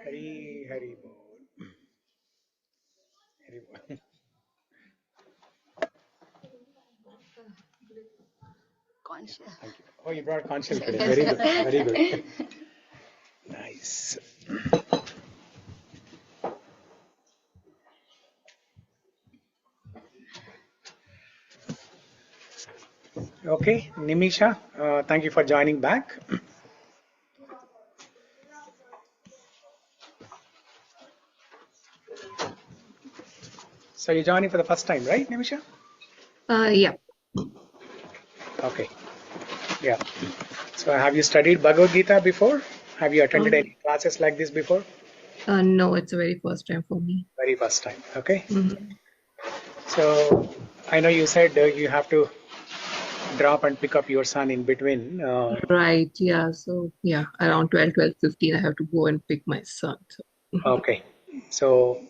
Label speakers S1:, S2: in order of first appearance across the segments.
S1: Hari Hari Bol. Hari Bol.
S2: Conscious.
S1: Thank you. Oh, you brought conscious today. Very good. Very good. Nice. Okay, Nimisha, thank you for joining back. So you're joining for the first time, right, Nimisha?
S3: Yeah.
S1: Okay. Yeah. So have you studied Bhagavad Gita before? Have you attended any classes like this before?
S3: No, it's the very first time for me.
S1: Very first time. Okay.
S3: Mm-hmm.
S1: So I know you said you have to drop and pick up your son in between.
S3: Right. Yeah. So yeah, around 12:15, I have to go and pick my son. So.
S1: Okay. So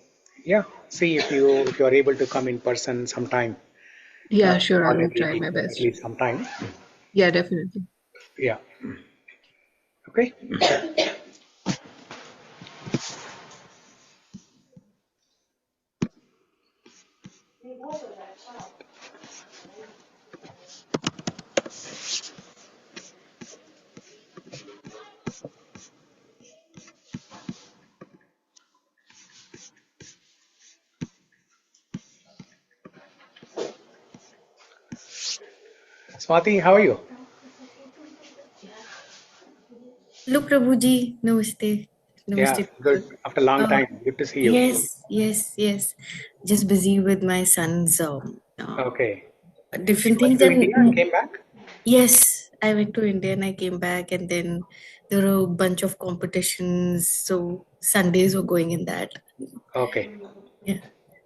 S1: yeah, see if you are able to come in person sometime.
S3: Yeah, sure. I will
S1: At
S3: try my
S1: least,
S3: best.
S1: at least sometime.
S3: Yeah, definitely.
S1: Yeah. Okay. Swati, how are you?
S4: Hello, Prabhuji. Namaste. Namaste.
S1: Yeah, good. After a long time. Good to see you.
S4: Yes. Just busy with my son's
S1: Okay.
S4: different
S1: Went
S4: things.
S1: to India and came back?
S4: Yes, I went to India and I came back, and then there were a bunch of competitions. So Sundays were going in that.
S1: Okay.
S4: Yeah,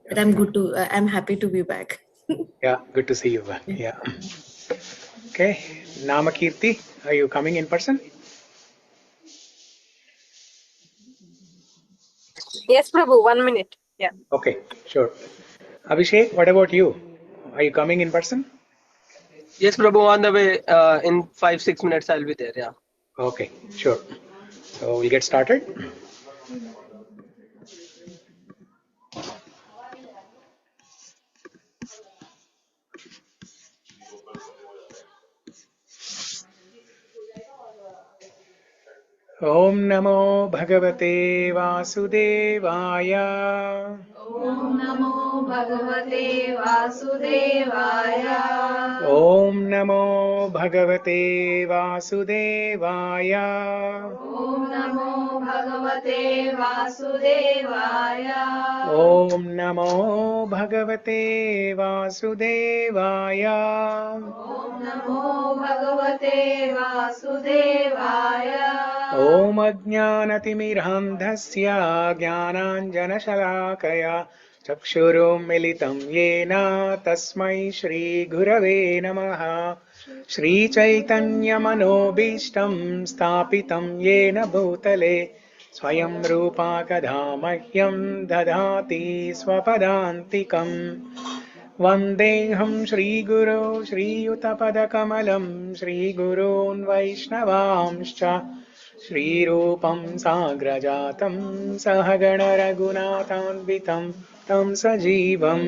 S4: but I'm happy to be back.
S1: Yeah, good to see you back. Yeah. Okay. Namakirti, are you coming in person?
S5: Yes, Prabhu, 1 minute. Yeah.
S1: Okay, sure. Abhishek, what about you? Are you coming in person?
S6: Yes, Prabhu, on the way. In 5-6 minutes, I'll be there. Yeah.
S1: Okay, sure. So we'll get started. Om Namo Bhagavate Vasudevaya.
S7: Om Namo Bhagavate Vasudevaya.
S1: Om Namo Bhagavate Vasudevaya.
S7: Om Namo Bhagavate Vasudevaya.
S1: Om Namo Bhagavate Vasudevaya.
S7: Om Namo Bhagavate Vasudevaya.
S1: ॐ अज्ञानतिमिरान्धस्य ज्ञानाञ्जनशलाकया चक्षुरुन्मिलितं येन तस्मै श्रीगुरवे नमः। श्रीचैतन्यमनोभीष्टं स्थापितं येन भूतले स्वयं रूपा कदा मह्यं ददाति स्वपदान्तिकम्। वन्देऽहं श्रीगुरो श्रीयुतपदकमलं श्रीगुरून् वैष्णवांश्च श्रीरूपं साग्रजातं सहगण रघुनाथान्वितं तं सजीवं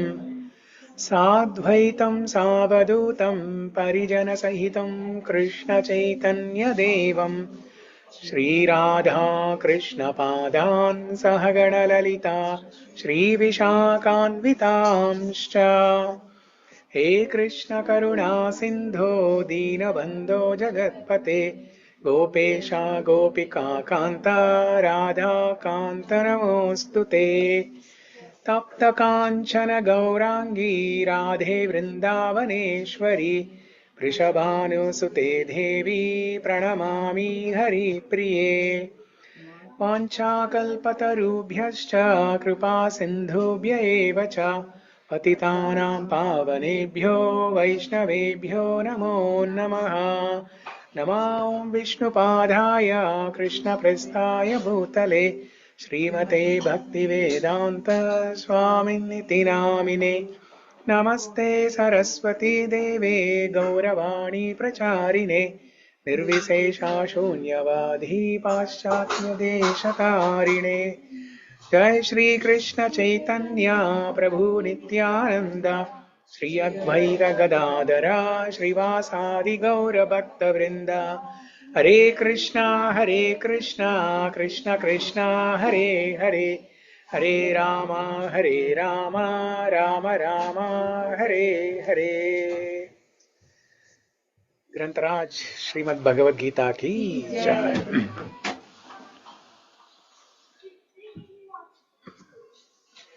S1: साद्वैतं सावधूतं परिजनसहितं कृष्णचैतन्यदेवं श्रीराधा कृष्णपादान् सहगण ललिता श्रीविशाखान्वितांश्च। हे कृष्ण करुणा सिन्धो दीनबन्धो जगत्पते गोपेश गोपिका कान्ता राधा कान्त नमोऽस्तु ते। तप्त काञ्चन गौराङ्गी राधे वृन्दावनेश्वरी वृषभानुसुते देवी प्रणमामि हरिप्रिये। वाञ्छाकल्पतरुभ्यश्च कृपा सिन्धुभ्य एव च पतितानां पावनेभ्यो वैष्णवेभ्यो नमो नमः। नमो विष्णुपादाय कृष्णप्रेष्ठाय भूतले श्रीमते भक्तिवेदान्त स्वामिनिति नामिने। नमस्ते सरस्वती देवे गौरवाणी प्रचारिणे निर्विशेषा शून्यवादी पाश्चात्य-देशतारिणे। जय श्री कृष्ण चैतन्य प्रभु नित्यानंद श्री अद्वैत गदाधर श्रीवासादि गौर भक्त वृंद। हरे कृष्णा कृष्ण कृष्णा हरे हरे हरे राम राम राम हरे हरे। ग्रंथराज श्रीमद् भगवद गीता की जय।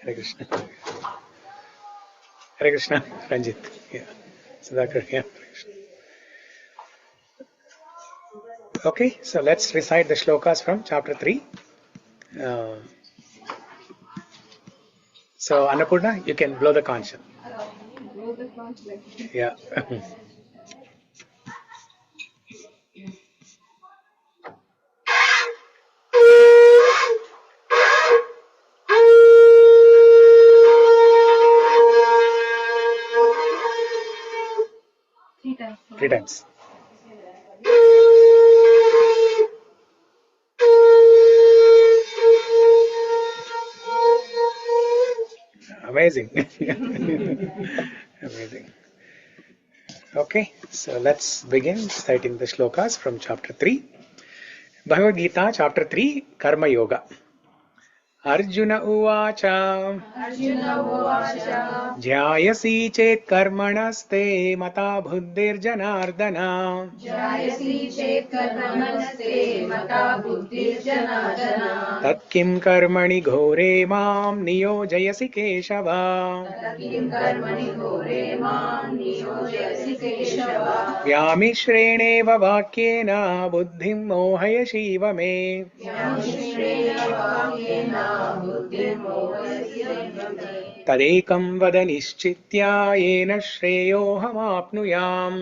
S1: Hare Krishna. Hare Krishna, Ranjit. Yeah. Sudhakar. Yeah. Hare Krishna. Okay, so let's recite the shlokas from chapter 3. So Annapurna, you can blow the conch.
S3: Blow the conch like
S1: Yeah. 3 times. Amazing. Amazing. Okay, so let's begin reciting the shlokas from chapter 3. Bhagavad Gita chapter 3, Karma Yoga. Arjuna uvacha Jyayasi chet karmanaste mata buddhirjanardana tat kim karmani ghore mam niyojayasi keshava vyamishreeneva vakyena buddhim mohayashiva me तदेकं वद निश्चित्य येन श्रेयोऽहमाप्नुयाम्।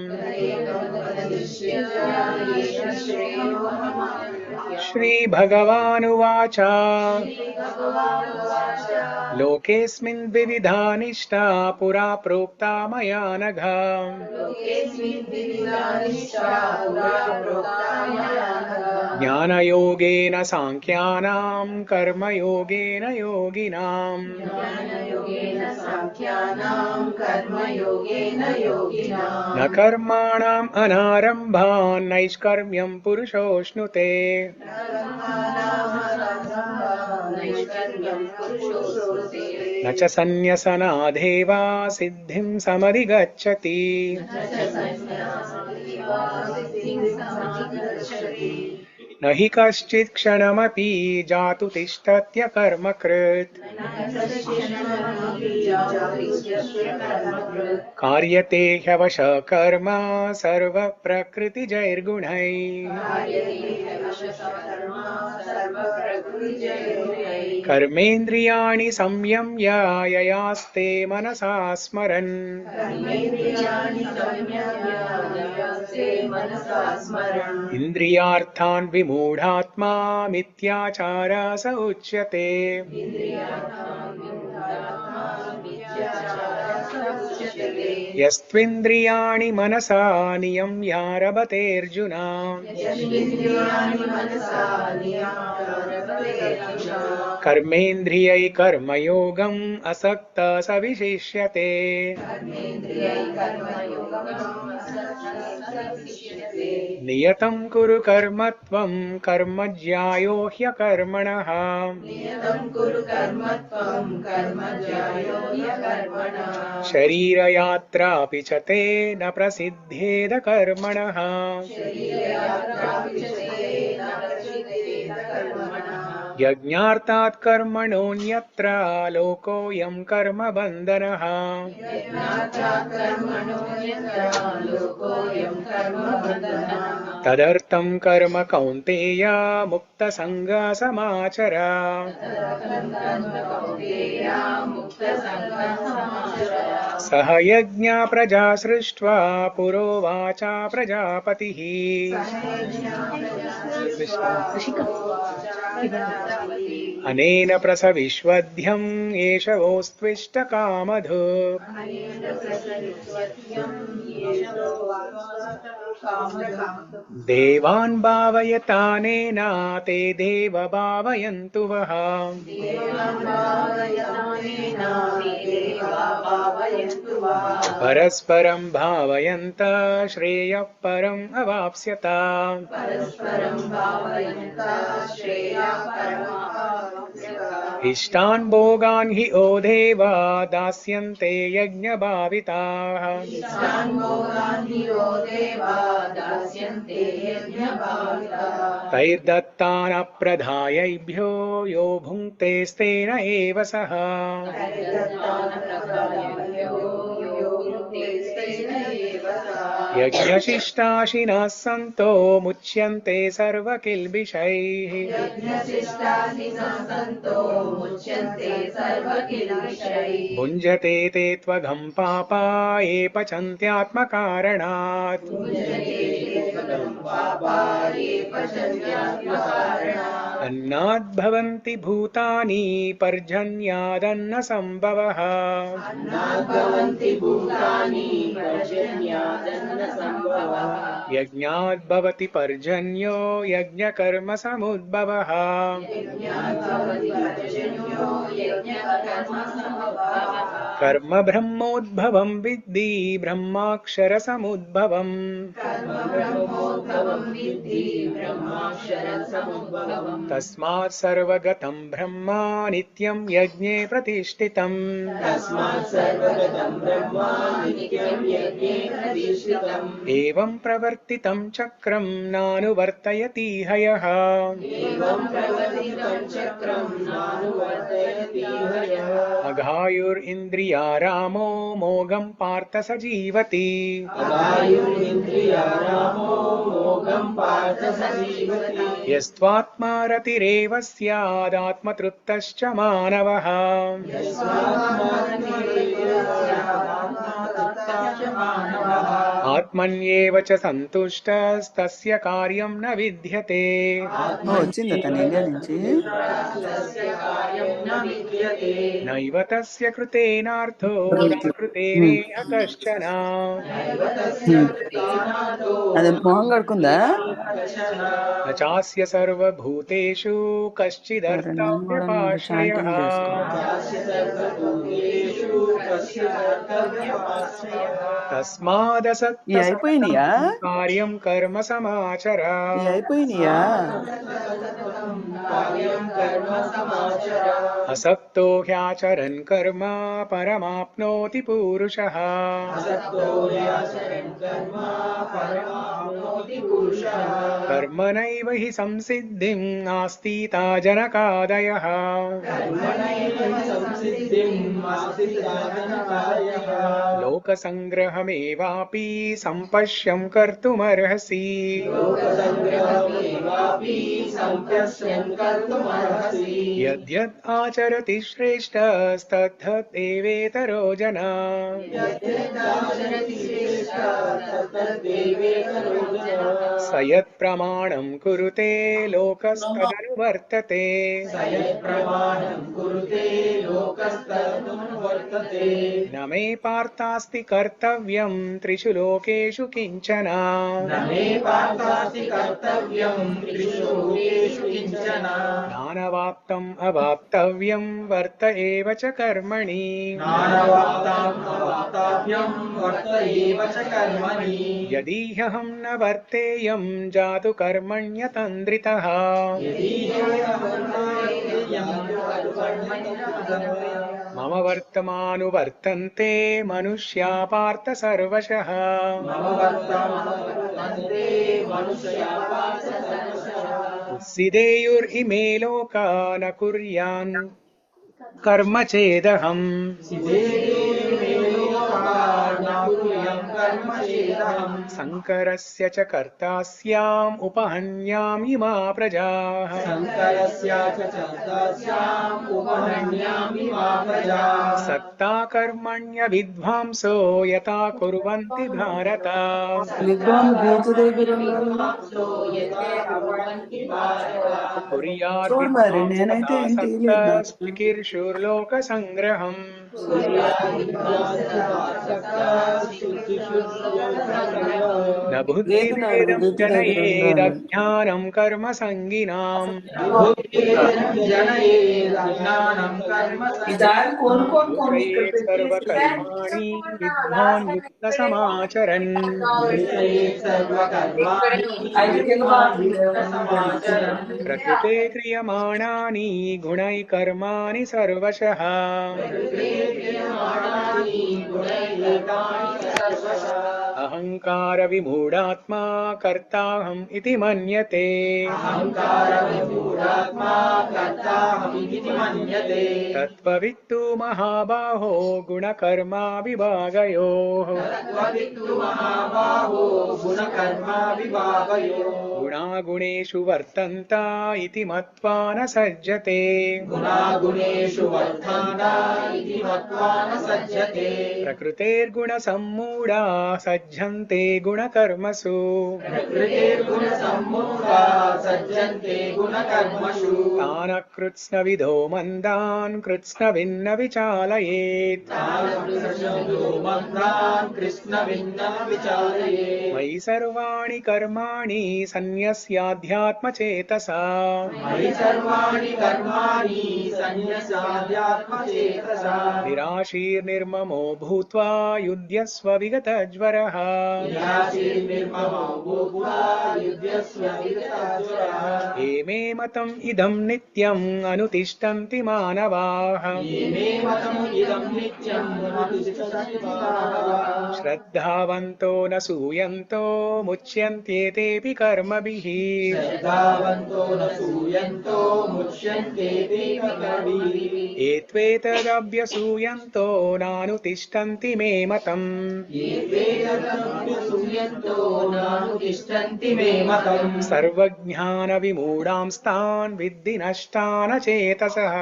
S1: श्रीभगवानुवाच लोकेऽस्मिन् द्विविधा निष्ठा पुरा प्रोक्ता मया नघ ज्ञानयोगेन सांख्यानां कर्मयोगेन योगिनाम् न कर्माणाम् अनारम्भान् नैष्कर्म्यं पुरुषोऽश्नुते न च सन्न्यसनादेव सिद्धिं समधिगच्छति न हि कश्चित् क्षणमपि जातु तिष्ठत्य कर्मकृत् कार्यते ह्यवशः कर्म सर्वप्रकृतिजैर्गुणैः कर्मेन्द्रियाणि संयम्य ययास्ते मनसा स्मरन् इन्द्रियार्थान् विमूढात्मा मिथ्याचार स उच्यते यस्त्विन्द्रियाणि मनसा नियम्यारभतेऽर्जुन कर्मेन्द्रियै कर्मयोगम् असक्तः स विशिष्यते नियतं कुरु कर्म त्वं कर्म ज्यायो ह्यकर्मणः शरीरयात्रापि च ते न प्रसिद्धेद कर्मणः यज्ञार्थात् कर्मणोऽन्यत्र लोकोऽयं कर्मबन्धनः तदर्थं कर्म कौन्तेय मुक्तसङ्गः समाचर सह यज्ञ प्रजा सृष्ट्वा पुरोवाच प्रजापतिः अनेन प्रसविष्वध्यं एष वोस्त्विष्टकामधु देवान् भावयतानेन ते देव भावयन्तु वः परस्परं भावयन्तः श्रेयः परम् अवाप्स्यत इष्टान् भोगान् हि ओ देवा दास्यन्ते यज्ञभाविताः तैर्दत्तान् अप्रदायैभ्यो यो भुङ्क्तेस्तेन एव सः यज्ञशिष्टाशिनः सन्तो मुच्यन्ते सर्वकिल्बिषैः भुञ्जते ते त्वघं पापा ये पचन्त्यात्मकारणात् अन्नाद्भवन्ति भूतानि पर्जन्यादन्न सम्भवः यज्ञाद्भवति पर्जन्यो यज्ञकर्म समुद्भवः कर्म ब्रह्मोद्भवं विद्धि ब्रह्माक्षर समुद्भवम् तस्मात् सर्वगतं ब्रह्म नित्यं यज्ञे प्रतिष्ठितम् एवं प्रवर्तितं चक्रं नानुवर्तयति हयः अघायुरिन्द्रियारामो मोघं पार्थ स जीवति यस्त्वात्मा रतिरेव स्यादात्मतृप्तश्च मानवः आत्मन्येव च सन्तुष्टस्तस्य कार्यं न विद्यते
S2: వచ్చిందట ఇండియా నుంచి
S1: नैव तस्य कृतेनार्थो न कृतेनेह कश्चन
S2: అది మొహం కడుకుందా
S1: न चास्य सर्वभूतेषु कश्चिदर्थव्यपाश्रयः
S2: ఇవి అయిపోయినాయా
S1: तस्मादसक्तसक्तं कार्यं कर्म समाचर
S2: ఇవి అయిపోయినాయా
S1: असक्तो ह्याचरन् कर्म परमाप्नोति पूरुषः कर्मणैव हि संसिद्धिं नास्तीता जनकादयः लोकसंग्रहमेवापि सम्पश्यं कर्तुमर्हसि यद्यद् आचरति श्रेष्ठस्तद्धत् एवेतरो जना स यत् प्रमाणं कुरुते लोकस्तदनुवर्तते न मे पार्थास्ति कर्तव्यं त्रिषु लोकेषु किंचन नानवाप्तम् अवाप्तव्यं वर्त एव च कर्मणि यदि ह्यहं न वर्तेयं जातु कर्मण्यतन्द्रितः मम वर्तमानुवर्तन्ते मनुष्या पार्थ सर्वशः उत्सिदेयुरिमे लोका न कुर्यान् कर्म चेदहम् संकरस्य च कर्ता स्याम् उपहन्यामि मा प्रजाः सक्ता कर्मण्य विद्वांसो यथा कुर्वन्ति भारत
S2: विद्वान्
S1: कुर्यात्
S2: చూడు మరి నేనైతే ఏం చేయలేదు నాకు.
S1: విద్వాంసర్లోక సంగ్రహం न बुद्धिभेदं जनयेदज्ञानं कर्म संगिनां लोकयेत् सर्वकर्माणि विद्वान् युक्तसमाचरन् प्रकृते क्रियमाणानि गुणैः कर्माणि सर्वशः अहंकार विमूढात्मा कर्ताहम् इति मन्यते तत्त्ववित्तु महाबाहो गुणकर्मा विभागयोः गुणागुणेषु वर्तन्त इति मत्वा न सज्जते प्रकृतेर्गुणसम्मूढा सज्जन्ते गुणकर्मसु तान् कृत्स्नविदो मन्दान् कृत्स्नविन्न विचालयेत् मयि सर्वाणि कर्माणि सन्न्यस्याध्यात्मचेतसा निराशीर्निर्ममो भूत्वा युध्यस्व विगतज्वरः एमे मतम् इदं नित्यम् अनुतिष्ठन्ति मानवाः श्रद्धावन्तो न सूयन्तो मुच्यन्त्येतेऽपि कर्मभिः एत्वेतदभ्यसूयन्तो नानुतिष्ठन्ति मे मतम् सर्वज्ञानविमूढांस्तान् विद्धि नष्टान् चेतसः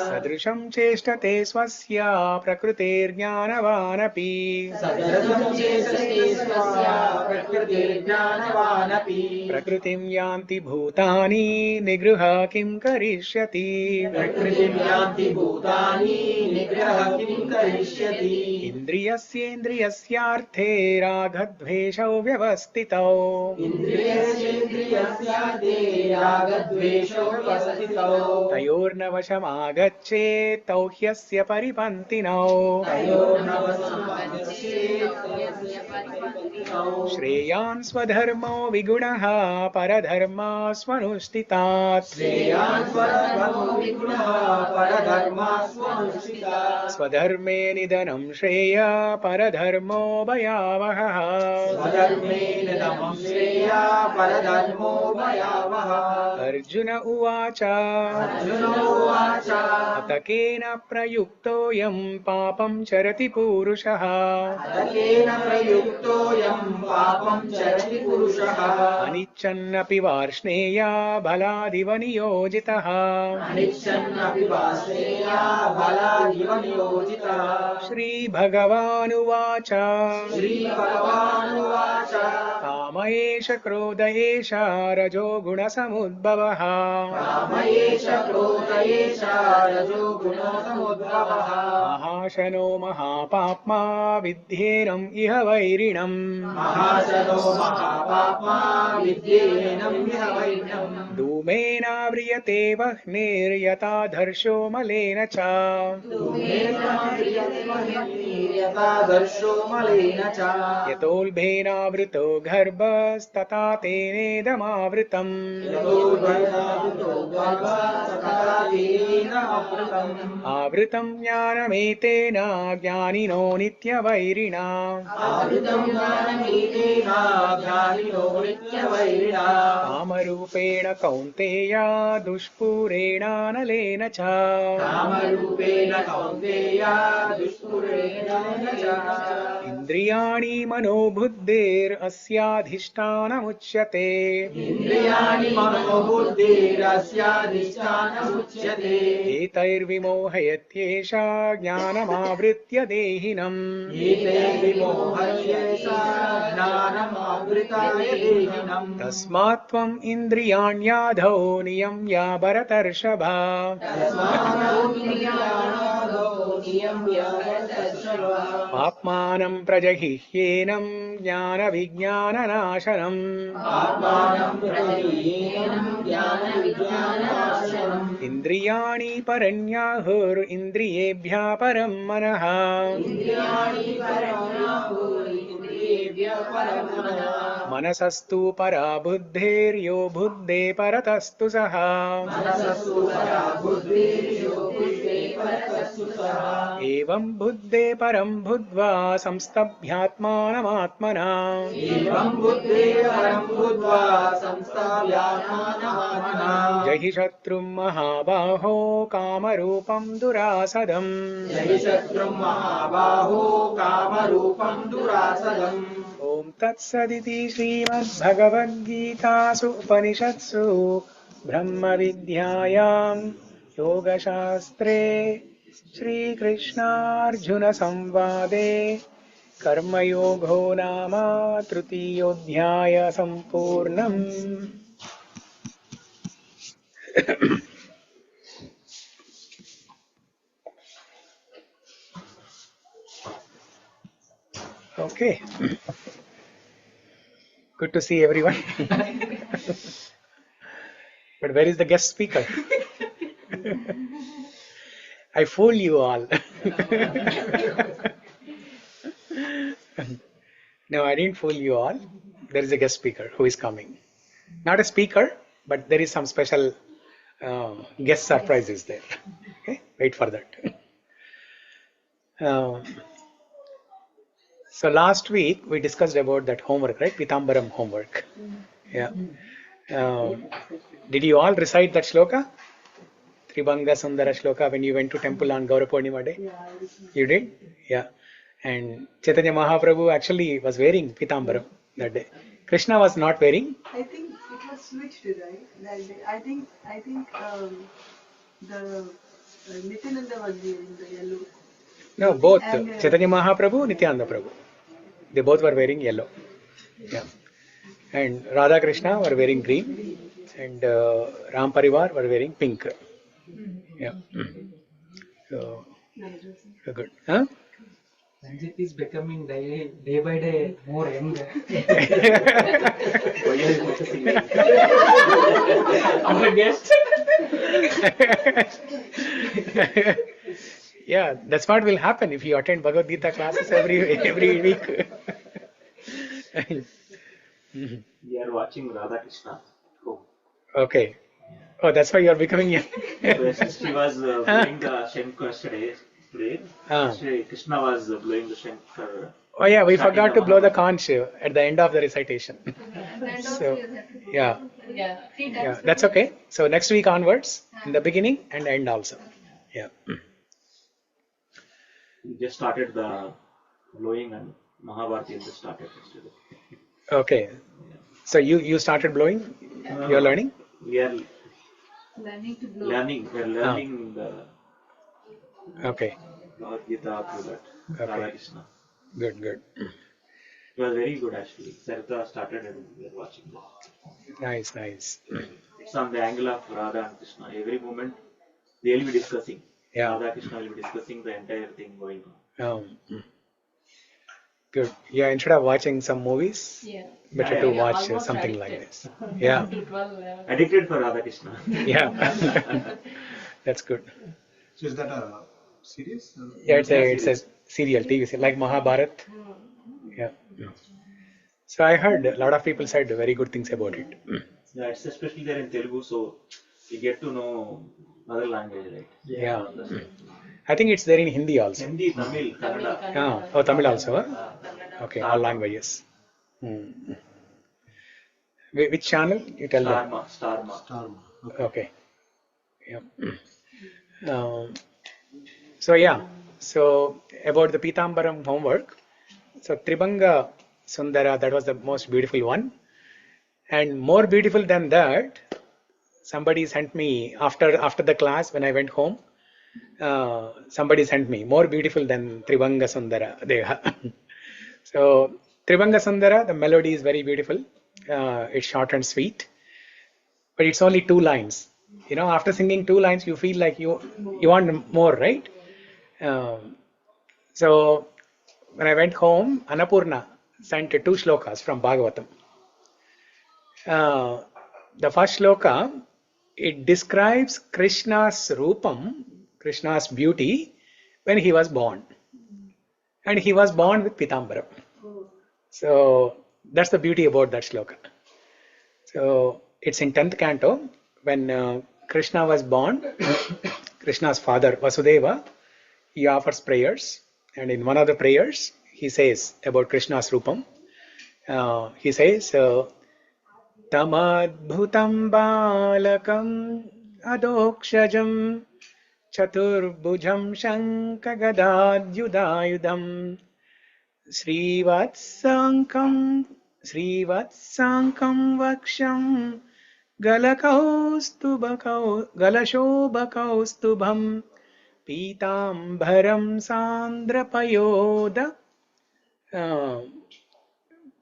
S1: सदृशं चेष्टते स्वस्य प्रकृतेर्ज्ञानवानपि प्रकृतिं यान्ति भूतानि निगृह किं करिष्यति इन्द्रियस्येन्द्रियस्यार्थे रागद्वेषौ व्यवस्थितौ तयोर्न वशमागच्छेत् तौ ह्यस्य परिपन्थिनौ श्रेयान् स्वधर्मो विगुणः परधर्मा स्वनुष्ठितात् स्वधर्मे निधनं श्रेय परधर्मो भयावहः अर्जुन उवाच अत केन प्रयुक्तोऽयं पापं चरति पूरुषः अनिच्छन्नपि वार्ष्णेय बलादिव नियोजितः श्रीभगवानुवाच काम एष क्रोध एष रजो गुणसमुद्भवः महाशनो महापाप्मा विद्येनम् इह वैरिणम् धूमेनाव्रियते वह्निर्यथा दर्शो मलेन च यतोल्बेनावृतो गर्भस्तथा तेनेदमावृतम् आवृतं ज्ञानमेतेन ज्ञानिनो नित्यवैरिणा कामरूपेण कौन्तेय दुष्पूरेणानलेन च इन्द्रियाणि मनोबुद्धिरस्याधिष्ठानमुच्यते एतैर्विमोहयत्येष ज्ञानमावृत्य देहिनम् तस्मात् त्वम् इन्द्रियाण्याधौ नियम्य भरतर्षभ पाप्मानं प्रजहिह्येनं ज्ञानविज्ञाननाशनम् इन्द्रियाणि परण्याहुरिन्द्रियेभ्यः परं मनः मनसस्तु परा बुद्धिर्यो बुद्धे परतस्तु सः एवं बुद्धे परं बुद्ध्वा संस्तभ्यात्मानमात्मना जहि शत्रुं महाबाहो कामरूपं दुरासदम् ॐ तत्सदिति श्रीमद्भगवद्गीतासु उपनिषत्सु ब्रह्मविद्यायां योगशास्त्रे श्रीकृष्णार्जुनसंवादे कर्मयोगो नाम तृतीयोऽध्यायः सम्पूर्णम्। Okay. Good to see everyone. But where is the guest speaker? I fool you all. No, I didn't fool you all. There is a guest speaker who is coming. Not a speaker, but there is some special guest surprises there. Okay, wait for that. So last week we discussed about that homework, right? Pitambaram homework. Yeah. Did you all recite that shloka? Tribhanga Sundara shloka when you went to temple on Gaura Purnima day?
S2: Yeah,
S1: You did? Yeah. And Chaitanya Mahaprabhu actually was wearing Pitambaram that day. Krishna was not wearing.
S2: I think it was switched, right? That day. I think the Nityananda was wearing the yellow.
S1: No, both.
S2: And,
S1: Chaitanya Mahaprabhu, Nityananda Prabhu. They both were wearing yellow. Yeah. And Radha Krishna were wearing green. And Ram Parivar were wearing pink. Yeah. So, good. Huh?
S8: Sanjit is becoming day by day more young. Our guest.
S1: Yeah, that's what will happen if you attend Bhagavad Gita classes every week. Mhm.
S9: We are watching Radha Krishna. Oh.
S1: Okay. Oh, that's why you're becoming young.
S9: She was blowing the Shankar today.
S1: Ah.
S9: Yesterday, Krishna was blowing the Shankar.
S1: Oh yeah, we
S9: starting
S1: forgot to blow the
S9: Mahabharata.
S1: conch at the end of the recitation. So yeah, yeah, that's okay. So next week onwards, in the beginning and end also. Yeah.
S9: We just started the blowing and Mahabharata just started yesterday.
S1: Okay. So you started blowing. You're learning.
S9: We are
S2: Learning to blow.
S9: learning. We are learning the
S1: Okay.
S9: Bhagavad Gita through that.
S1: Okay.
S9: Radha Krishna.
S1: Good. Good.
S9: It was very good actually. Sarita started and we are watching that.
S1: Nice. Nice.
S9: It's on the angle of Radha and Krishna. Every moment they will be discussing.
S1: Yeah.
S9: Radha Krishna will be discussing the entire thing going on.
S1: Good. Yeah. Instead of watching some movies, better to watch something like this. Yeah.
S9: Addicted for Radha Krishna.
S1: Yeah. That's good.
S10: So is that a series?
S1: Yeah, it's a serial TV serial like Mahabharat. Yeah. So I heard a lot of people said very good things about it.
S9: Yeah, it's especially there in Telugu, so you get to know other language, right?
S1: Yeah. I think it's there in Hindi also.
S9: Hindi, Tamil, Kannada.
S1: Ah, oh, Tamil also. Huh? Okay, all languages. Which channel? You tell them.
S9: Starma.
S1: Okay. Yeah. So about the Pitambaram homework. So Tribanga Sundara, that was the most beautiful one. And more beautiful than that, somebody sent me after the class when I went home. Somebody sent me more beautiful than Tribanga Sundara. So Tribanga Sundara, the melody is very beautiful. It's short and sweet, but it's only 2 lines. You know, after singing 2 lines, you feel like you want more, right? So when I went home, Annapurna sent 2 shlokas from Bhagavatam. The first shloka, it describes Krishna's rupam, Krishna's beauty, when he was born. And he was born with Pitambaram. So that's the beauty about that shloka. So it's in 10th canto. When Krishna was born, Krishna's father, Vasudeva, he offers prayers. And in one of the prayers, he says about Krishna's rupam. He says, Tamadbhutam balakam adokshajam chaturbhujam shankagadadyudayudam Srivatsankam vaksham galashobakaustubham Pitambaram sandrapayoda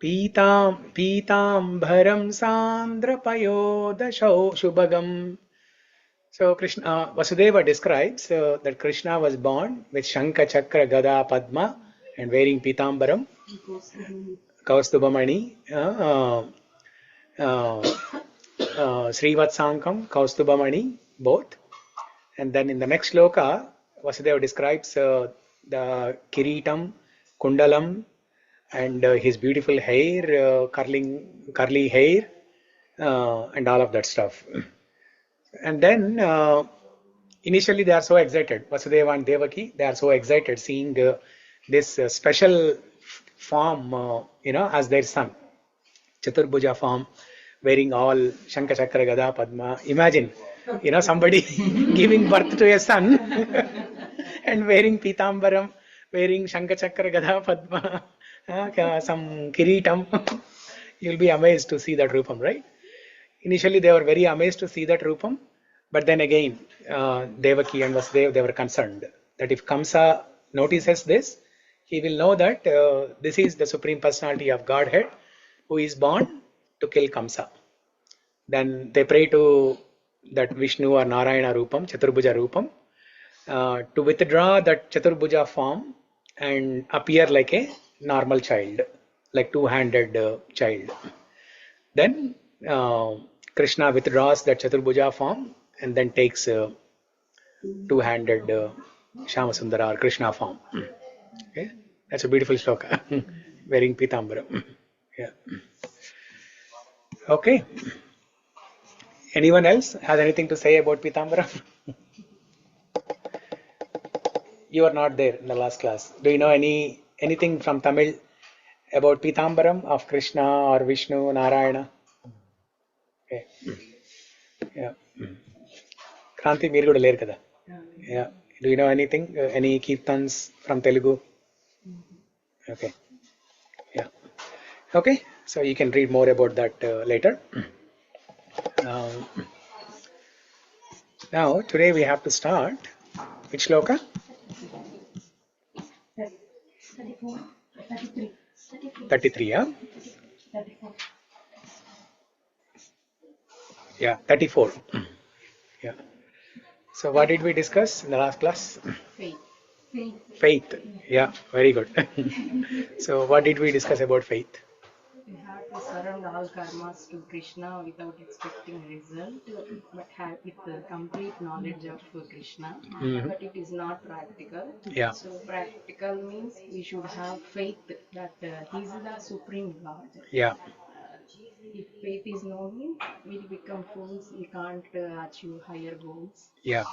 S1: Pitambaram sandrapayoda shubhagam. So Krishna, Vasudeva describes that Krishna was born with Shankha, Chakra, Gada, Padma and wearing Pitambaram, Kaustubhamani, Srivatsankam, Kaustubhamani, both. And then in the next shloka, Vasudeva describes the Kiritam, Kundalam, and his beautiful hair, curly hair, and all of that stuff. And then initially they are so excited, Vasudeva and Devaki, they are so excited seeing this special form, as their son, Chaturbhuja form, wearing all Shankha, Chakra, Gada, Padma. Imagine, somebody giving birth to a son and wearing Pitambaram, wearing Shankha, Chakra, Gada, Padma, some Kiritam. You'll be amazed to see that Rupam, right? Initially, they were very amazed to see that Rupam, but then again, Devaki and Vasudeva, they were concerned that if Kamsa notices this, he will know that this is the Supreme Personality of Godhead who is born to kill Kamsa. Then they pray to that Vishnu or Narayana Rupam, Chaturbhuja Rupam, to withdraw that Chaturbhuja form and appear like a normal child, like 2-handed child. Then Krishna withdraws that Chaturbhuja form and then takes 2-handed Shyamasundara or Krishna form. Okay, that's a beautiful shloka. Wearing Pitambaram. Yeah. Okay. Anyone else has anything to say about Pitambaram? You are not there in the last class. Do you know anything from Tamil about Pitambaram of Krishna or Vishnu, Narayana? Okay. Yeah. Kranti, మీరు కూడా లేరు కదా? Yeah. Do you know anything? Any kirtans from Telugu? Okay. Yeah. Okay. So you can read more about that later. Now, today we have to start. Which sloka? 33, yeah?
S2: 34.
S1: Yeah, 34. Yeah. So what did we discuss in the last class?
S2: Faith.
S1: Faith. Yeah, very good. So what did we discuss about faith?
S2: We have to surrender all karmas to Krishna without expecting result, but have with the complete knowledge of Krishna. But it is not practical.
S1: Yeah.
S2: So practical means we should have faith that He is the Supreme Lord.
S1: Yeah.
S2: If faith is knowing, we become fools. We can't achieve higher goals.
S1: Yeah.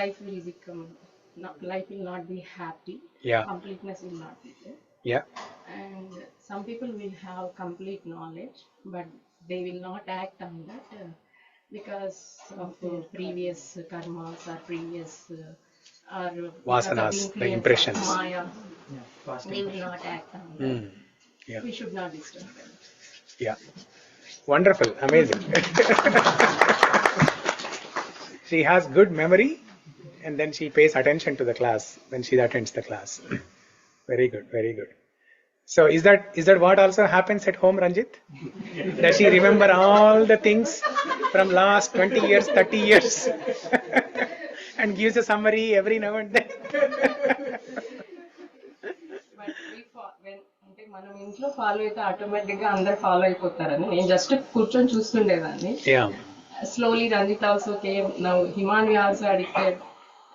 S2: Life will become. Life will not be happy.
S1: Yeah.
S2: Completeness will not be there.
S1: Yeah.
S2: And some people will have complete knowledge, but they will not act on that because of their previous karmas or previous or
S1: Vasanas, the impressions.
S2: Maya. They will not act on that.
S1: Yeah.
S2: We should not disturb them.
S1: Yeah. Wonderful. Amazing. She has good memory and then she pays attention to the class when she attends the class. Very good. Very good. So is that what also happens at home, Ranjit? Does she remember all the things from last 20 years, 30 years and gives a summary every now and then?
S2: But when అంటే మనం ఇంట్లో follow అయితే automatic గా అందరు follow అయిపోతారని నేను just కూర్చొని చూస్తుండేదాన్ని. Slowly Ranjit also came. Now Himanvi also addicted.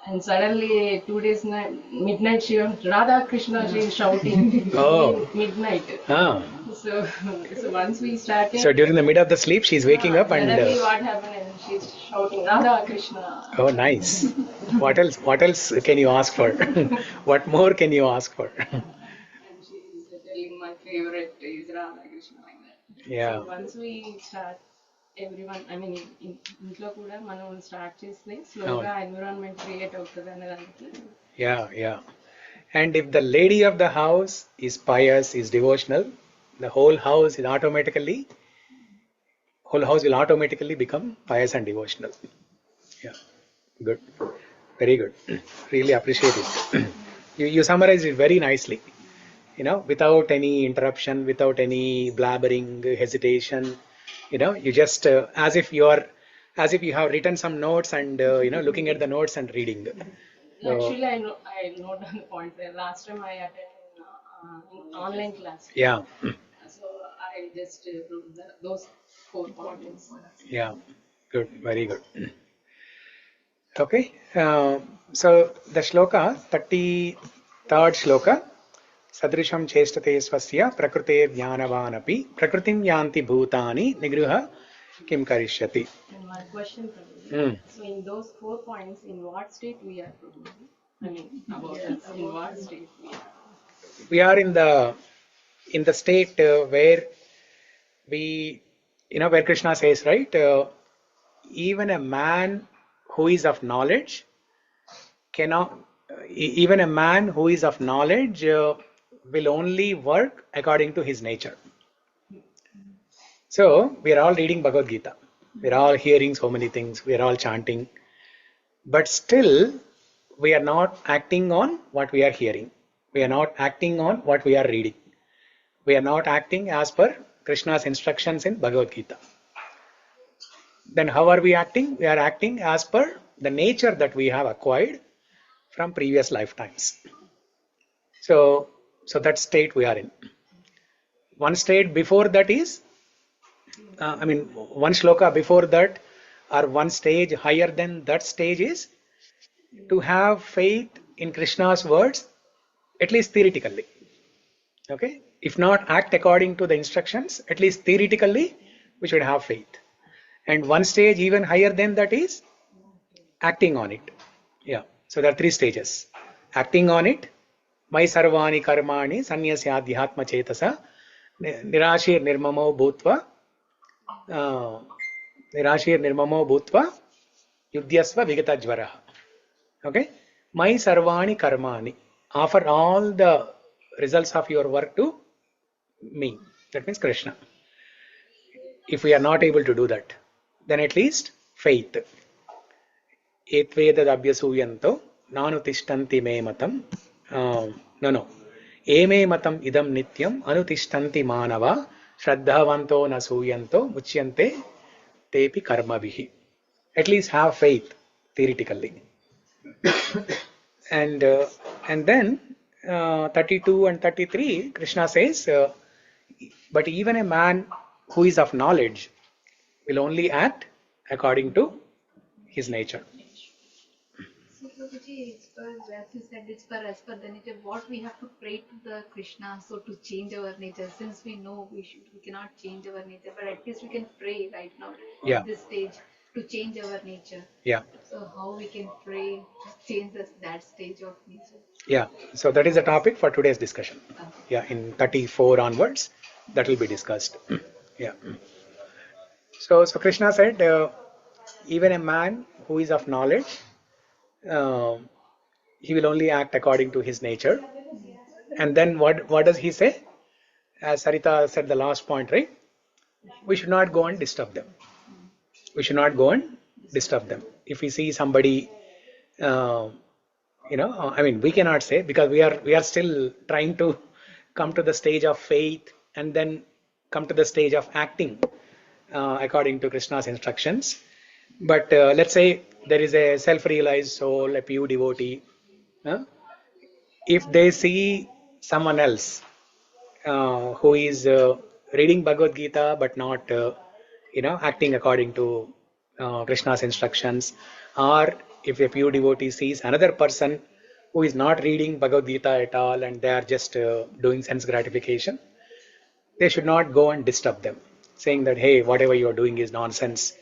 S2: And suddenly 2 days midnight she was Radha Krishna, she is shouting midnight. So once we started.
S1: So during the mid of the sleep she is waking up and.
S2: Suddenly what happened and she is shouting Radha Krishna.
S1: Oh, nice. What else can you ask for? What more can you ask for?
S2: And she is telling my favorite is Radha Krishna like that.
S1: Yeah.
S2: So once we start. Everyone, I mean, ఇంట్లో కూడా మనం start చేస్తే స్లోగా environment create అవుతుంది అనేదానికి.
S1: Yeah. And if the lady of the house is pious, is devotional, the whole house will automatically become pious and devotional. Yeah. Good. Very good. Really appreciate it. You summarized it very nicely. Without any interruption, without any blabbering, hesitation. You just as if you have written some notes and looking at the notes and reading.
S2: Actually, I note down the point there. Last time I attended in online class.
S1: Yeah.
S2: So I just wrote those 4 points.
S1: Yeah. Good. Very good. Okay. So the shloka, 33rd shloka. Sadrisham chestate swasya prakrute jnanavanapi prakritim yanti bhutani nigruha kim karishyati.
S2: And my question for you. So in those 4 points, in what state we are? I mean, about us, in what state we are?
S1: We are in the state where we, where Krishna says, right? Even a man who is of knowledge cannot. Even a man who is of knowledge. Will only work according to his nature. So we are all reading Bhagavad Gita. We are all hearing so many things. We are all chanting. But still, we are not acting on what we are hearing. We are not acting on what we are reading. We are not acting as per Krishna's instructions in Bhagavad Gita. Then how are we acting? We are acting as per the nature that we have acquired from previous lifetimes. So that state we are in. One state before that is, one shloka before that or one stage higher than that stage is to have faith in Krishna's words, at least theoretically. Okay? if not act according to the instructions, at least theoretically, we should have faith. And one stage even higher than that is acting on it. Yeah. So there are 3 stages. Acting on it, Mai sarvani karmani sanyasya adhyatma chetasa nirashir nirmamo bhutva nirashir nirmamo bhutva yudhyasva vigata jvara. Okay. Mai sarvani karmani. Offer all the results of your work to me. That means Krishna. If we are not able to do that, then at least faith. Etveda abhyasuyanto nanutishtanti me matam. No. Eme matam idam nityam anutishtanti manava shraddhavanto nasuyanto muchyante tepi karmavihi. At least have faith theoretically. And then 32 and 33, Krishna says, but even a man who is of knowledge will only act according to his nature.
S11: So, Prabhuji, it's for, as you said, it's for as per the nature. What we have to pray to the Krishna, so to change our nature. Since we know we cannot change our nature, but at least we can pray right now at this stage to change our nature.
S1: Yeah.
S11: So how we can pray to change that stage of nature?
S1: Yeah. So that is the topic for today's discussion. Yeah. In 34 onwards, that will be discussed. Yeah. So Krishna said, even a man who is of knowledge, he will only act according to his nature. And then what does he say? As Sarita said the last point, right? We should not go and disturb them. We should not go and disturb them. If we see somebody, we cannot say, because we are still trying to come to the stage of faith and then come to the stage of acting according to Krishna's instructions. But let's say there is a self-realized soul, a pure devotee. If they see someone else who is reading Bhagavad Gita but not acting according to Krishna's instructions, or if a pure devotee sees another person who is not reading Bhagavad Gita at all and they are just doing sense gratification, they should not go and disturb them, saying that, hey, whatever you are doing is nonsense,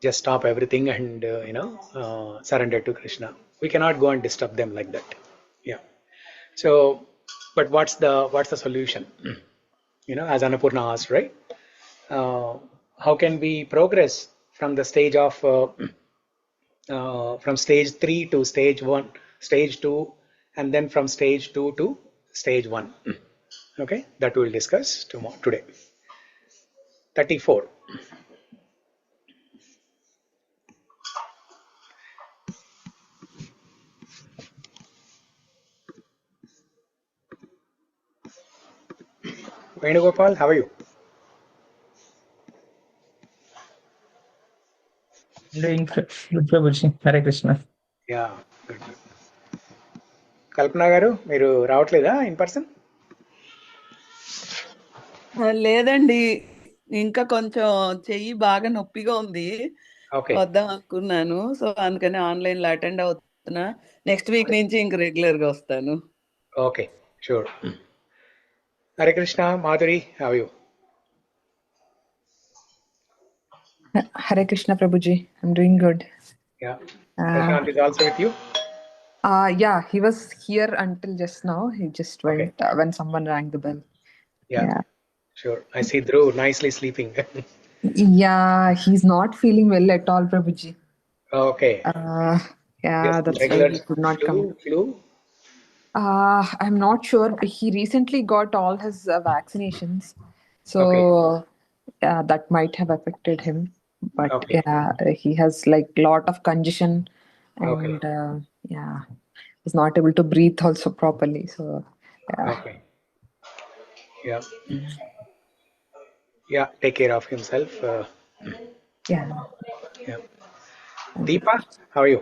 S1: just stop everything and surrender to Krishna. We cannot go and disturb them like that. Yeah. So, but what's the solution? As Annapurna asked, right? How can we progress from the stage of from stage 3 to stage 1, stage 2, and then from stage 2 to stage 1? Okay, that we will discuss today. 34. Venugopal, how are you?
S12: Doing good, Prabhuji. Hare Krishna.
S1: Yeah, good. కల్పన గారు, మీరు రావట్లేదా in person?
S13: లేదండి, ఇంకా కొంచెం చెయ్యి బాగా నొప్పిగా ఉంది, వద్దాం అనుకున్నాను. సో అందుకని ఆన్లైన్ లో అటెండ్ అవుతున్నా. నెక్స్ట్ వీక్ నుంచి ఇంక రెగ్యులర్ గా వస్తాను.
S1: Okay, sure. Hare Krishna. Madhuri, how are you?
S14: Hare Krishna, Prabhuji. I'm doing good.
S1: Yeah. Prashant is also with you?
S14: Yeah, he was here until just now. He just went when someone rang the bell.
S1: Yeah. Sure. I see Dhruv nicely sleeping.
S14: Yeah, he's not feeling well at all, Prabhuji.
S1: Okay.
S14: Yeah, that's why he could not come.
S1: Flu?
S14: I'm not sure. He recently got all his vaccinations. So that might have affected him. But he has like lot of congestion and he's not able to breathe also properly. So
S1: Okay. Yeah, take care of himself.
S14: Yeah.
S1: Deepa, how are you?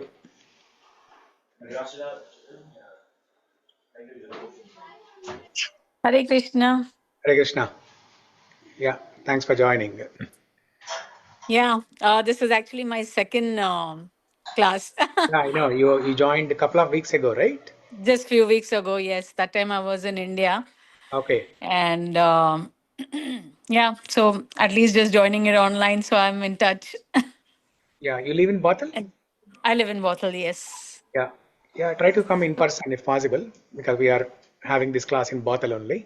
S15: Hare Krishna.
S1: Hare Krishna. Yeah, thanks for joining.
S15: Yeah, this is actually my second class.
S1: Yeah, I know. You joined a couple of weeks ago, right?
S15: Just few weeks ago, yes. That time I was in India.
S1: Okay.
S15: And yeah, so at least just joining it online, so I'm in touch.
S1: Yeah, you live in Bothell?
S15: And I live in Bothell, yes.
S1: Yeah. Yeah, try to come in person if possible, because we are having this class in Bothell only.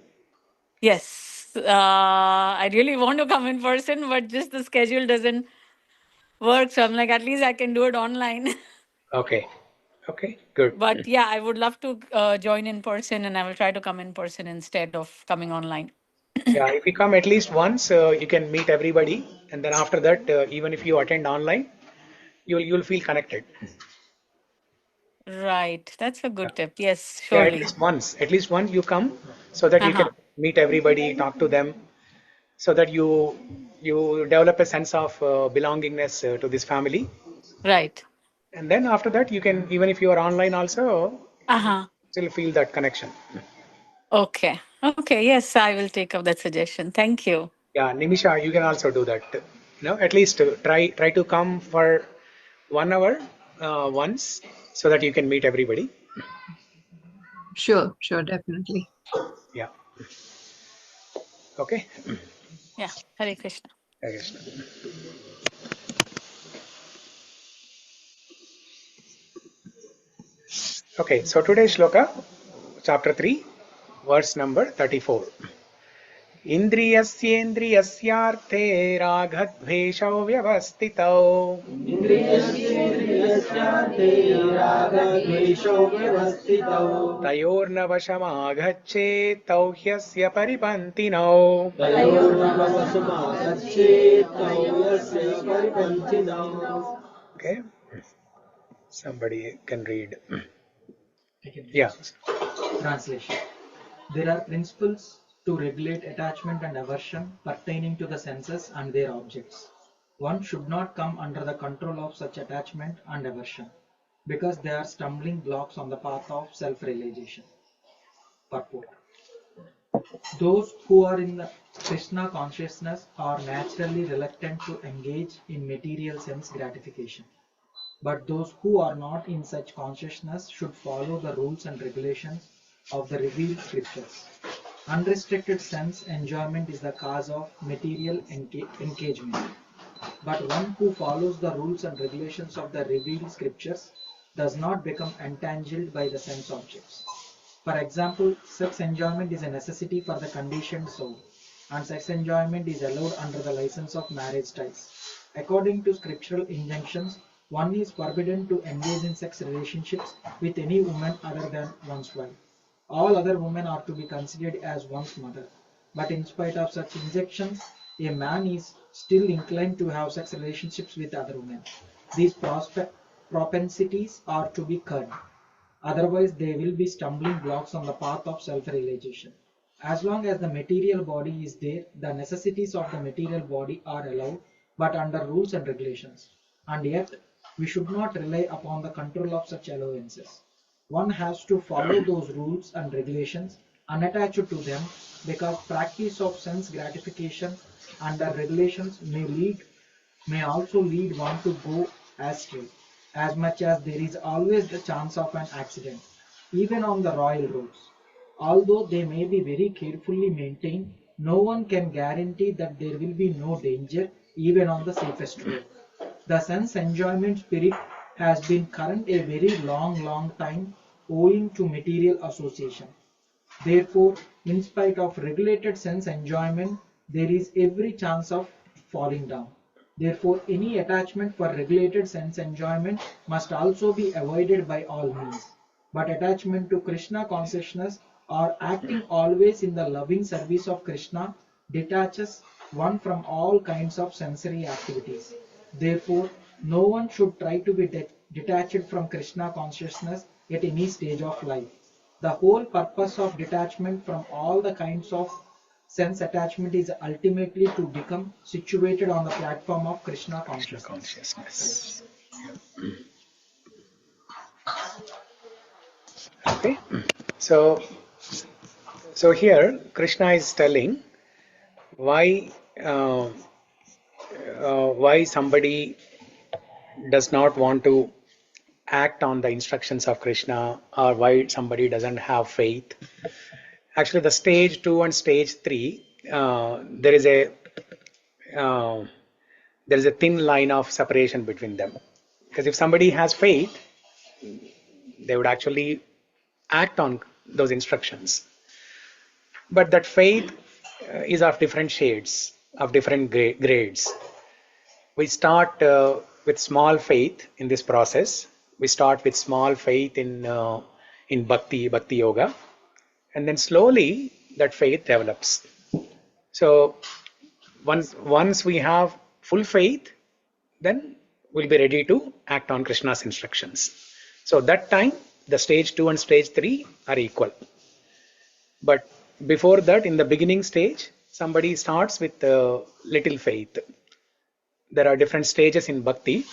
S15: Yes. I really want to come in person, but just the schedule doesn't work. So I'm like, at least I can do it online.
S1: Okay. Okay, good.
S15: But yeah, I would love to join in person, and I will try to come in person instead of coming online.
S1: Yeah, if you come at least once, you can meet everybody, and then after that, even if you attend online, you'll feel connected.
S15: Right. That's a good tip. Yes,
S1: Yeah,
S15: surely.
S1: at least once you come, so that you can
S15: Uh-huh.
S1: meet everybody, talk to them, so that you develop a sense of belongingness to this family.
S15: Right.
S1: And then after that, you can, even if you are online also,
S15: Uh-huh.
S1: still feel that connection.
S15: Okay. Okay. Yes, I will take up that suggestion. Thank you.
S1: Yeah, Nimisha, you can also do that. At least try to come for 1 hour once, so that you can meet everybody.
S3: Sure, definitely.
S1: Yeah. Okay.
S15: Yeah. Hare Krishna.
S1: Hare Krishna. Okay, so today's shloka, chapter 3, verse number 34. इन्द्रियस्येन्द्रियस्यार्थे रागद्वेषौ व्यवस्थितौ तयोर्नवशमागच्छेत् तौ ह्यस्य परिपन्थिनौ. Okay, somebody can read. Yeah.
S8: Translation. There are principles to regulate attachment and aversion pertaining to the senses and their objects. One should not come under the control of such attachment and aversion, because they are stumbling blocks on the path of self-realization. Purport. Those who are in the Krishna consciousness are naturally reluctant to engage in material sense gratification. But those who are not in such consciousness should follow the rules and regulations of the revealed scriptures. Unrestricted sense enjoyment is the cause of material engagement. But one who follows the rules and regulations of the revealed scriptures does not become entangled by the sense objects. For example, sex enjoyment is a necessity for the conditioned soul, and sex enjoyment is allowed under the license of marriage ties. According to scriptural injunctions, one is forbidden to engage in sex relationships with any woman other than one's wife. All other women are to be considered as one's mother. But in spite of such injunctions, a man is still inclined to have sex relationships with other women. These propensities are to be curbed. Otherwise, they will be stumbling blocks on the path of self-realization. As long as the material body is there, the necessities of the material body are allowed, but under rules and regulations. And yet, we should not rely upon the control of such allowances. One has to follow those rules and regulations unattached to them, because practice of sense gratification under regulations may also lead one to go astray, as much as there is always the chance of an accident, even on the royal roads. Although they may be very carefully maintained, no one can guarantee that there will be no danger even on the safest road. The sense enjoyment spirit has been current a very long time owing to material association. Therefore, in spite of regulated sense enjoyment, there is every chance of falling down. Therefore, any attachment for regulated sense enjoyment must also be avoided by all means. But attachment to Krishna consciousness or acting always in the loving service of Krishna detaches one from all kinds of sensory activities. Therefore, no one should try to be detached from Krishna consciousness at any stage of life. The whole purpose of detachment from all the kinds of sense attachment is ultimately to become situated on the platform of Krishna consciousness.
S1: Okay. So here Krishna is telling why somebody does not want to act on the instructions of Krishna, or why somebody doesn't have faith. Actually, the stage 2 and stage 3, there is a thin line of separation between them. Because if somebody has faith, they would actually act on those instructions. But that faith is of different shades, of different grades. We start with small faith in this process. We start with small faith in bhakti yoga, and then slowly that faith develops. So once we have full faith, then we'll be ready to act on Krishna's instructions. So that time, the stage 2 and stage 3 are equal. But before that, in the beginning stage, somebody starts with little faith. There are different stages in bhakti.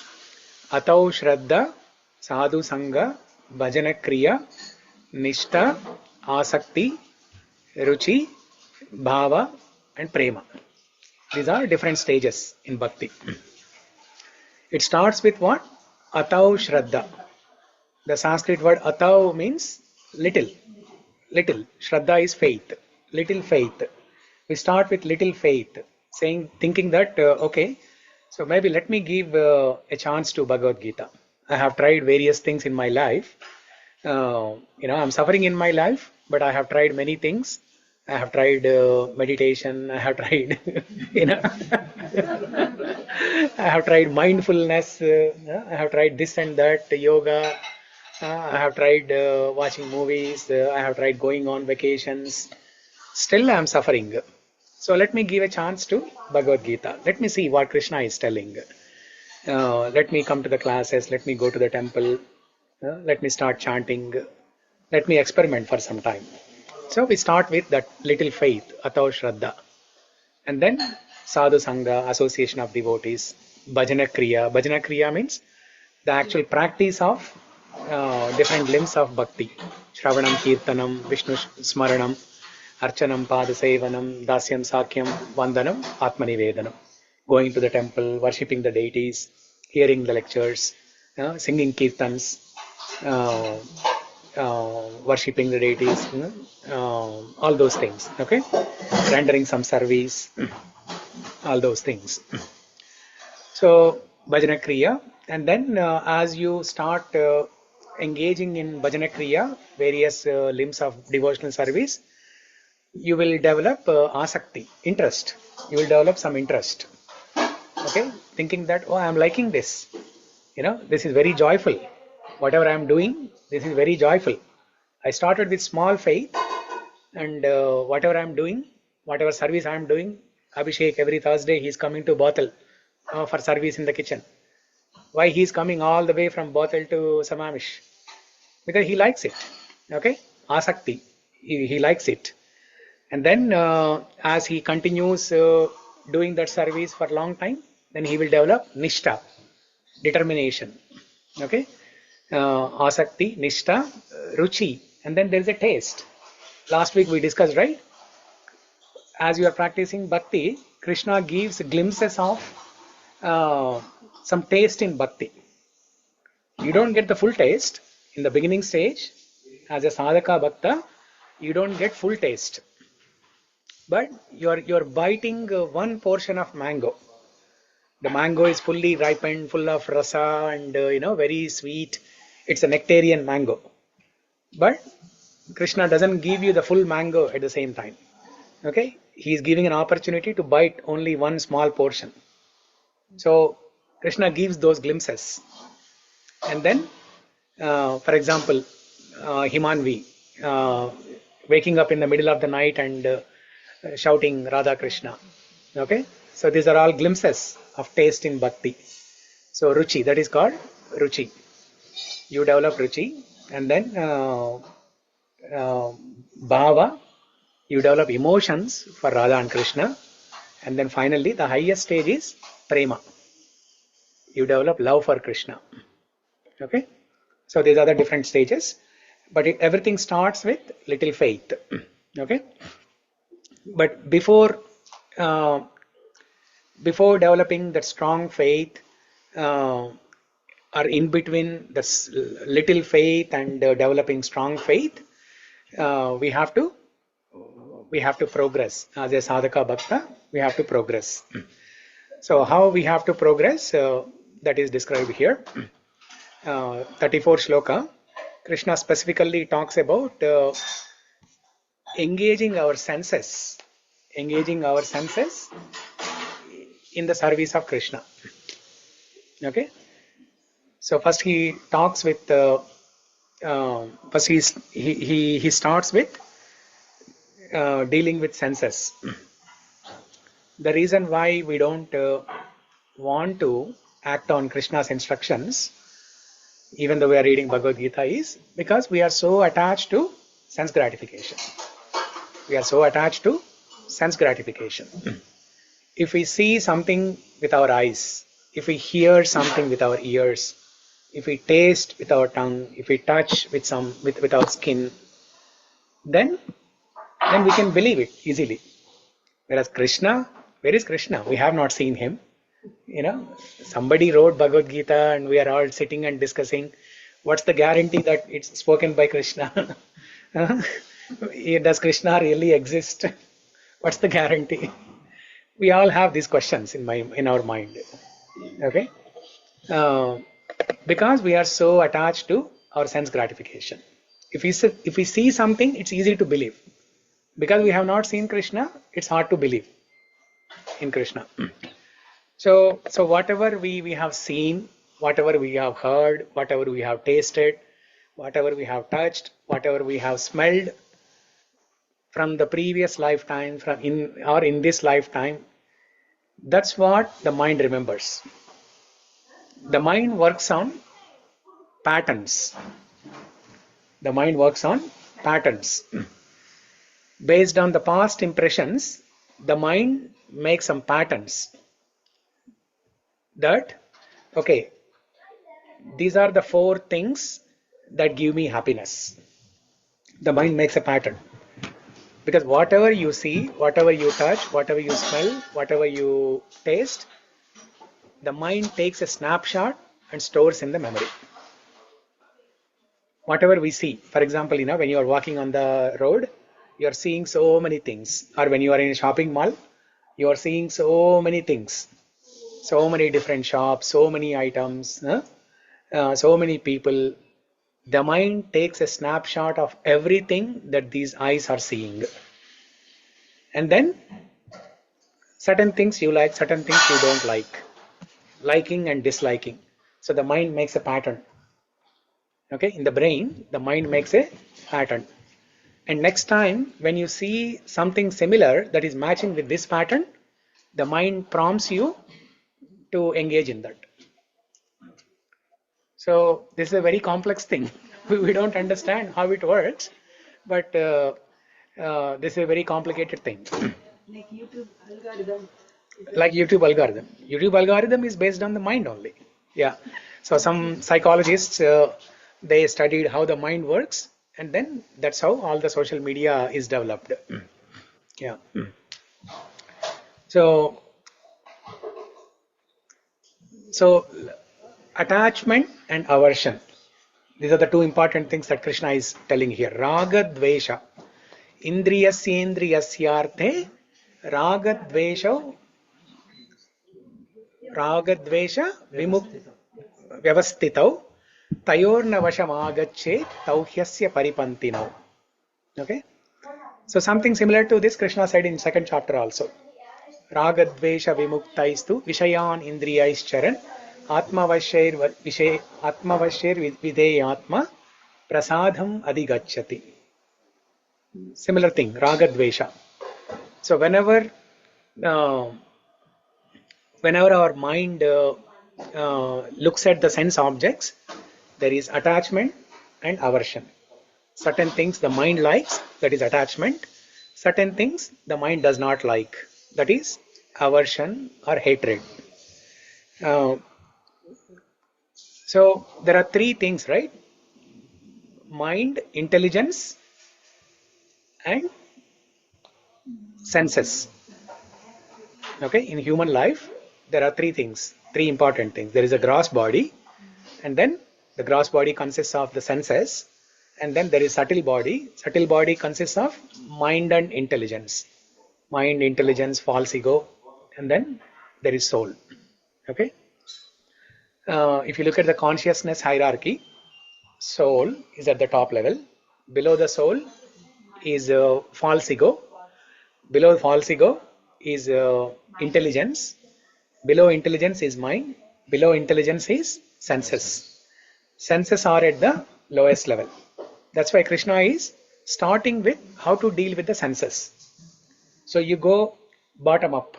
S1: Atau Shraddha, Sadhu Sangha, Bhajana Kriya, Nishta, Asakti, Ruchi, Bhava, and Prema. These are different stages in bhakti. It starts with what? Atau Shraddha. The Sanskrit word Atau means little. Little. Shraddha is faith. Little faith. We start with little faith, thinking that, okay, so maybe let me give a chance to Bhagavad Gita. I have tried various things in my life. I'm suffering in my life, but I have tried many things. I have tried meditation. I have tried, I have tried mindfulness. I have tried this and that, yoga. I have tried watching movies. I have tried going on vacations. Still, I am suffering. So let me give a chance to Bhagavad Gita. Let me see what Krishna is telling. Let me come to the classes. Let me go to the temple. Let me start chanting. Let me experiment for some time. So we start with that little faith, Atau Shraddha. And then Sadhu Sangha, association of devotees. Bhajana Kriya. Bhajana Kriya means the actual practice of different limbs of bhakti. Shravanam, Kirtanam, Vishnu Smaranam, Archanam, Padasevanam, Dasyam, Sakyam, Vandanam, Atmanivedanam. Going to the temple, worshipping the deities, hearing the lectures, singing kirtans, worshipping the deities, all those things. Okay, rendering some service, all those things. So Bhajana Kriya, and then as you start engaging in Bhajana Kriya, various limbs of devotional service, you will develop asakti, interest. You will develop some interest. Okay, thinking that, oh, I am liking this. This is very joyful. Whatever I am doing, this is very joyful. I started with small faith, and whatever I am doing, whatever service I am doing, Abhishek, every Thursday he is coming to Bothal for service in the kitchen. Why he is coming all the way from Bothal to Samamish? Because he likes it. Okay, asakti, he likes it. And then as he continues doing that service for a long time, then he will develop nishta, determination. Okay, asakti, nishta, ruchi, and then there is a taste. Last week we discussed, right? As you are practicing bhakti, Krishna gives glimpses of some taste in bhakti. You don't get the full taste in the beginning stage. As a sadhaka bhakta, you don't get full taste. But you're biting one portion of mango. The mango is fully ripened, full of rasa, and very sweet. It's a nectarian mango. But Krishna doesn't give you the full mango at the same time. Okay, he is giving an opportunity to bite only one small portion. So Krishna gives those glimpses. And then, for example, Himanvi, waking up in the middle of the night and shouting Radha Krishna. Okay, so these are all glimpses of taste in bhakti. So ruchi, that is called ruchi. You develop ruchi, and then bhava, you develop emotions for Radha and Krishna, and then finally the highest stage is prema. You develop love for Krishna. Okay, so these are the different stages, but everything starts with little faith. Okay, but before developing that strong faith, or in between this little faith and developing strong faith, we have to we have to progress. As a sadhaka bhakta, we have to progress. So how we have to progress, that is described here. 34 shloka, Krishna specifically talks about engaging our senses in the service of Krishna. Okay. So first he talks with, first he starts with dealing with senses. The reason why we don't want to act on Krishna's instructions, even though we are reading Bhagavad Gita, is because we are so attached to sense gratification. If we see something with our eyes, if we hear something with our ears, if we taste with our tongue, if we touch with our skin, then we can believe it easily. Whereas Krishna, where is Krishna? We have not seen him. Somebody wrote Bhagavad Gita and we are all sitting and discussing. What's the guarantee that it's spoken by Krishna? Does Krishna really exist? What's the guarantee? We all have these questions in our mind. Okay? Because we are so attached to our sense gratification. If we see something, it's easy to believe. Because we have not seen Krishna, it's hard to believe in Krishna. So whatever we have seen, whatever we have heard, whatever we have tasted, whatever we have touched, whatever we have smelled from the previous lifetime, in this lifetime, that's what the mind remembers. The mind works on patterns. Based on the past impressions, the mind makes some patterns. That, okay, these are the 4 things that give me happiness. The mind makes a pattern. Because whatever you see, whatever you touch, whatever you smell, whatever you taste, the mind takes a snapshot and stores in the memory. Whatever we see, for example, when you are walking on the road, you are seeing so many things. Or when you are in a shopping mall, you are seeing so many things. So many different shops, so many items, so many people. The mind takes a snapshot of everything that these eyes are seeing. And then certain things you like, certain things you don't like. Liking and disliking. So the mind makes a pattern. Okay, in the brain, the mind makes a pattern. And next time when you see something similar that is matching with this pattern, the mind prompts you to engage in that. So this is a very complex thing. We don't understand how it works, but this is a very complicated thing.
S2: Like YouTube algorithm.
S1: YouTube algorithm is based on the mind only. Yeah. So some psychologists, they studied how the mind works, and then that's how all the social media is developed. Yeah. So attachment and aversion. These are the 2 important things that Krishna is telling here. Raga dvesha. Indriyasyendriyasyarthe raga dvesha vyavastitau tayorna vasham agacche tauhyasya paripantinau. Okay. So something similar to this Krishna said in 2nd chapter also. Raga dvesha vimuktaistu vishayan indriyaischcharan atmavashair videyatma prasadham adhigacchati. Similar thing, raga dvesha. So whenever our mind looks at the sense objects, there is attachment and aversion. Certain things the mind likes, that is attachment. Certain things the mind does not like, that is aversion or hatred. So there are 3 things, right? Mind, intelligence, and senses. Okay, in human life, there are 3 things, 3 important things. There is a gross body, and then the gross body consists of the senses, and then there is subtle body. Subtle body consists of mind and intelligence. Mind, intelligence, false ego, and then there is soul. Okay. If you look at the consciousness hierarchy, soul is at the top level. Below the soul is false ego. Below false ego is intelligence. Below intelligence is mind. Below intelligence is senses. Senses are at the lowest level. That's why Krishna is starting with how to deal with the senses. So you go bottom up.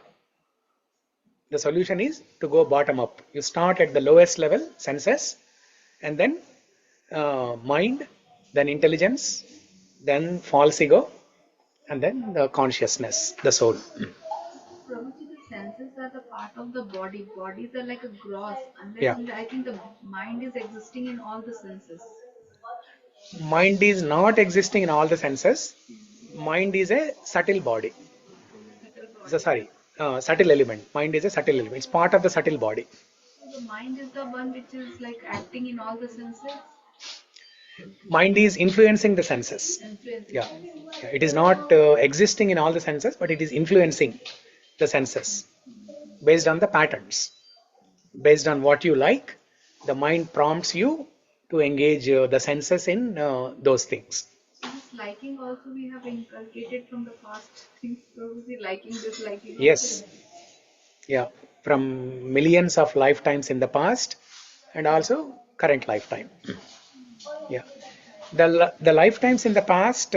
S1: The solution is to go bottom up. You start at the lowest level, senses, and then mind, then intelligence, then false ego, and then the consciousness, the soul.
S11: Prabhuji, the senses are the part of the body. Bodies are like a gross.
S1: Yeah.
S11: I think the mind is existing in all the senses.
S1: Mind is not existing in all the senses. Mind is a subtle body. Subtle element. Mind is a subtle element. It's part of the subtle body.
S11: So the mind is the one which is like acting in all the senses.
S1: Mind is influencing the senses. Yeah. It is not existing in all the senses, but it is influencing the senses based on the patterns. Based on what you like, the mind prompts you to engage the senses in those things.
S11: This liking also we have inculcated from the past things. Probably liking, disliking.
S1: Yes. Yeah. From millions of lifetimes in the past and also current lifetime. Yeah. The lifetimes in the past,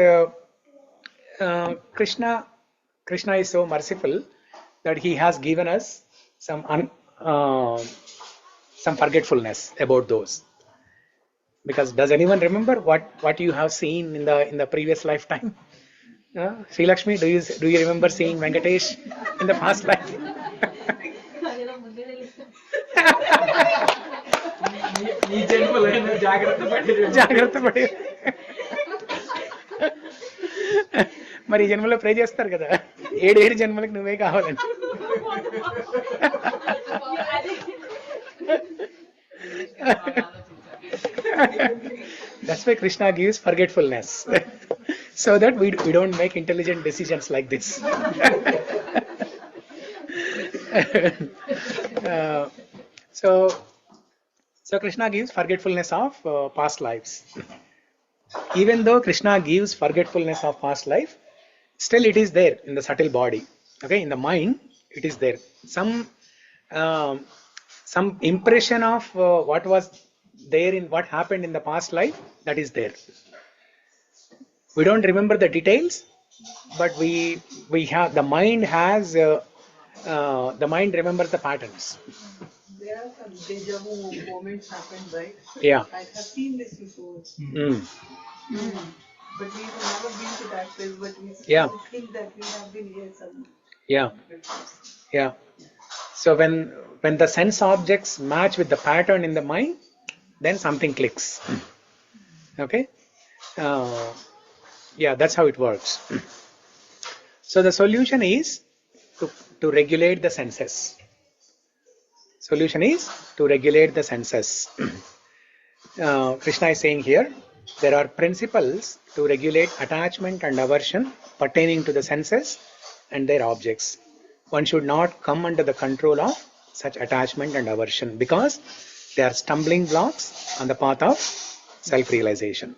S1: Krishna is so merciful that he has given us some forgetfulness about those. Because does anyone remember what you have seen in the previous lifetime? Sri Lakshmi, do you remember seeing Venkatesh in the past life? జాగ్రత్త పడి మరి ఈ జన్మలో ప్రే చేస్తారు కదా, 7 జన్మలకు నువ్వే కావాలని. That's why Krishna gives forgetfulness, so that we don't make intelligent decisions like this. So Krishna gives forgetfulness of past lives. Even though Krishna gives forgetfulness of past life, still it is there in the subtle body. Okay, in the mind it is there. Some impression of what was there in what happened in the past life, that is there. We don't remember the details, but we have the mind has the mind remembers the patterns.
S13: There are some deja vu moments happen, right?
S1: Yeah.
S13: I have seen this before. But we have never been to that place, but we still think that we have been here somewhere.
S1: Yeah. So when the sense objects match with the pattern in the mind, then something clicks. Okay. That's how it works. So the solution is to regulate the senses. Solution is to regulate the senses. Krishna is saying here, there are principles to regulate attachment and aversion pertaining to the senses and their objects. One should not come under the control of such attachment and aversion because they are stumbling blocks on the path of self-realization.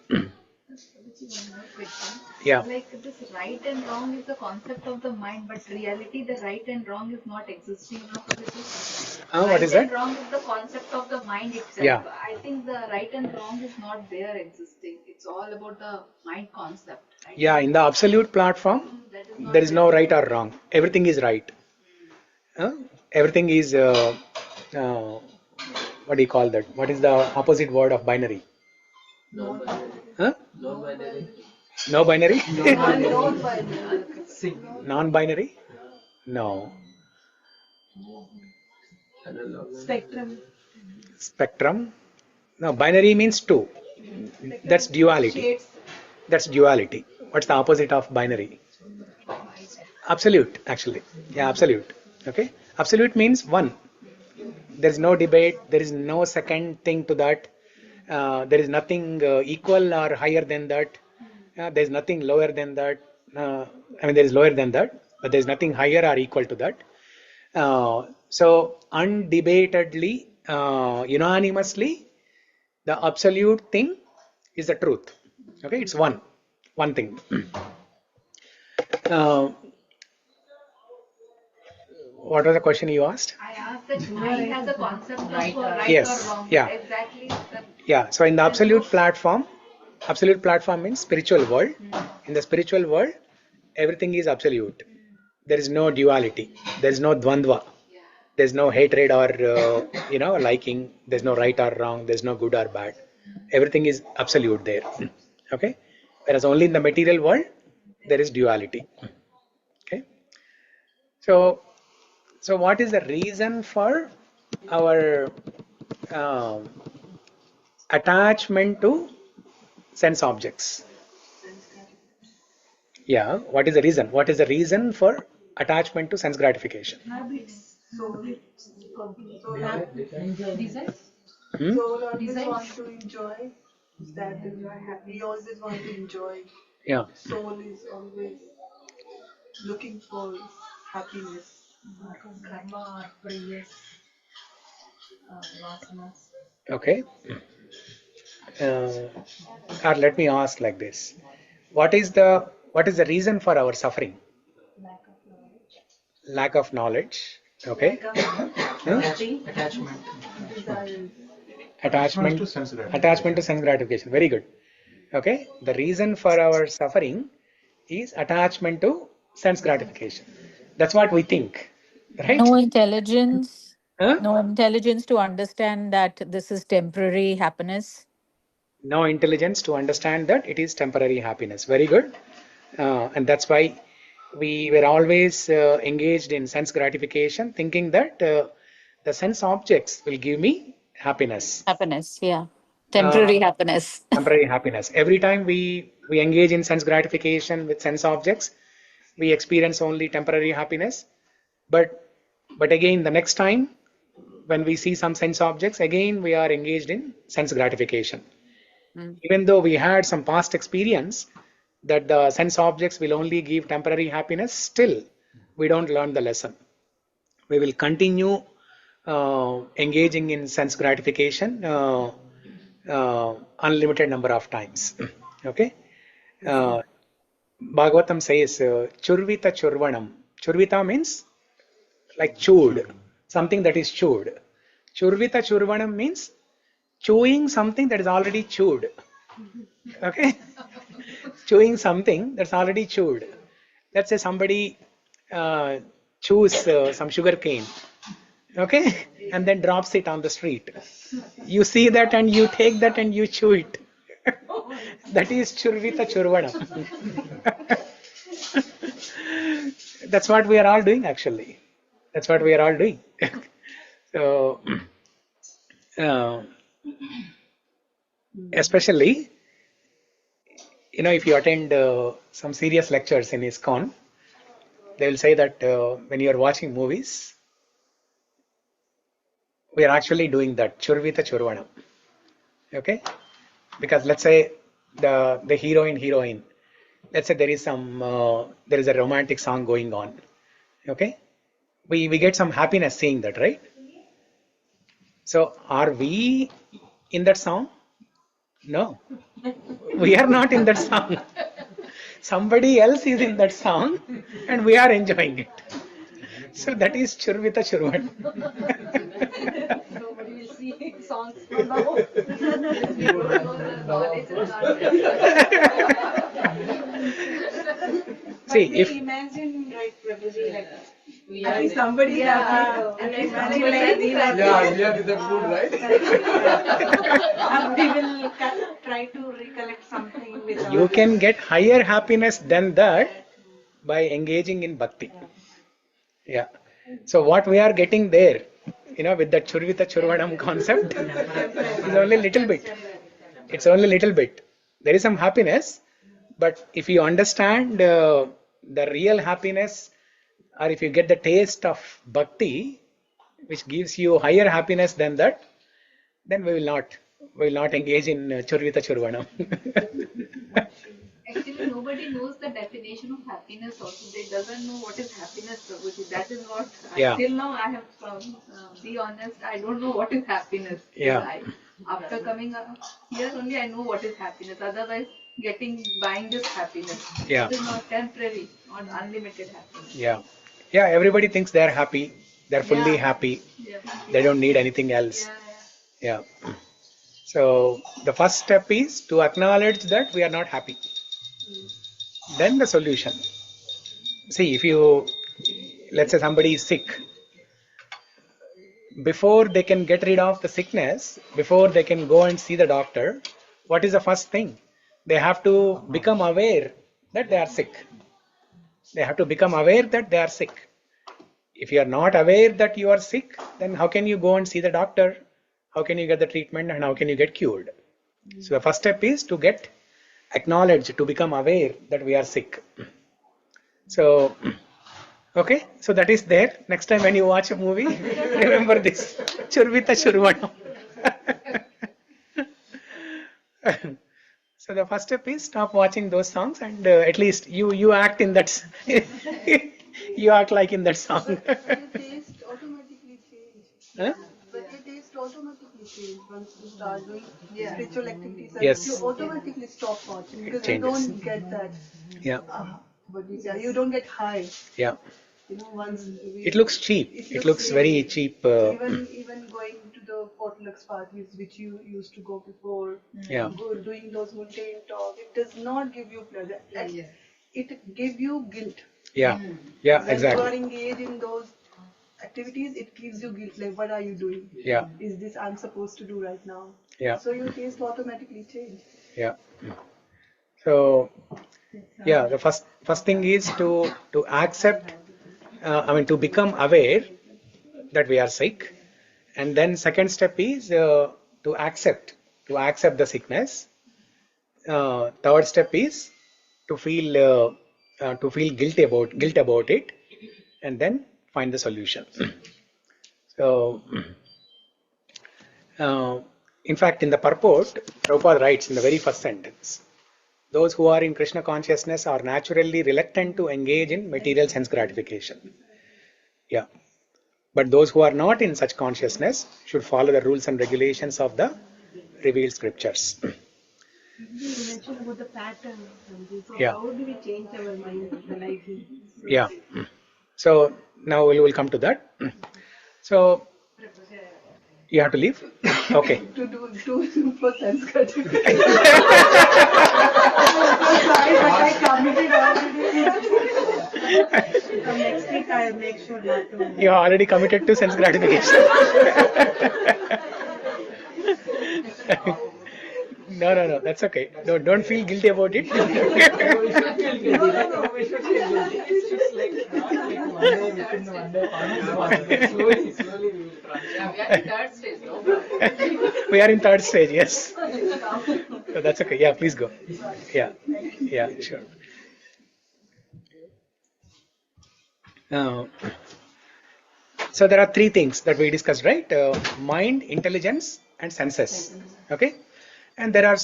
S1: Yeah.
S11: Like this right and wrong is the concept of the mind, but reality the right and wrong is not existing.
S1: What is that?
S11: Right and wrong is the concept of the mind itself.
S1: Yeah.
S11: I think the right and wrong is not there existing. It's all about the mind concept. Right?
S1: Yeah, in the absolute platform, there is no right or wrong. Everything is right. Everything is, what do you call that? What is the opposite word of binary?
S6: Non-binary.
S1: No binary?
S13: Non-binary.
S1: Non-binary? No. Spectrum? No, binary means two. That's duality. That's duality. What's the opposite of binary? Absolute, actually. Yeah, absolute. Okay? Absolute means one. There is no debate. There is no second thing to that. There is nothing equal or higher than that. There is nothing lower than that. There is lower than that, but there is nothing higher or equal to that. So undebatedly, unanimously, the absolute thing is the truth. Okay, it's one thing. What was the question you asked?
S11: I asked that mind has a concept of right
S1: Yes.
S11: or wrong.
S1: Yeah.
S11: Exactly.
S1: Yeah. So in the absolute platform means spiritual world. In the spiritual world, everything is absolute. There is no duality. There is no dvandva. There's no hatred or liking. There's no right or wrong. There's no good or bad. Everything is absolute there. Okay. Whereas only in the material world there is duality. Okay. So what is the reason for our attachment to sense objects? Yeah. What is the reason? What is the reason for attachment to sense gratification?
S16: Habits. Soul always want to enjoy. That is why we always want to enjoy.
S1: Yeah.
S16: Soul is always looking for happiness. Karma or previous vasanas.
S1: Okay. Or let me ask like this: what is the reason for our suffering? Lack of knowledge. Okay. Attachment to sense gratification. Very good. Okay. The reason for our suffering is attachment to sense gratification. That's what we think, right?
S15: No intelligence. No intelligence to understand that this is temporary happiness.
S1: No intelligence to understand that it is temporary happiness. Very good. And that's why we were always engaged in sense gratification, thinking that the sense objects will give me happiness.
S15: Happiness, yeah. Temporary happiness.
S1: Temporary happiness. Every time we engage in sense gratification with sense objects, we experience only temporary happiness. But again, the next time when we see some sense objects, again we are engaged in sense gratification. Even though we had some past experience that the sense objects will only give temporary happiness, still we don't learn the lesson. We will continue engaging in sense gratification unlimited number of times. Okay. Bhagavatam says churvita churvanam. Churvita means like chewed, something that is chewed. Churvita churvanam means chewing something that is already chewed. Okay. Chewing something that's already chewed. Let's say somebody chews some sugar cane, okay, and then drops it on the street. You see that and you take that and you chew it. That is churvita churvanam. That's what we are all doing actually. That's what we are all doing. So, especially, if you attend some serious lectures in ISKCON, they will say that when you are watching movies, we are actually doing that, churvita churvanam. Okay? Because let's say the heroine, let's say there is a romantic song going on. Okay? We get some happiness seeing that, right? So are we in that song? No. We are not in that song. Somebody else is in that song and we are enjoying it. So that is churvita churvan.
S16: Nobody will see songs from the home.
S1: See, if
S16: imagine, right, Prabhuji, like I think somebody imagine like
S10: we are with the food, right?
S16: And we will try to recollect something with
S1: you can get higher happiness than that by engaging in bhakti. Yeah. So what we are getting there, with the churvita churvanam concept, is only little bit. It's only little bit. There is some happiness, but if you understand the real happiness, or if you get the taste of bhakti, which gives you higher happiness than that, then we will not will not engage in Churvita Churvanam.
S11: Actually, nobody knows the definition of happiness also. They doesn't know what is happiness, Prabhuji. That is what, till now I have be honest, I don't know what is happiness. After coming here only I know what is happiness. Otherwise, buying this happiness. It is not temporary, not unlimited happiness.
S1: Yeah, everybody thinks they are happy. They're fully happy. They don't need anything else. Yeah. So the first step is to acknowledge that we are not happy. Then the solution. See, if you, let's say somebody is sick, before they can get rid of the sickness, before they can go and see the doctor, what is the first thing? They have to become aware that they are sick. They have to become aware that they are sick. If you are not aware that you are sick, then how can you go and see the doctor? How can you get the treatment and how can you get cured? So the first step is to get acknowledged, to become aware that we are sick. So, okay, so that is there. Next time when you watch a movie, remember this. Churvita Churvanam. So the first step is stop watching those songs and at least you act in that. You act like in that song.
S16: But your taste automatically change.
S1: Huh?
S16: But your taste automatically change once you start doing spiritual activities.
S1: Yes.
S16: You automatically stop watching because you
S1: Changes.
S16: don't get that.
S1: Yeah.
S16: You don't get high.
S1: Yeah.
S16: You know, once
S1: It looks cheap. It looks very cheap.
S16: Even going to the potlucks parties which you used to go before, doing those mundane talk, it does not give you pleasure. It gives you guilt.
S1: Yeah, exactly.
S16: When you are engaged in those activities, it gives you guilt. Like, what are you doing?
S1: Yeah.
S16: Is this I'm supposed to do right now?
S1: Yeah.
S16: So your taste automatically change.
S1: Yeah. So, yeah, the first thing is to accept. To become aware that we are sick, and then second step is to accept the sickness. Third step is to feel guilt about it, and then find the solution. So, in fact, in the purport, Prabhupada writes in the very first sentence, those who are in Krishna consciousness are naturally reluctant to engage in material sense gratification. Yeah. But those who are not in such consciousness should follow the rules and regulations of the revealed scriptures.
S16: You mentioned about the pattern. So
S1: Yeah.
S16: how do we change our mind?
S1: Yeah. So now we will come to that. So you have to leave? Okay.
S16: To do for sense gratification. Sorry, but I committed already. So next week I'll make sure not to.
S1: You are already committed to sense gratification. No, that's okay. Don't feel guilty about it. We are in third stage, yes. So that's okay. Yeah, please go. Yeah, sure. So there are three things that we discussed, right? Mind, intelligence, and senses. Okay, and there are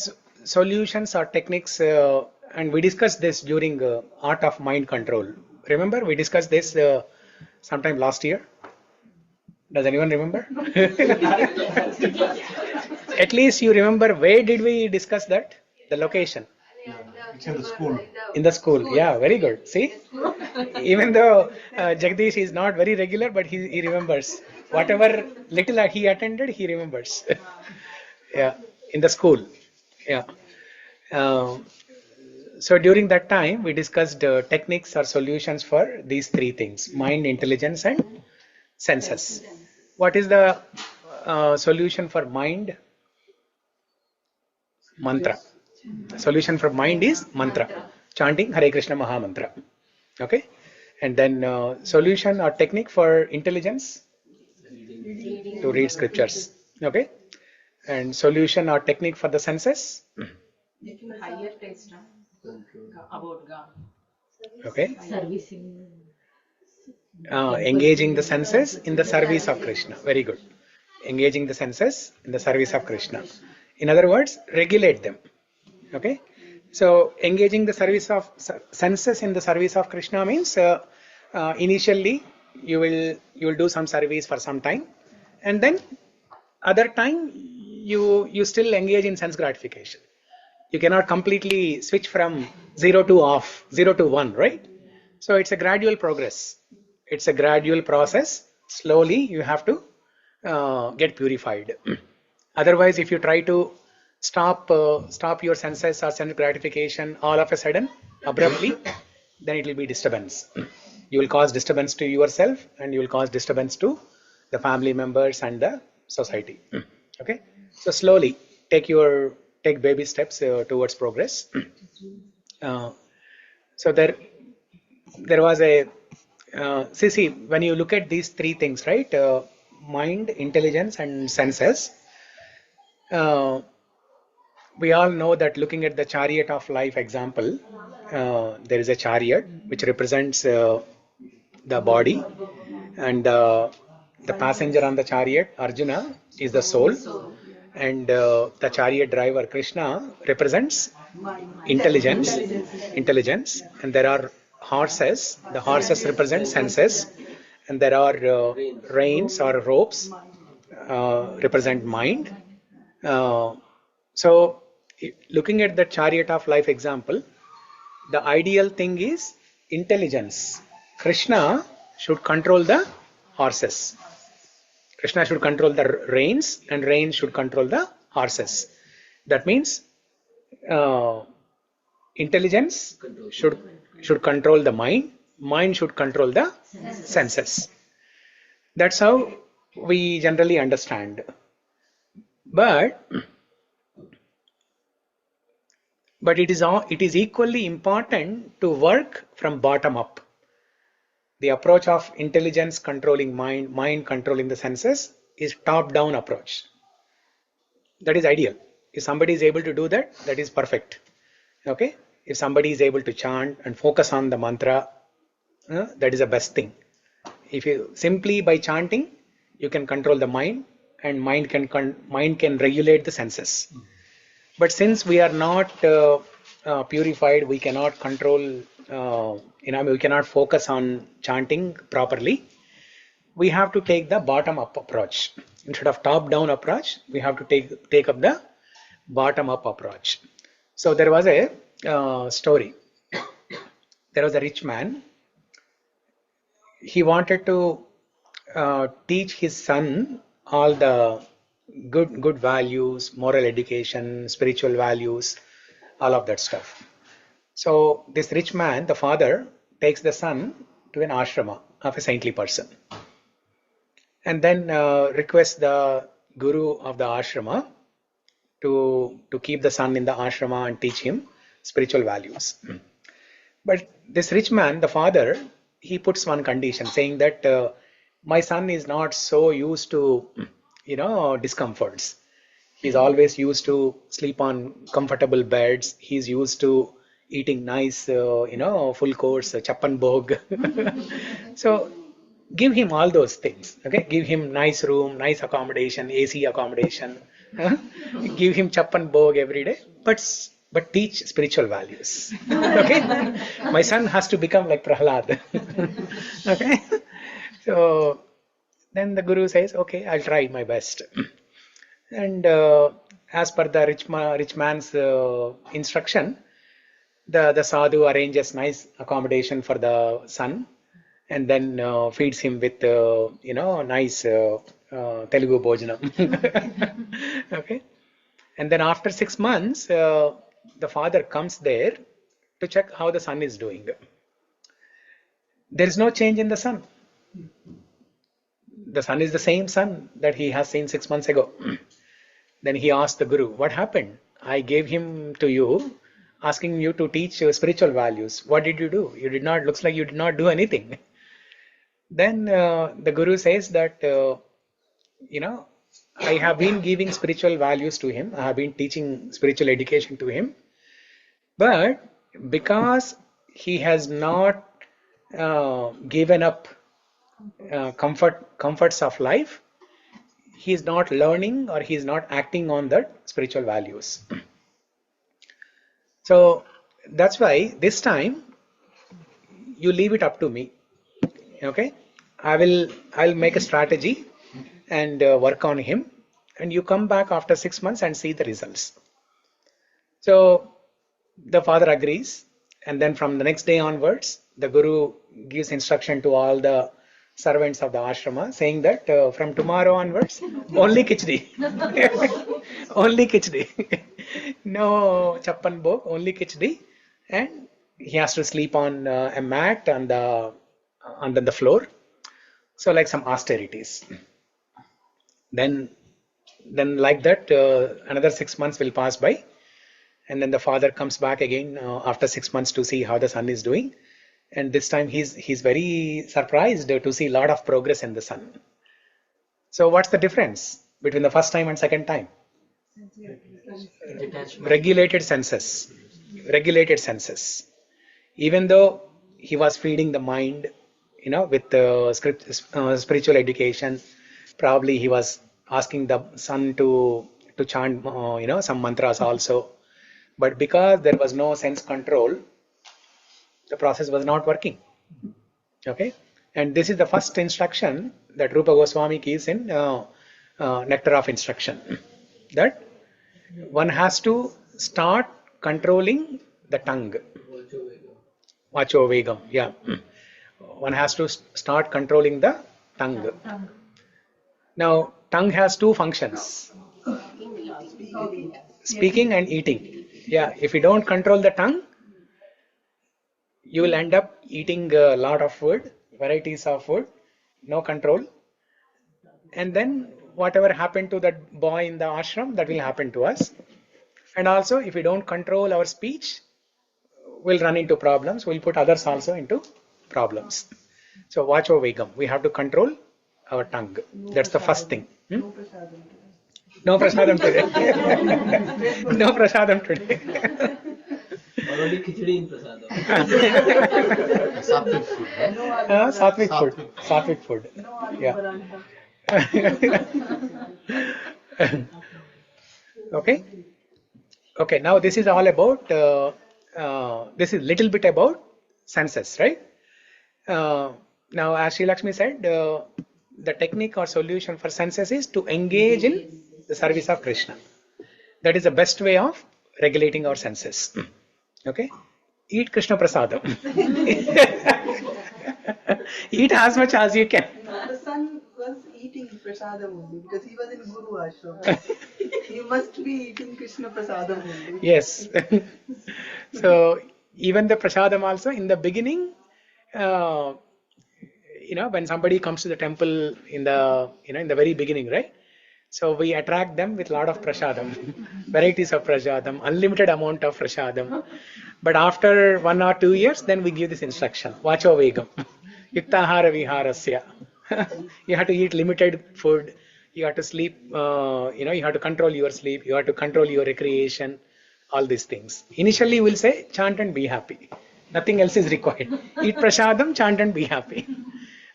S1: solutions or techniques, and we discussed this during Art of Mind Control. Remember, we discussed this sometime last year. Does anyone remember? At least you remember where did we discuss that? The location.
S9: It's in the school.
S1: In the school. Yeah, very good. See, even though Jagdish is not very regular, but he remembers whatever little he attended. He remembers. Yeah, in the school. Yeah. So during that time, we discussed techniques or solutions for these three things: mind, intelligence, and senses. What is the solution for mind? Mantra. Solution for mind is mantra, chanting Hare Krishna Maha Mantra. Okay, and then solution or technique for intelligence, to read scriptures. Okay, and solution or technique for the senses,
S2: Higher taste about God.
S1: okay,
S2: Servicing.
S1: engaging the senses in the service of Krishna. Very good. Engaging the senses in the service of Krishna. In other words, regulate them. Okay. So engaging the service of senses in the service of Krishna means initially you will do some service for some time, and then other time you still engage in sense gratification. You cannot completely switch from 0 to off, 0 to 1, right? So it's a gradual progress. It's a gradual process. Slowly you have to get purified. Otherwise, if you try to stop your senses or sense gratification all of a sudden, abruptly, then it will be disturbance. You will cause disturbance to yourself, and you will cause disturbance to the family members and the society. Okay, so slowly take baby steps towards progress. So there was a see, when you look at these three things, right? Mind, intelligence, and senses. We all know that looking at the chariot of life example, there is a chariot which represents the body, and the passenger on the chariot, Arjuna, is the soul, and the chariot driver, Krishna, represents intelligence, and there are horses. The horses represent senses, and there are reins or ropes represent mind. So looking at the chariot of life example, the ideal thing is intelligence. Krishna should control the horses. Krishna should control the reins, and reins should control the horses. That means intelligence should control the mind. Mind should control the senses. That's how we generally understand. But it is equally important to work from bottom up. The approach of intelligence controlling mind, mind controlling the senses is top-down approach. That is ideal. If somebody is able to do that, that is perfect. Okay. If somebody is able to chant and focus on the mantra, that is the best thing. If you simply by chanting, you can control the mind, and mind can regulate the senses. But since we are not purified, we cannot control. We cannot focus on chanting properly. We have to take the bottom-up approach instead of top-down approach. We have to take up the bottom-up approach. So there was a story. There was a rich man. He wanted to teach his son all the good values, moral education, spiritual values, all of that stuff. So this rich man, the father, takes the son to an ashrama of a saintly person, and then requests the guru of the ashrama to keep the son in the ashrama and teach him spiritual values. But this rich man, the father, he puts one condition, saying that my son is not so used to discomforts. He's always used to sleep on comfortable beds. He's used to eating nice full course chappan bhog. So give him all those things. Okay, give him nice room, nice accommodation, AC accommodation. Give him chappan bhog every day, but teach spiritual values. Okay, my son has to become like Prahlad. Okay, so then the guru says, okay, I'll try my best. And as per the rich man's instruction, the sadhu arranges nice accommodation for the son, and then feeds him with nice Telugu bhojanam. Okay, and then after 6 months, the father comes there to check how the son is doing. There is no change in the son. The son is the same son that he has seen 6 months ago. Then he asked the guru, what happened? I gave him to you, asking you to teach spiritual values. What did you do? Looks like you did not do anything. Then the guru says that, I have been giving spiritual values to him. I have been teaching spiritual education to him. But because he has not given up comforts of life, he is not learning or he is not acting on the spiritual values. So that's why this time you leave it up to me. Okay, I'll make a strategy and work on him, and you come back after 6 months and see the results. So the father agrees, and then from the next day onwards, the guru gives instruction to all the servants of the ashrama, saying that from tomorrow onwards, only khichdi, only khichdi, no chappan bhog, only khichdi, and he has to sleep on a mat on the floor. So like some austerities. Then like that, another 6 months will pass by, and then the father comes back again after 6 months to see how the son is doing. And this time he's very surprised to see a lot of progress in the son. So what's the difference between the first time and second time? Regulated senses. Regulated senses. Even though he was feeding the mind, with spiritual education, probably he was asking the son to chant, some mantras also. But because there was no sense control, the process was not working. Okay, and this is the first instruction that Rupa Goswami gives in Nectar of Instruction, that one has to start controlling the tongue. Vacho Vegam, yeah. One has to start controlling the tongue. Now, tongue has two functions: speaking and eating. Yeah, if you don't control the tongue, you will end up eating a lot of food, varieties of food, no control. And then whatever happened to that boy in the ashram, that will happen to us. And also, if we don't control our speech, we'll run into problems. We'll put others also into problems. So, vacho vegam. We have to control our tongue. That's the first thing. No prasadam today. No prasadam today.
S6: Already khichdi in prasadam.
S1: Sattvic food. Sattvic food. Sattvic food. Yeah. Okay. Okay. Now this is all about. This is little bit about senses, right? Now, as Sri Lakshmi said, the technique or solution for senses is to engage in the service of Krishna. That is the best way of regulating our senses. Okay, eat Krishna prasadam. Eat as much as you can.
S16: The son was eating prasadam only because he was in Guru Ashram. He must be eating Krishna prasadam only.
S1: Yes. So even the prasadam also in the beginning, when somebody comes to the temple in the in the very beginning, right? So we attract them with a lot of prasadam, varieties of prasadam, unlimited amount of prasadam. But after 1 or 2 years, then we give this instruction: Vacho vegam, yuktahara viharasya. You have to eat limited food. You have to sleep. You have to control your sleep. You have to control your recreation. All these things. Initially, we'll say chant and be happy. Nothing else is required. Eat prasadam, chant and be happy.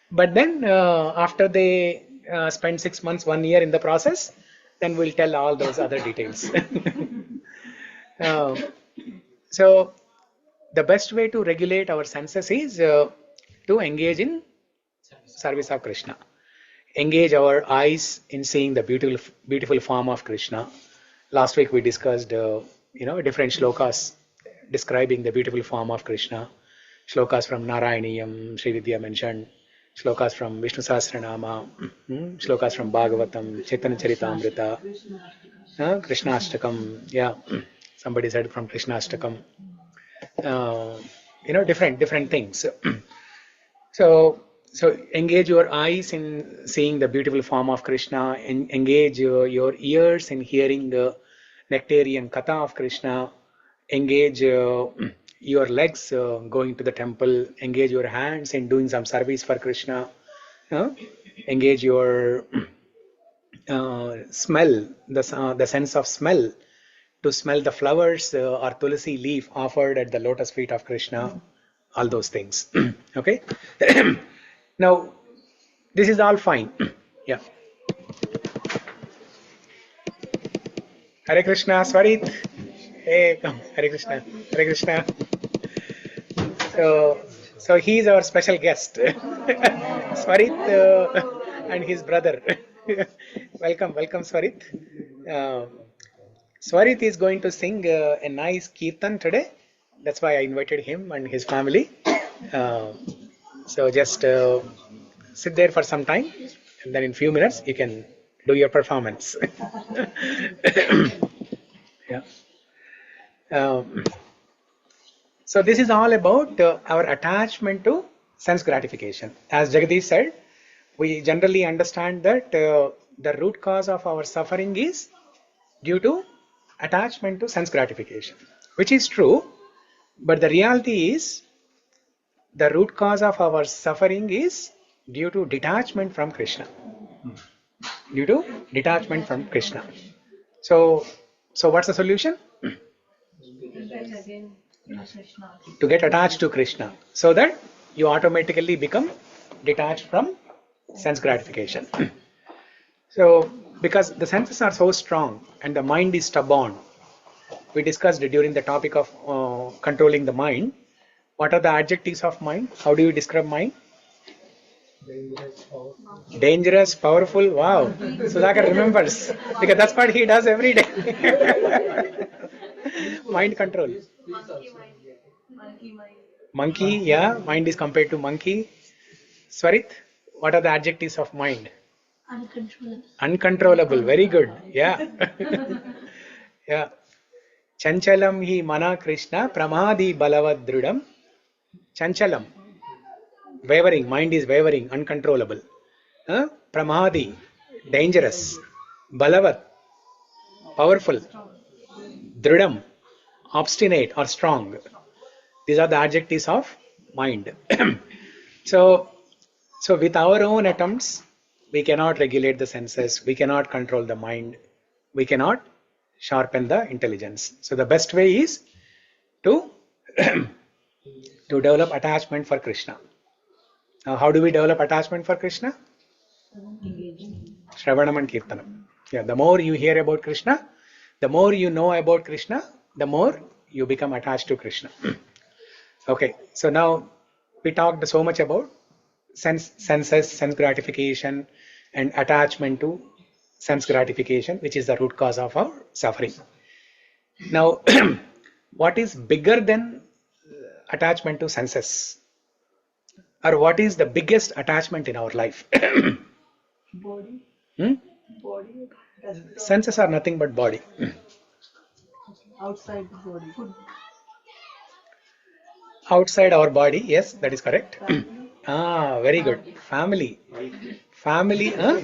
S1: But then after they spend 6 months, 1 year in the process, then we'll tell all those other details. So the best way to regulate our senses is to engage in service of Krishna. Engage our eyes in seeing the beautiful form of Krishna. Last week we discussed different shlokas describing the beautiful form of Krishna. Shlokas from Narayaniyam, Sri Vidya mentioned. Shlokas from Vishnu Sahasranama, shlokas from Bhagavatam, Chaitanya Charitamrita, Krishna Ashtakam, yeah, somebody said from Krishna Ashtakam, different things. So engage your eyes in seeing the beautiful form of Krishna, engage your ears in hearing the nectarian katha of Krishna, engage your legs going to the temple, engage your hands in doing some service for Krishna, engage your smell, the sense of smell, to smell the flowers or tulsi leaf offered at the lotus feet of Krishna, all those things. Okay. Now, this is all fine. Yeah. Hare Krishna, Swarit. Hey, come. Hare Krishna. Hare Krishna. So he's our special guest, Swarit, and his brother. Welcome, Swarit. Swarit is going to sing a nice kirtan today. That's why I invited him and his family. So just sit there for some time, and then in few minutes you can do your performance. Yeah. So this is all about our attachment to sense gratification. As Jagadish said, we generally understand that the root cause of our suffering is due to attachment to sense gratification, which is true, but the reality is the root cause of our suffering is due to detachment from Krishna. Due to detachment from Krishna. So what's the solution? To get attached to Krishna, so that you automatically become detached from sense gratification. So because the senses are so strong and the mind is stubborn, we discussed during the topic of controlling the mind. What are the adjectives of mind? How do you describe mind? Dangerous, powerful. Wow, Sudhakar remembers, because that's what he does every day. Mind control. Monkey, yeah, mind is compared to monkey. Swarit, what are the adjectives of mind?
S11: Uncontrollable.
S1: Uncontrollable, very good. Yeah. Yeah. Chanchalam hi mana Krishna pramadi balavad dridam. Chanchalam, wavering, mind is wavering, uncontrollable. Pramadi, dangerous. Balavat, powerful. Dridam, obstinate or strong. These are the adjectives of mind. So with our own attempts, we cannot regulate the senses, we cannot control the mind, we cannot sharpen the intelligence. So the best way is to to develop attachment for Krishna. Now, how do we develop attachment for Krishna? Shravanam and Kirtanam. Yeah, the more you hear about Krishna, the more you know about Krishna, the more you become attached to Krishna. Okay, so now we talked so much about senses, sense gratification, and attachment to sense gratification, which is the root cause of our suffering. Now, what is bigger than attachment to senses? Or what is the biggest attachment in our life?
S16: Body. Body.
S1: Senses are nothing but body.
S16: Outside the body.
S1: Outside our body, yes, that is correct. Very good. Family. Family, huh?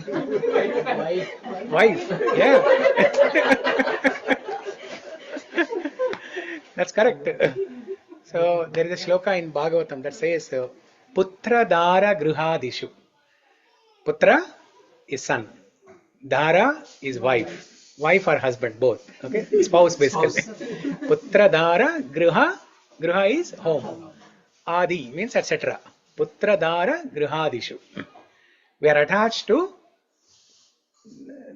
S1: Wife. Yeah. That's correct. So there is a shloka in Bhagavatam that says, Putra Dara Gruhadishu. Putra is son. Dara is wife. Wife or husband, both. Okay? Spouse basically. Putra Dara Gruha. Gruha is home. Adi means etc. Putra Dara Gruhadishu. We are attached to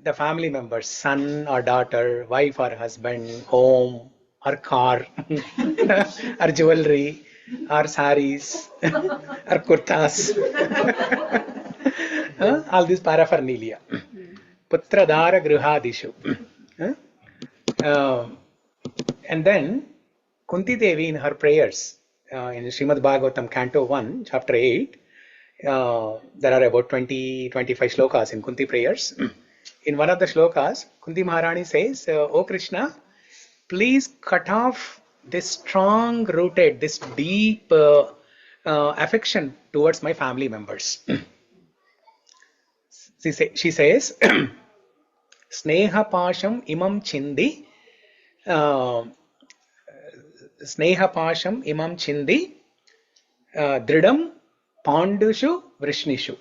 S1: the family members, son or daughter, wife or husband, home or car, or jewelry, or saris, or kurtas. All these paraphernalia. Putra Dara Gruhadishu. And then Kunti Devi in her prayers in Srimad Bhagavatam Canto 1, Chapter 8, there are about 20-25 shlokas in Kunti prayers. In one of the shlokas, Kunti Maharani says, "O Krishna, please cut off this strong rooted, this deep affection towards my family members." She says, Sneha Pasham imam chindi, Sneha Pasham imam chindi, Dridam Pandushu Vrishnishu.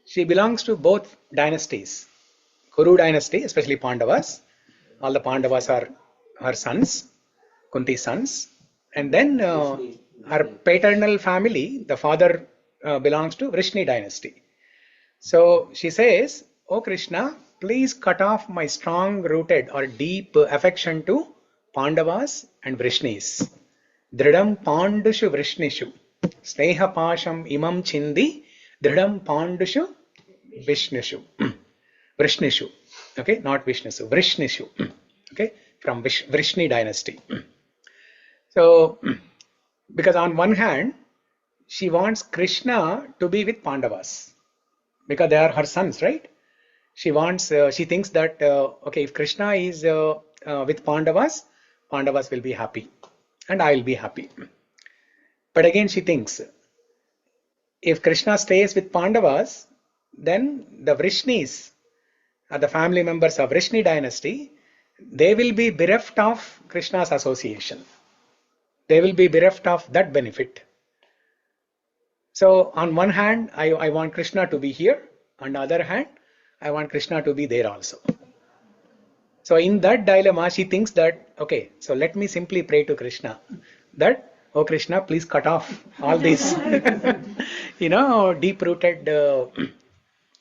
S1: She belongs to both dynasties. Kuru dynasty, especially Pandavas. All the Pandavas are her sons, Kunti's sons. And then her paternal family, the father belongs to Vrishni dynasty. So she says, "O Krishna, please cut off my strong rooted or deep affection to Pandavas and Vrishnis. Dridam Pandushu Vrishnishu. Sneha Pasham Imam Chindi. Dridam Pandushu Vishnishu. Vrishnishu. Okay, not Vishnishu. Vrishnishu. Okay, from Vrishni dynasty. So, because on one hand, she wants Krishna to be with Pandavas because they are her sons, right? She thinks that, okay, if Krishna is with Pandavas, Pandavas will be happy and I will be happy. But again, she thinks, if Krishna stays with Pandavas, then the Vrishnis, the family members of Vrishni dynasty, they will be bereft of Krishna's association. They will be bereft of that benefit. So on one hand, I want Krishna to be here. On the other hand, I want Krishna to be there also. So in that dilemma, she thinks that, okay, so let me simply pray to Krishna that, oh Krishna, please cut off all this, deep-rooted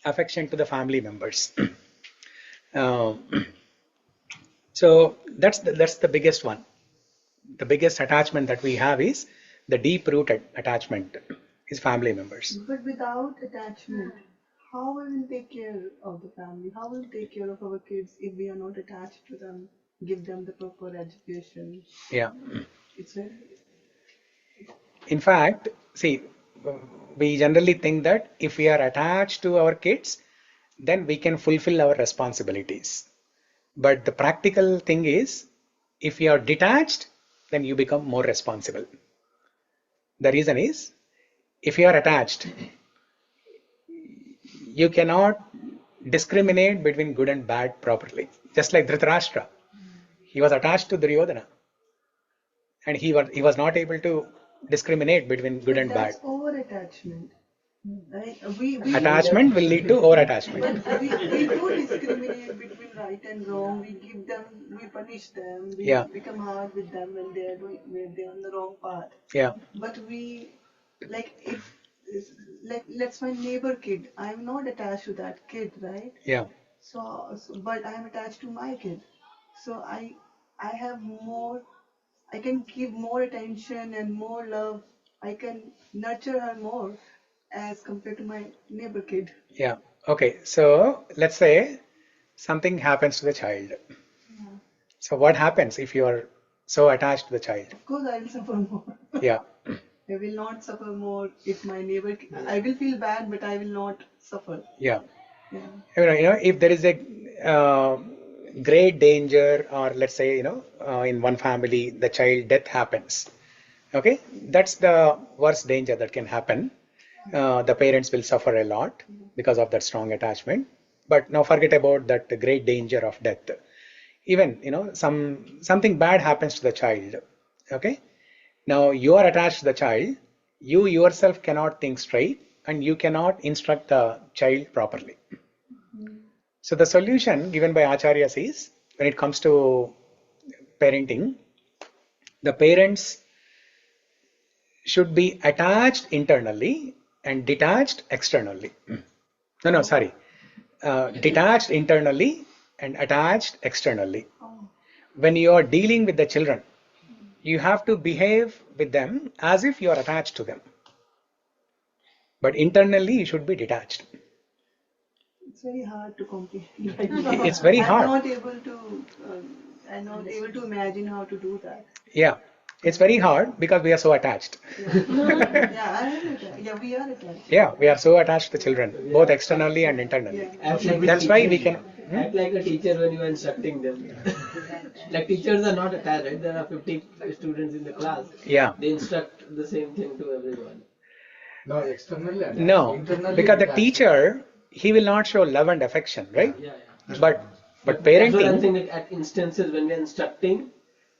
S1: affection to the family members. So that's the biggest one. The biggest attachment that we have is the deep-rooted attachment is family members.
S16: But without attachment, how we will take care of the family? How will we take care of our kids if we are not attached to them, give them the proper education?
S1: Yeah.
S16: It's very...
S1: In fact, see, we generally think that if we are attached to our kids, then we can fulfill our responsibilities. But the practical thing is, if you are detached, then you become more responsible. The reason is, if you are attached, you cannot discriminate between good and bad properly. Just like Dhritarashtra, he was attached to Duryodhana, and he was not able to discriminate between good and bad.
S16: That's over-attachment. Right?
S1: Attachment will lead to over-attachment.
S16: But we do discriminate between right and wrong. We give them, we punish them, we become hard with them when they're on the wrong path.
S1: Yeah.
S16: But let's my neighbor kid. I'm not attached to that kid, right?
S1: Yeah.
S16: So but I'm attached to my kid. So I have more. I can give more attention and more love. I can nurture her more as compared to my neighbor kid.
S1: Yeah. Okay. So let's say something happens to the child.
S16: Yeah.
S1: So what happens if you are so attached to the child?
S16: Of course, I will suffer more.
S1: Yeah.
S16: I will not suffer more if my neighbor. I will feel bad, but I will not suffer.
S1: Yeah.
S16: Yeah.
S1: If there is a great danger, or let's say in one family the child death happens. Okay, that's the worst danger that can happen. The parents will suffer a lot because of that strong attachment. But now forget about that great danger of death. Even something bad happens to the child. Okay, now you are attached to the child. You yourself cannot think straight, and you cannot instruct the child properly. So the solution given by Acharyas is, when it comes to parenting, the parents should be attached internally and detached externally. Detached internally and attached externally. When you are dealing with the children, you have to behave with them as if you are attached to them. But internally you should be detached.
S16: It's very hard to comprehend.
S1: It's very hard.
S16: I'm not able to imagine how to do that.
S1: Yeah, it's very hard because we are so attached.
S16: Yeah, we are attached.
S1: Yeah, we are so attached to children, both externally and internally. That's why we can.
S6: Act like a teacher when you are instructing them. Like teachers are not attached, right? There are 50 students in the class.
S1: Yeah.
S6: They instruct the same thing to everyone.
S10: No, externally.
S1: No, because the teacher, he will not show love and affection, right?
S6: Yeah.
S1: But parenting.
S6: That's what I'm saying, like at instances when we are instructing,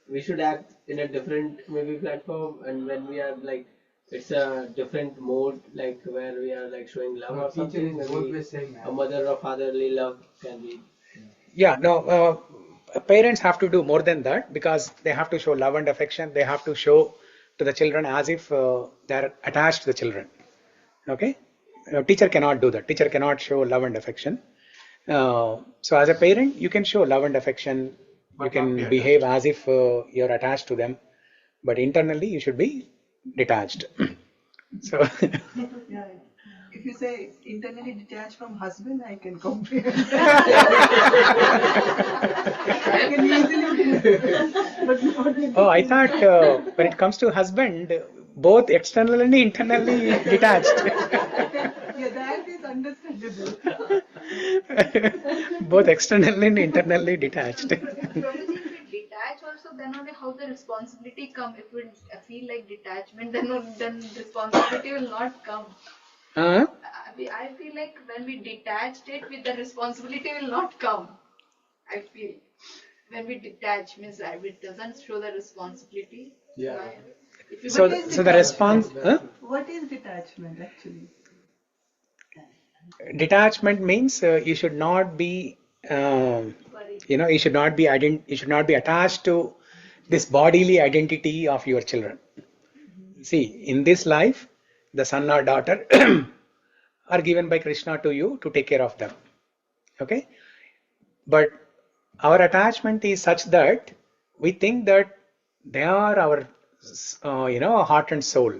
S6: we should act in a different maybe platform, and when we are like, it's a different mode, like where we are like showing love or something. Maybe a mother or fatherly love can be.
S1: Yeah, no, parents have to do more than that, because they have to show love and affection. They have to show to the children as if they are attached to the children. Okay, teacher cannot do that. Teacher cannot show love and affection. So as a parent, you can show love and affection. You can behave as if you're attached to them, but internally you should be detached. So
S16: Yeah. If you say internally detached from husband, I can comprehend. I can easily do. But not with
S1: oh, I thought when it comes to husband, both externally and internally detached.
S16: Yeah, that is understandable.
S1: Both externally and internally detached.
S11: Prabhuji, if we detach also, then only how the responsibility come. If we feel like detachment, then responsibility will not come. I feel like when we detached it, with the responsibility will not come. I feel when we detach means it doesn't show the responsibility.
S8: Yeah.
S1: So the response.
S16: What is detachment actually?
S1: Detachment means you should not be, you should not be you should not be attached to this bodily identity of your children. See, in this life, the son or daughter are given by Krishna to you to take care of them. Okay, but our attachment is such that we think that they are our, heart and soul.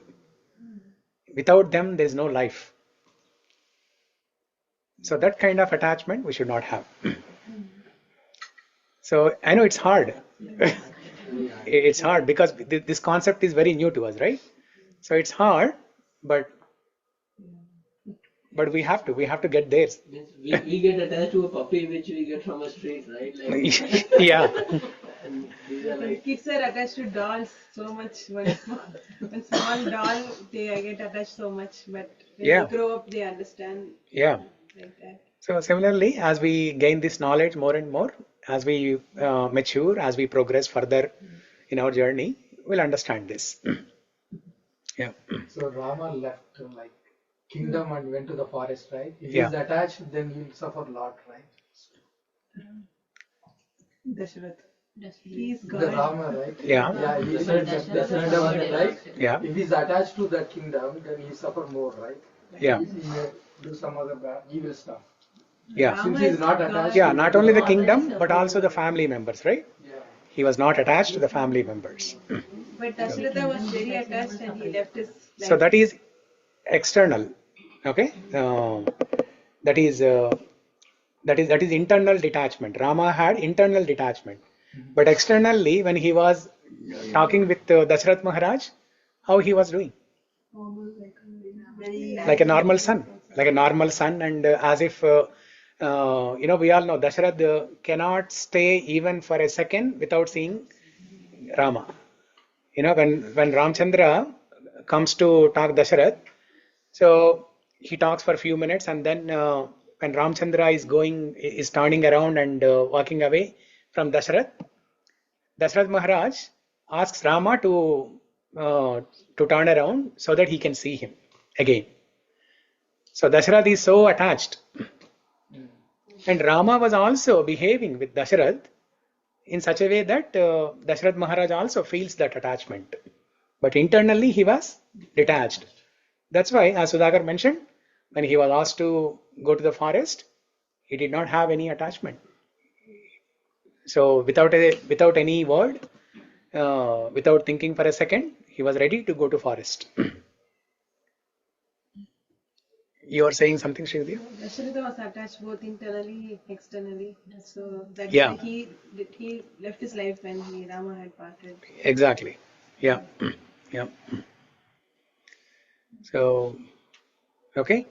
S1: Without them, there is no life. So that kind of attachment we should not have. So I know it's hard. It's hard because this concept is very new to us, right? So it's hard, but we have to get there.
S6: We get attached to a puppy which we get from a street, right? Like,
S1: yeah.
S6: And these are like
S2: kids are attached to dolls so much. One small doll, they get attached so much, but when
S1: Yeah.
S2: they grow up, they understand.
S1: Yeah.
S2: Like that.
S1: So similarly, as we gain this knowledge more and more, as we mature, as we progress further in our journey, we'll understand this. Yeah.
S10: So Rama left like kingdom and went to the forest, right? If
S1: Yeah.
S10: he's attached, then he'll suffer a lot, right?
S16: Dashrath.
S2: He's
S10: The
S2: God.
S10: Rama, right?
S1: Yeah.
S10: Yeah, he's
S6: Dashrath,
S10: right?
S1: Yeah.
S10: If he's attached to the kingdom, then he suffer more, right?
S1: Yeah.
S10: He may do some other bad, evil stuff.
S1: Yeah.
S10: Since he's not attached.
S1: Yeah,
S10: to
S1: not only the kingdom, but also the family members, right?
S10: Yeah.
S1: He was not attached to the family members.
S2: But Dasharatha was very attached and he left his life.
S1: So that is external. Okay. That is internal detachment. Rama had internal detachment, but externally, when he was talking with Dashrath Maharaj, how he was doing? Like a normal son, and as if we all know Dashrath cannot stay even for a second without seeing Rama. When Ramchandra comes to talk Dashrath, so he talks for a few minutes, and then when Ramchandra is turning around and walking away from Dashrath Maharaj asks Rama to turn around so that he can see him again. So Dashrath is so attached, and Rama was also behaving with Dashrath in such a way that Dashrath Maharaj also feels that attachment, but internally he was detached. That's why, as Sudhakar mentioned, when he was asked to go to the forest, he did not have any attachment. So without any word, without thinking for a second, he was ready to go to forest. You are saying something, Srividya?
S2: Dasharatha was attached both internally, externally. So that's
S1: Yeah.
S2: why he left his life when Rama had parted.
S1: Exactly. Yeah. Yeah. So, okay.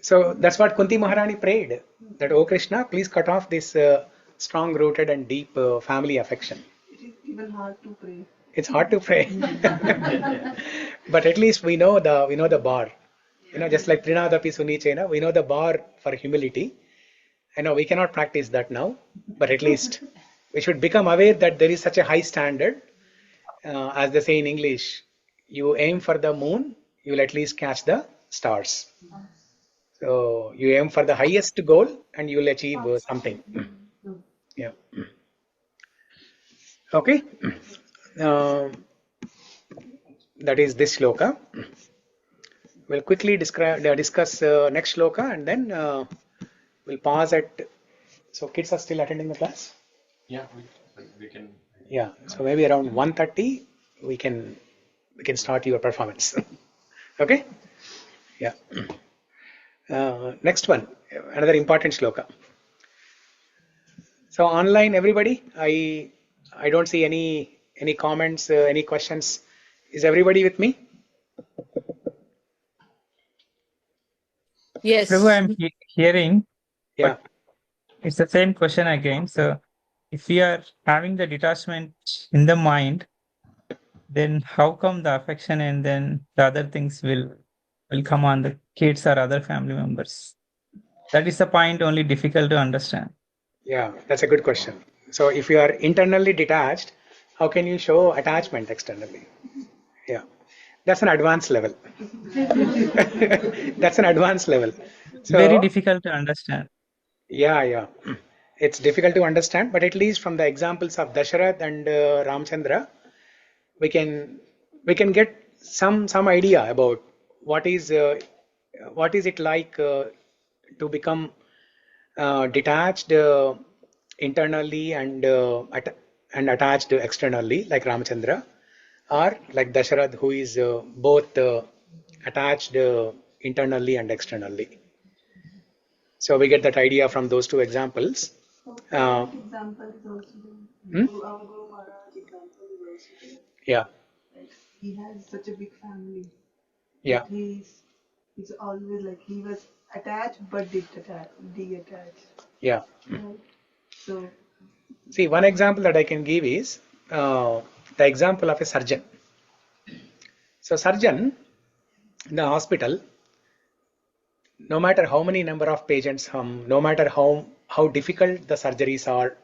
S1: So that's what Kunti Maharani prayed, that, "Oh Krishna, please cut off this strong-rooted and deep family affection."
S16: It is even hard to pray.
S1: It's hard to pray, but at least we know the bar. Just like Trinadapi Sunichena, we know the bar for humility. I know we cannot practice that now, but at least we should become aware that there is such a high standard. As they say in English, you aim for the moon, you will at least catch the stars. So you aim for the highest goal and you will achieve something. Yeah. Okay. That is this shloka. We'll quickly discuss next shloka, and then we'll pause at. So kids are still attending the class?
S17: Yeah, we can.
S1: Yeah, so maybe around 1:30 we can start your performance. Okay? Yeah. Next one, another important shloka. So online, everybody, I don't see any comments, any questions. Is everybody with me?
S15: Yes.
S12: Prabhu, I'm hearing,
S1: Yeah.
S12: but it's the same question again. So if we are having the detachment in the mind, then how come the affection and then the other things will come on the kids or other family members? That is the point only difficult to understand.
S1: Yeah, that's a good question. So if you are internally detached, how can you show attachment externally? Yeah, that's an advanced level. That's an advanced level. So,
S12: very difficult to understand.
S1: Yeah. It's difficult to understand, but at least from the examples of Dasharath and Ramchandra, we can get some idea about what is it like to become detached internally and attached externally, like Ramchandra, or like Dasharath, who is both attached internally and externally. So we get that idea from those two examples.
S16: Example is also there. Our Guru Maharaj example is also there.
S1: Yeah.
S16: Like, he has such a big family.
S1: Yeah.
S16: He's always like he was attached but detached.
S1: Yeah.
S16: Right? So
S1: See, one example that I can give is the example of a surgeon. So surgeon in the hospital, no matter how many number of patients come, no matter how difficult the surgeries are,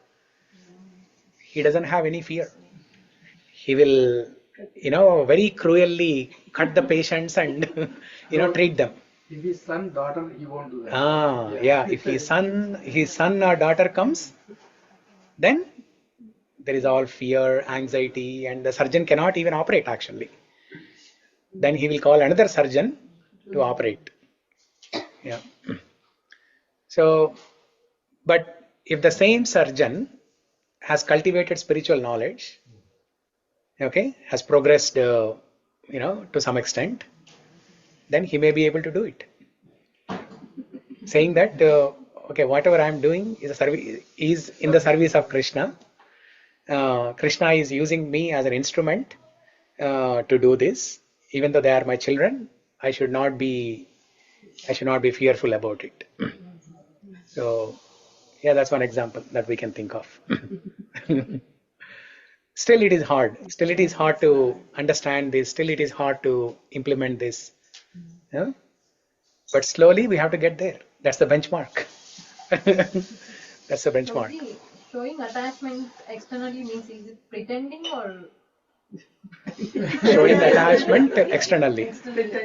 S1: he doesn't have any fear. He will, very cruelly cut the patients and, treat them.
S10: If his son, daughter, he won't do that.
S1: Yeah. If his son or daughter comes, then there is all fear, anxiety, and the surgeon cannot even operate actually. Then he will call another surgeon to operate. Yeah. So, but if the same surgeon has cultivated spiritual knowledge, okay, has progressed, to some extent, then he may be able to do it. Saying that, okay, whatever I am doing is in the service of Krishna. Krishna is using me as an instrument to do this. Even though they are my children, I should not be fearful about it. So, yeah, that's one example that we can think of. Still, it is hard. Still, it is hard to understand this. Still, it is hard to implement this. Yeah? But slowly, we have to get there. That's the benchmark. That's the benchmark.
S11: So showing attachment externally means, is it pretending or
S1: Showing attachment externally?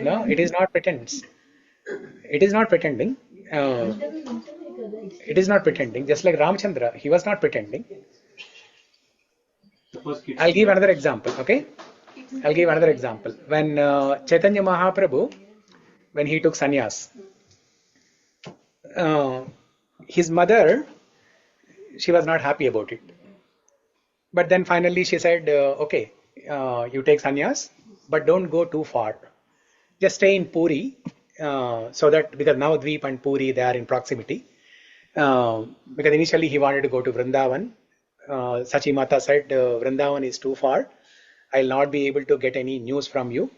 S1: No, it is not pretends. It is not pretending. It is not pretending. Just like Ramchandra, he was not pretending. I'll give another example. Okay, I'll give another example. When Chaitanya Mahaprabhu, when he took sannyas, his mother, she was not happy about it. But then finally she said, okay, you take sannyas, but don't go too far. Just stay in Puri, so that, because now Dweep and Puri, they are in proximity. Because initially he wanted to go to Vrindavan. Sachi Mata said, Vrindavan is too far. I'll not be able to get any news from you.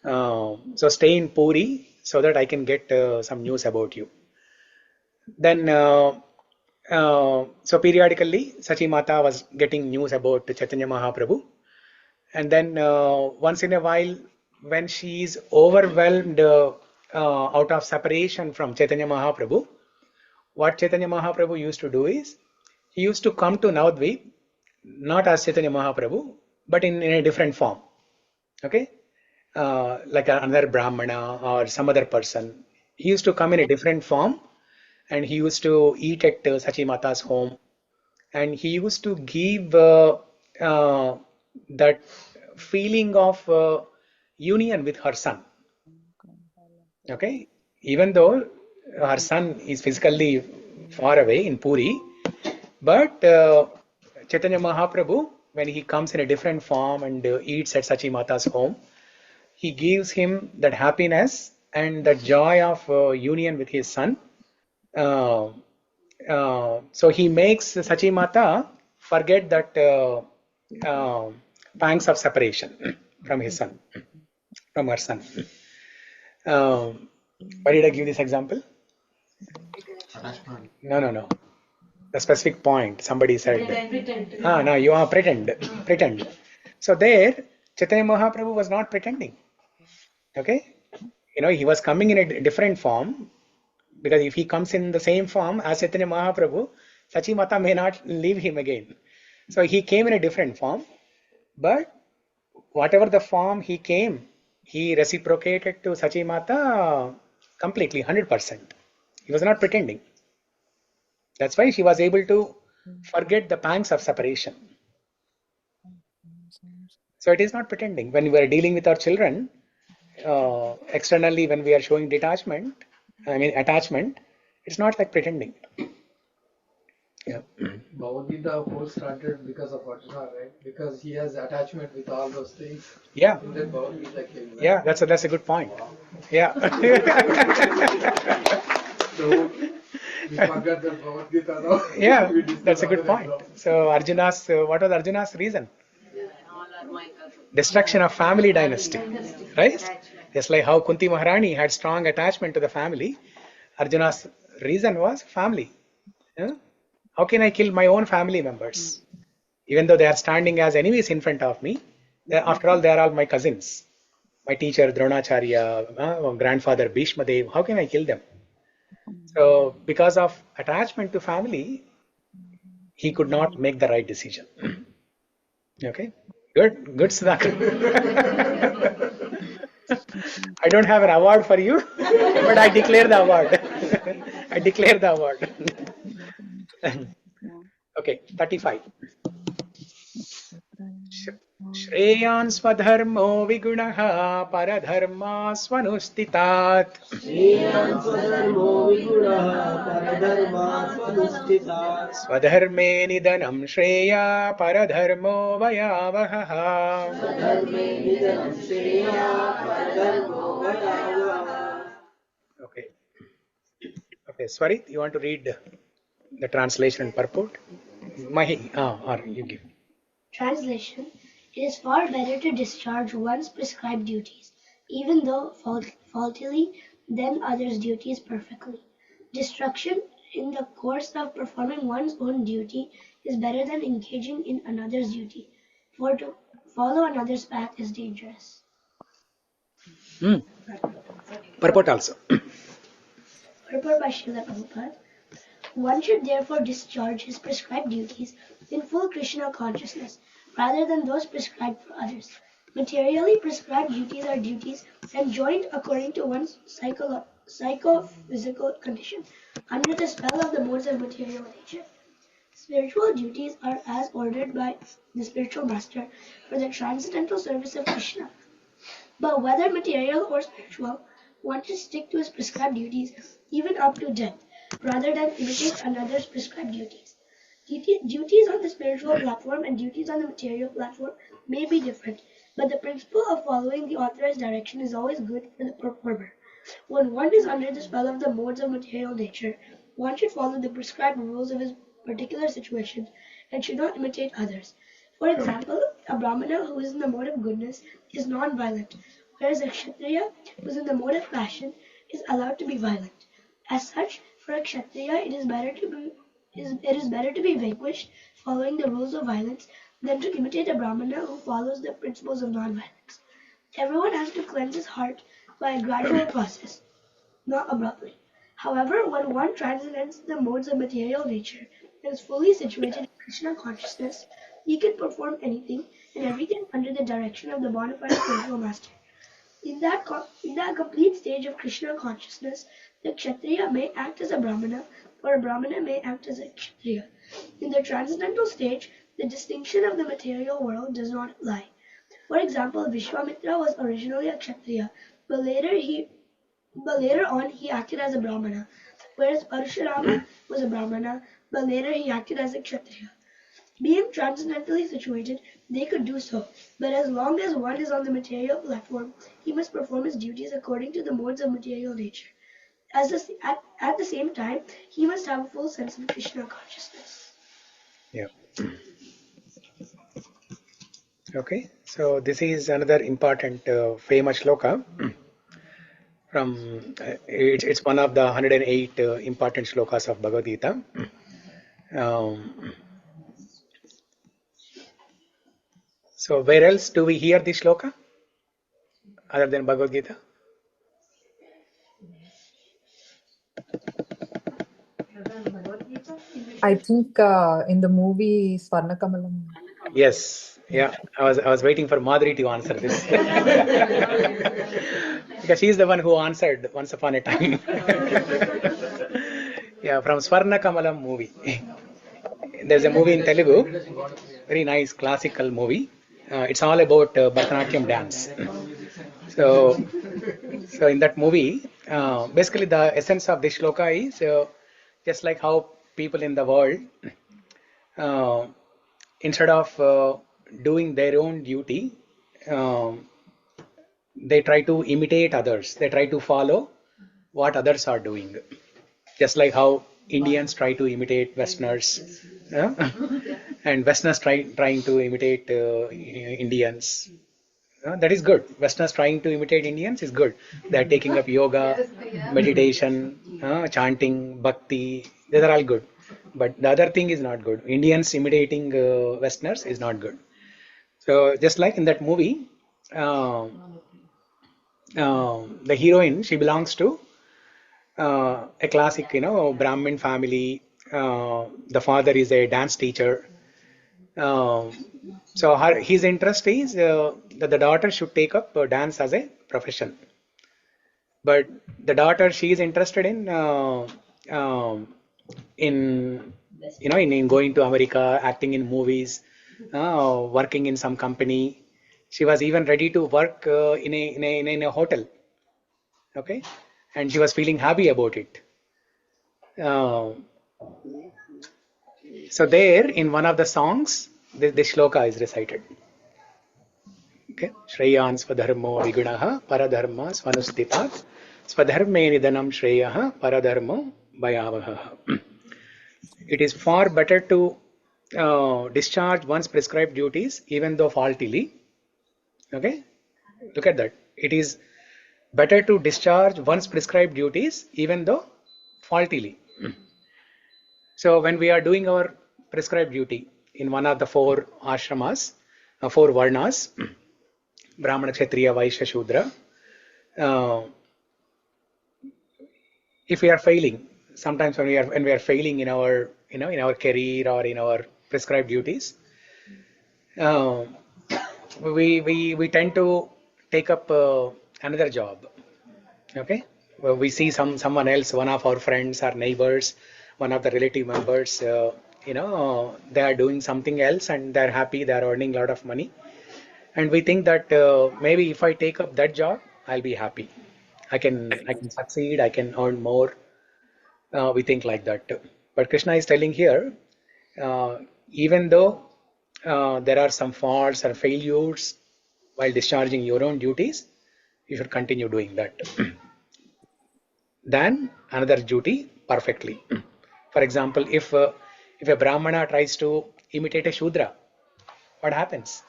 S1: So stay in Puri so that I can get some news about you. Then, so periodically, Sachi Mata was getting news about Chaitanya Mahaprabhu. And then once in a while, when she is overwhelmed out of separation from Chaitanya Mahaprabhu, what Chaitanya Mahaprabhu used to do is, he used to come to Navadvip, not as Chaitanya Mahaprabhu, but in a different form. Okay? Like another Brahmana or some other person. He used to come in a different form, and he used to eat at Sachi Mata's home. And he used to give that feeling of union with her son. Okay, even though her son is physically far away in Puri, but Chaitanya Mahaprabhu, when he comes in a different form and eats at Sachi Mata's home, he gives him that happiness and that joy of union with his son. So he makes Sachi Mata forget that pangs of separation from his son, from her son. Why did I give this example? No. The specific point somebody said.
S2: Pretend.
S1: No, you are pretend. So there, Chaitanya Mahaprabhu was not pretending. Okay, he was coming in a different form, because if he comes in the same form as Chaitanya Mahaprabhu, Sachi Mata may not leave him again. So he came in a different form, but whatever the form he came, he reciprocated to Sachi Mata completely, 100%. He was not pretending. That's why she was able to forget the pangs of separation. So it is not pretending. When we are dealing with our children, externally, when we are showing attachment, it's not like pretending. Yeah.
S10: Bhagavad Gita whole started because of Arjuna, right? Because he has attachment with all those things.
S1: Yeah.
S10: And then Bhagavad Gita came. Right?
S1: Yeah, that's a good point. Wow. Yeah.
S10: So we forgot that Bhagavad Gita now.
S1: Yeah, that's a good point. So Arjuna's, what was Arjuna's reason? Destruction of family dynasty, right? Just like how Kunti Maharani had strong attachment to the family, Arjuna's reason was family. Yeah? How can I kill my own family members? Even though they are standing as enemies in front of me, after all, they are all my cousins. My teacher Dronacharya, grandfather Bhishma Dev, how can I kill them? So because of attachment to family, he could not make the right decision. Okay, good, Sudhakar. I don't have an award for you, but I declare the award. I declare the award. Okay, 35. Shreyan swadharmo vigunaha paradharma swanustitat.
S6: Shreyan swadharmo vigunaha paradharma swanustitat.
S1: Swadharme nidanam shreya paradharmo vayavaha.
S6: Swadharme nidanam shreya paradharmo vayavaha.
S1: Okay, Swarit, you want to read the translation and purport? Mahi, or you give.
S18: Translation: It is far better to discharge one's prescribed duties, even though faultily, than others' duties perfectly. Destruction in the course of performing one's own duty is better than engaging in another's duty, for to follow another's path is dangerous.
S1: Purport also.
S18: Purport by Srila Prabhupada. One should therefore discharge his prescribed duties in full Krishna consciousness, rather than those prescribed for others. Materially prescribed duties are duties enjoined according to one's psychophysical condition, under the spell of the modes of material nature. Spiritual duties are as ordered by the spiritual master for the transcendental service of Krishna. But whether material or spiritual, one should stick to his prescribed duties even up to death, rather than imitate another's prescribed duties. Duties on the spiritual platform and duties on the material platform may be different, but the principle of following the authorized direction is always good for the performer. When one is under the spell of the modes of material nature, one should follow the prescribed rules of his particular situation and should not imitate others. For example, a Brahmana who is in the mode of goodness is non-violent, whereas a Kshatriya who is in the mode of passion is allowed to be violent. As such, for a Kshatriya, it is better to be vanquished following the rules of violence than to imitate a Brahmana who follows the principles of non-violence. Everyone has to cleanse his heart by a gradual process, not abruptly. However, when one transcends the modes of material nature and is fully situated in Krishna consciousness, he can perform anything and everything under the direction of the bona fide spiritual master. In that complete stage of Krishna consciousness, the Kshatriya may act as a Brahmana, or a Brahmana may act as a Kshatriya. In the transcendental stage, the distinction of the material world does not apply. For example, Vishwamitra was originally a Kshatriya, but later he but later on he acted as a Brahmana, whereas Parashurama was a Brahmana, but later he acted as a Kshatriya. Being transcendentally situated, they could do so, but as long as one is on the material platform, he must perform his duties according to the modes of material nature. At the same time, he must have a full sense of Krishna consciousness.
S1: Yeah. Okay, so this is another important famous shloka from it's one of the 108 important shlokas of Bhagavad Gita. So where else do we hear this shloka other than Bhagavad Gita?
S14: I think in the movie Swarnakamalam.
S1: Yes, yeah. I was waiting for Madhuri to answer this because she is the one who answered once upon a time. Yeah, from Swarnakamalam movie. There's a movie in Telugu, very nice classical movie. It's all about Bharatanatyam dance. So in that movie, basically the essence of this shloka is just like how people in the world, instead of doing their own duty, they try to imitate others. They try to follow what others are doing. Just like how Indians try to imitate Westerners, and Westerners trying to imitate Indians. That is good. Westerners trying to imitate Indians is good. They are taking up yoga, meditation, chanting, bhakti. These are all good. But the other thing is not good. Indians imitating Westerners is not good. So just like in that movie, the heroine, she belongs to a classic, Brahmin family. The father is a dance teacher. So his interest is that the daughter should take up dance as a profession. But the daughter, she is interested in going to America, acting in movies, working in some company. She was even ready to work in a hotel. Okay, and she was feeling happy about it. So there, in one of the songs, this shloka is recited. Okay, Shreyan Swadharmo Vigunaha Paradharma Swanustitat Swadharme Nidanam Shreyaha Paradharmo Bhayavaha. It is far better to discharge one's prescribed duties even though faultily. Okay, look at that. It is better to discharge one's prescribed duties even though faultily. So when we are doing our prescribed duty in one of the four ashramas, four varnas, Brahmana, Kshatriya, Vaishya, Shudra, if we are failing, sometimes when we are failing in our in our career or in our prescribed duties, we tend to take up another job. Okay, well, we see someone else, one of our friends, our neighbors, one of the relative members, they are doing something else and they're happy, they're earning a lot of money, and we think that maybe if I take up that job, I'll be happy. I can succeed, I can earn more. We think like that. But Krishna is telling here, even though there are some faults or failures while discharging your own duties, you should continue doing that. Then another duty perfectly. For example, if a Brahmana tries to imitate a Shudra, what happens?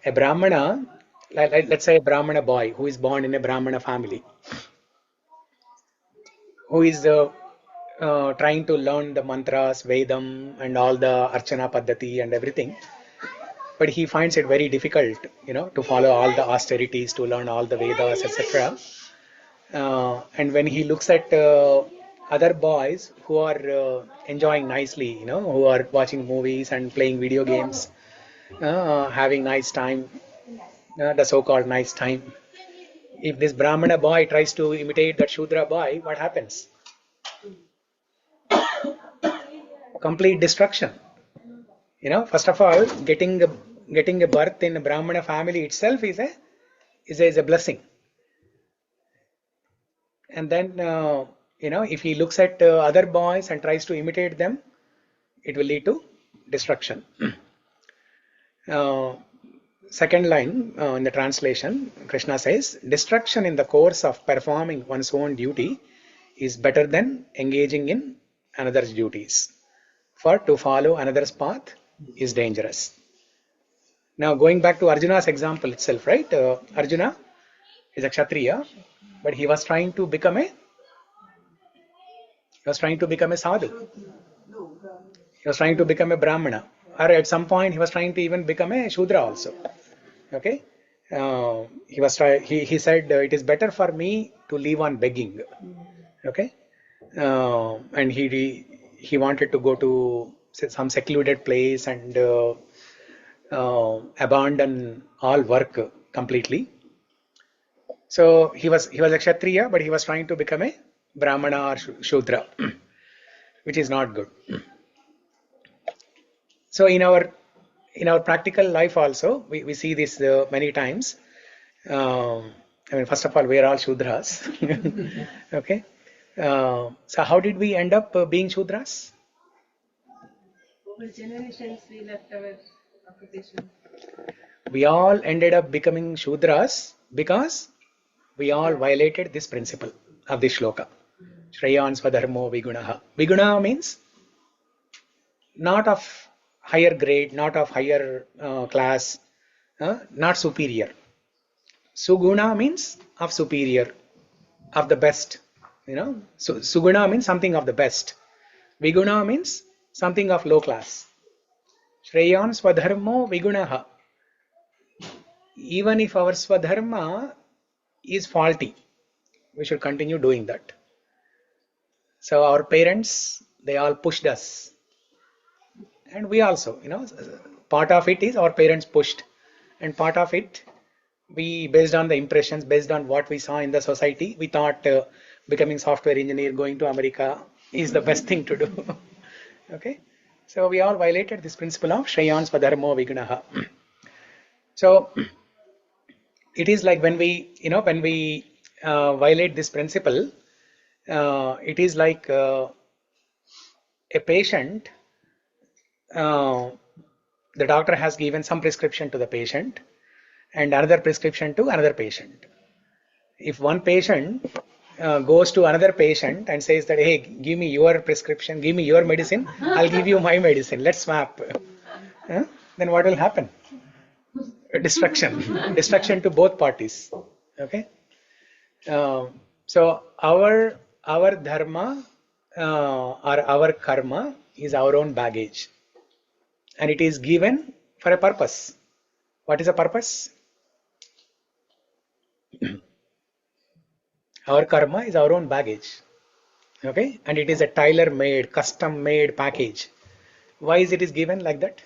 S1: A Brahmana, let's say a Brahmana boy who is born in a Brahmana family, who is trying to learn the mantras, Vedam, and all the Archana Paddhati and everything, but he finds it very difficult, to follow all the austerities, to learn all the Vedas, etc. And when he looks at other boys who are enjoying nicely, who are watching movies and playing video games, having nice time, the so-called nice time. If this Brahmana boy tries to imitate that Shudra boy, what happens? Complete destruction. First of all, getting a birth in a Brahmana family itself is a blessing. and then if he looks at other boys and tries to imitate them, it will lead to destruction. Second line in the translation, Krishna says, destruction in the course of performing one's own duty is better than engaging in another's duties. For to follow another's path is dangerous. Now going back to Arjuna's example itself, right? Arjuna is a Kshatriya, but he was trying to become a sadhu. He was trying to become a Brahmana, or at some point he was trying to even become a Shudra also. Okay, he said it is better for me to live on begging. Okay, and he wanted to go to some secluded place and abandon all work completely. So he was a Kshatriya, but he was trying to become a Brahmana or Shudra, which is not good. So in our practical life also, we see this many times. First of all, we are all Shudras. Okay. So how did we end up being Shudras?
S2: Over generations, we left our occupation.
S1: We all ended up becoming Shudras because we all violated this principle of this shloka. Shreyan swadharmo vigunaha. Viguna means not of higher grade, not of higher class, not superior. Suguna means of superior, of the best. So Suguna means something of the best. Viguna means something of low class. Shreyan swadharmo vigunaha. Even if our swadharma is faulty, we should continue doing that. So our parents, they all pushed us. And we also, part of it is our parents pushed. And part of it, we, based on the impressions, based on what we saw in the society, we thought becoming software engineer, going to America is the best thing to do. Okay. So we all violated this principle of Shreyan Swadharmo Vignaha. So it is like when we violate this principle, it is like a patient, the doctor has given some prescription to the patient and another prescription to another patient. If one patient goes to another patient and says that, hey, give me your prescription, give me your medicine, I'll give you my medicine, let's swap. Then what will happen? Destruction to both parties. Okay. So our dharma or our karma is our own baggage, and it is given for a purpose. What is the purpose? Our karma is our own baggage. Okay, and it is a tailor-made, custom-made package. Why is it given like that?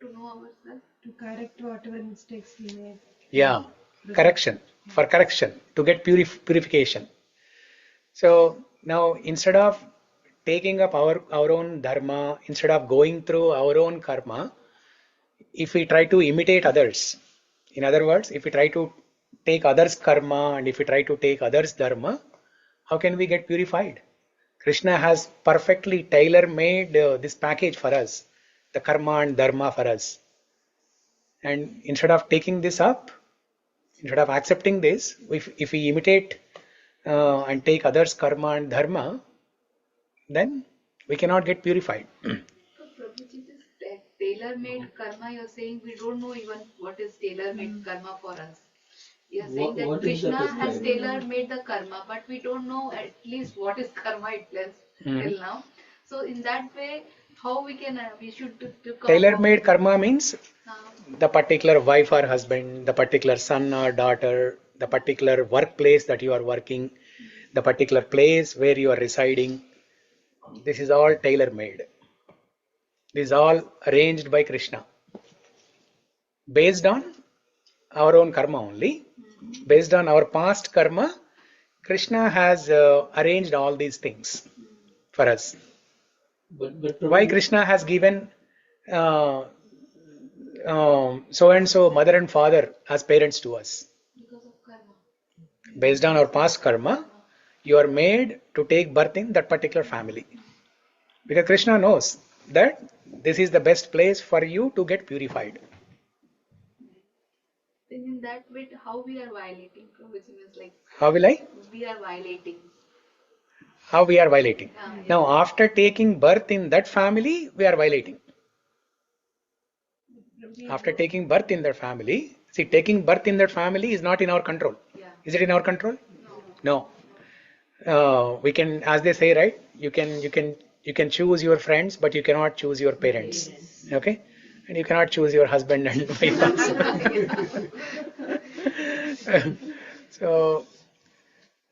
S11: To know ourselves,
S2: to correct whatever mistakes we made.
S1: Yeah, correction, to get purification. So now instead of taking up our own dharma, instead of going through our own karma, if we try to imitate others, in other words, if we try to take others' karma and if we try to take others' dharma, how can we get purified? Krishna has perfectly tailor-made this package for us, the karma and dharma for us. And instead of taking this up, instead of accepting this, if we imitate and take others' karma and dharma, then we cannot get purified.
S11: So Prabhuji, this tailor-made karma, you're saying we don't know even what is tailor-made karma for us. You're saying that Krishna has tailor-made the karma, but we don't know at least what is karma itself till now. So in that way, how we should do
S1: tailor-made karma means the particular wife or husband, the particular son or daughter, the particular workplace that you are working, the particular place where you are residing. This is all tailor-made. This is all arranged by Krishna. Based on our own karma only. Based on our past karma, Krishna has arranged all these things for us. But why Krishna has given so and so mother and father as parents to us? Based on our past karma, you are made to take birth in that particular family. Because Krishna knows that this is the best place for you to get purified.
S11: Then in that bit, how we are violating? Which means like.
S1: How will I?
S11: We are violating.
S1: How we are violating?
S11: Yeah.
S1: Now, after taking birth in that family, we are violating. After taking birth in that family, see, taking birth in that family is not in our control.
S11: Yeah.
S1: Is it in our control? No. We can, as they say, right? You can choose your friends, but you cannot choose your parents. Okay, and you cannot choose your husband and wife also.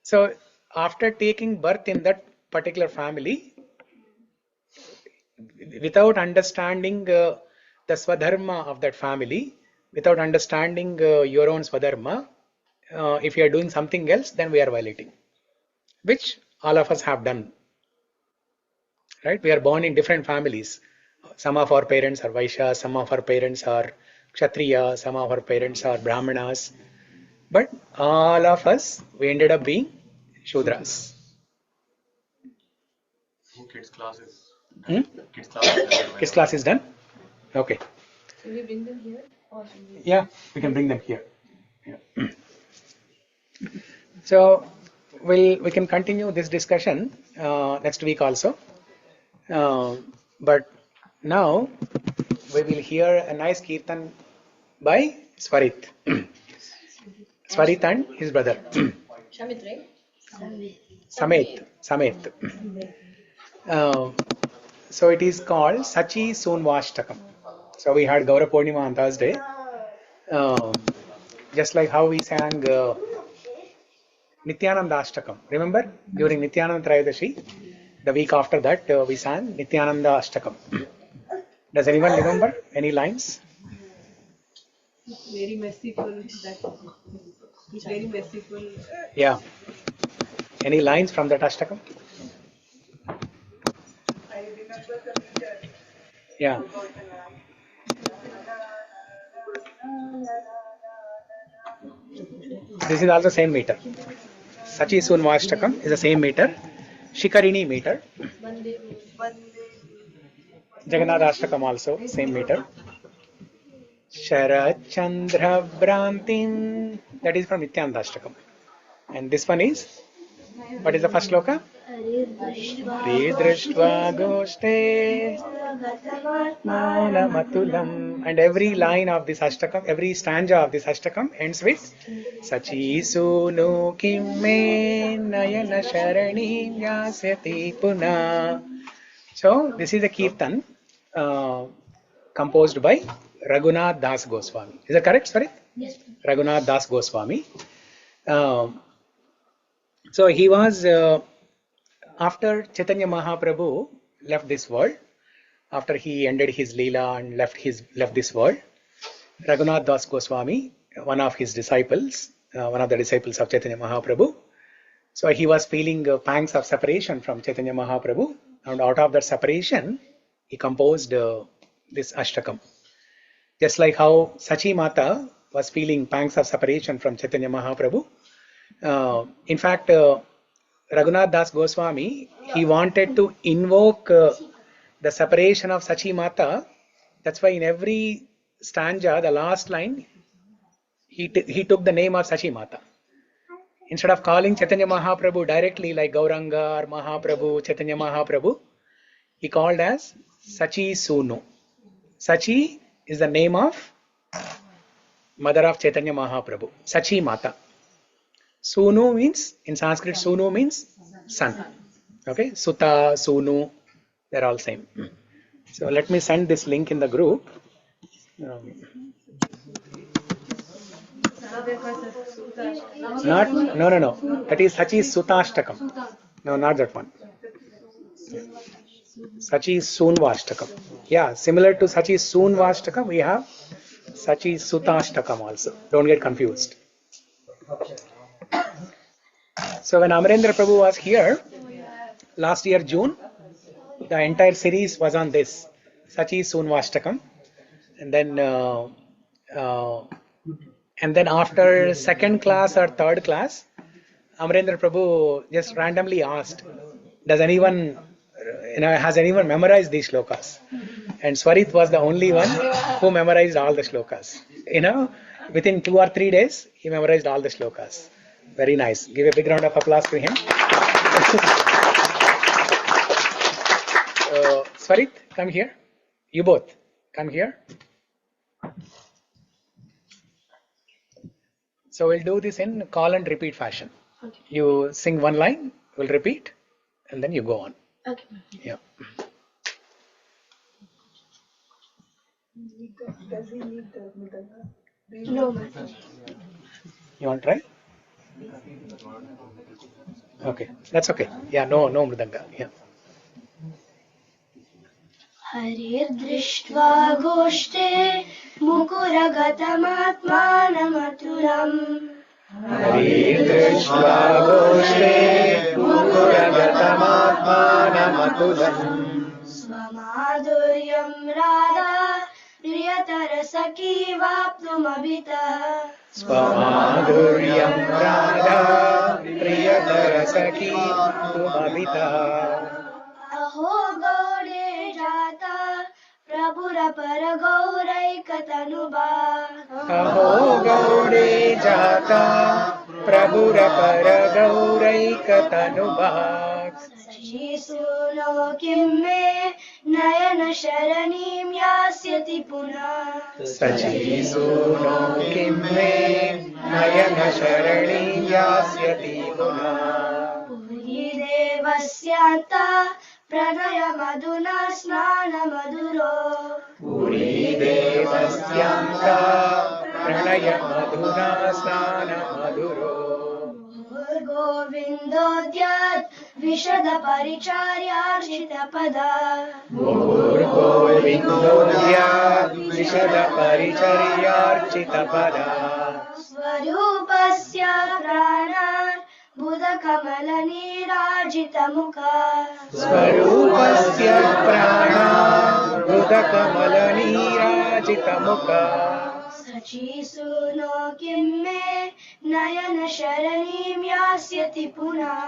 S1: So after taking birth in that particular family, without understanding the swadharma of that family, without understanding your own swadharma, if you are doing something else, then we are violating, which all of us have done. Right? We are born in different families. Some of our parents are Vaishyas, some of our parents are Kshatriya, some of our parents are Brahmanas. But all of us, we ended up being Shudras.
S17: Kids class is
S1: Kids class is done? Okay.
S2: Should we bring them here? Or should we...
S1: Yeah, we can bring them here. Yeah. So we can continue this discussion next week also. But now we will hear a nice kirtan by Swarit. Swarit and his brother.
S2: Shamit, right?
S1: Samet. So it is called Sachi Sunvashtakam. So we had Gaura Purnima on Thursday. Just like how we sang Nityananda Ashtakam. Remember? During Nityananda Trayadashi, the week after that, we sang Nityananda Ashtakam. Does anyone remember any lines?
S2: Very merciful. It's very merciful.
S1: Yeah. Any lines from that Ashtakam? Yeah. This is also same meter. Sachi Sunvashtakam is the same meter. Shikarini meter. Jagannath Ashtakam also same meter. Sharat Chandra Brantim, that is from Nityananda Ashtakam. And this one is, what is the first sloka? Ridrishtva Goshte Matulam. And every line of this Ashtakam, every stanza of this Ashtakam ends with Sachi Sunu Kimme Nayana Sharani Yasyati Puna. So this is a kirtan composed by Raghunath Das Goswami. Is that correct? Sorry?
S18: Yes.
S1: Raghunath Das Goswami. So he was, after Chaitanya Mahaprabhu left this world, after he ended his Leela and left this world, Raghunath Das Goswami, one of his disciples, one of the disciples of Chaitanya Mahaprabhu, so he was feeling pangs of separation from Chaitanya Mahaprabhu, and out of that separation, he composed this Ashtakam. Just like how Sachi Mata was feeling pangs of separation from Chaitanya Mahaprabhu. In fact, Raghunath Das Goswami, he wanted to invoke the separation of Sachi Mata. That's why in every stanza, the last line, he took the name of Sachi Mata. Instead of calling Chaitanya Mahaprabhu directly like Gauranga or Mahaprabhu, Chaitanya Mahaprabhu, he called as Sachi Sunu. Sachi is the name of mother of Chaitanya Mahaprabhu, Sachi Mata. Sunu means, in Sanskrit, Sunu means son. Okay, Suta, Sunu, they're all same. So let me send this link in the group. No. That is Sachi Sutashtakam. No, not that one. Sachi Sunvashtakam. Yeah, similar to Sachi Sunvashtakam, we have Sachi Sutashtakam also. Don't get confused. So when Amarendra Prabhu was here, last year June, the entire series was on this, Sachi Sunvashtakam. And then after second class or third class, Amarendra Prabhu just randomly asked, does anyone, has anyone memorized these shlokas? And Swarit was the only one who memorized all the shlokas. Within 2 or 3 days, he memorized all the shlokas. Very nice. Give a big round of applause to him. Swarit, come here. You both, come here. So we'll do this in call and repeat fashion.
S18: Okay.
S1: You sing one line, we'll repeat, and then you go on.
S18: Okay.
S1: Yeah.
S16: Does he need the mridanga?
S18: No, ma'am.
S1: You want to try? Okay, that's okay. Yeah, no mridanga. Yeah.
S18: हरिर्दृष्ट्वा गोष्ठे मुकुरगतमात्मानमतुरम्
S1: हरिर्दृष्ट्वा गोष्ठे मुकुरगतमात्मानमतुलम्
S18: स्वमाधुर्यं Radha प्रियतरसखी वाप्तुमभितः
S1: स्वमाधुर्यं Radha प्रियतरसखी वाप्तुमभितः
S18: अहो गौरे जाता प्रभुरपर गौरैकतनुबा
S1: अहो गौरे जाता प्रभुरपर गौरैकतनुबा
S18: सचीसूनो किं मे नयन शरणीं यास्यति पुनः
S1: सचीसूनो किं मे नयन शरणीं यास्यति पुनः
S18: पुरी देवस्यान्ता प्रणय मधुना स्नानमधुरो
S1: पुरी देवस्यान्ता प्रणय मधुना स्नानमधुरो
S18: गोविन्दोद्यात् विशद परिचार्यार्चितपदा
S1: गोविन्दोद्यात् विशद परिचर्यार्चितपदा
S18: स्वरूपस्य प्राणान् बुधकमलनीराजितमुखा
S1: स्वरूपस्य प्राणान् बुधकमलनीराजितमुखा
S18: सचीसूनो किं मे नयन शरणीं यास्यति पुनः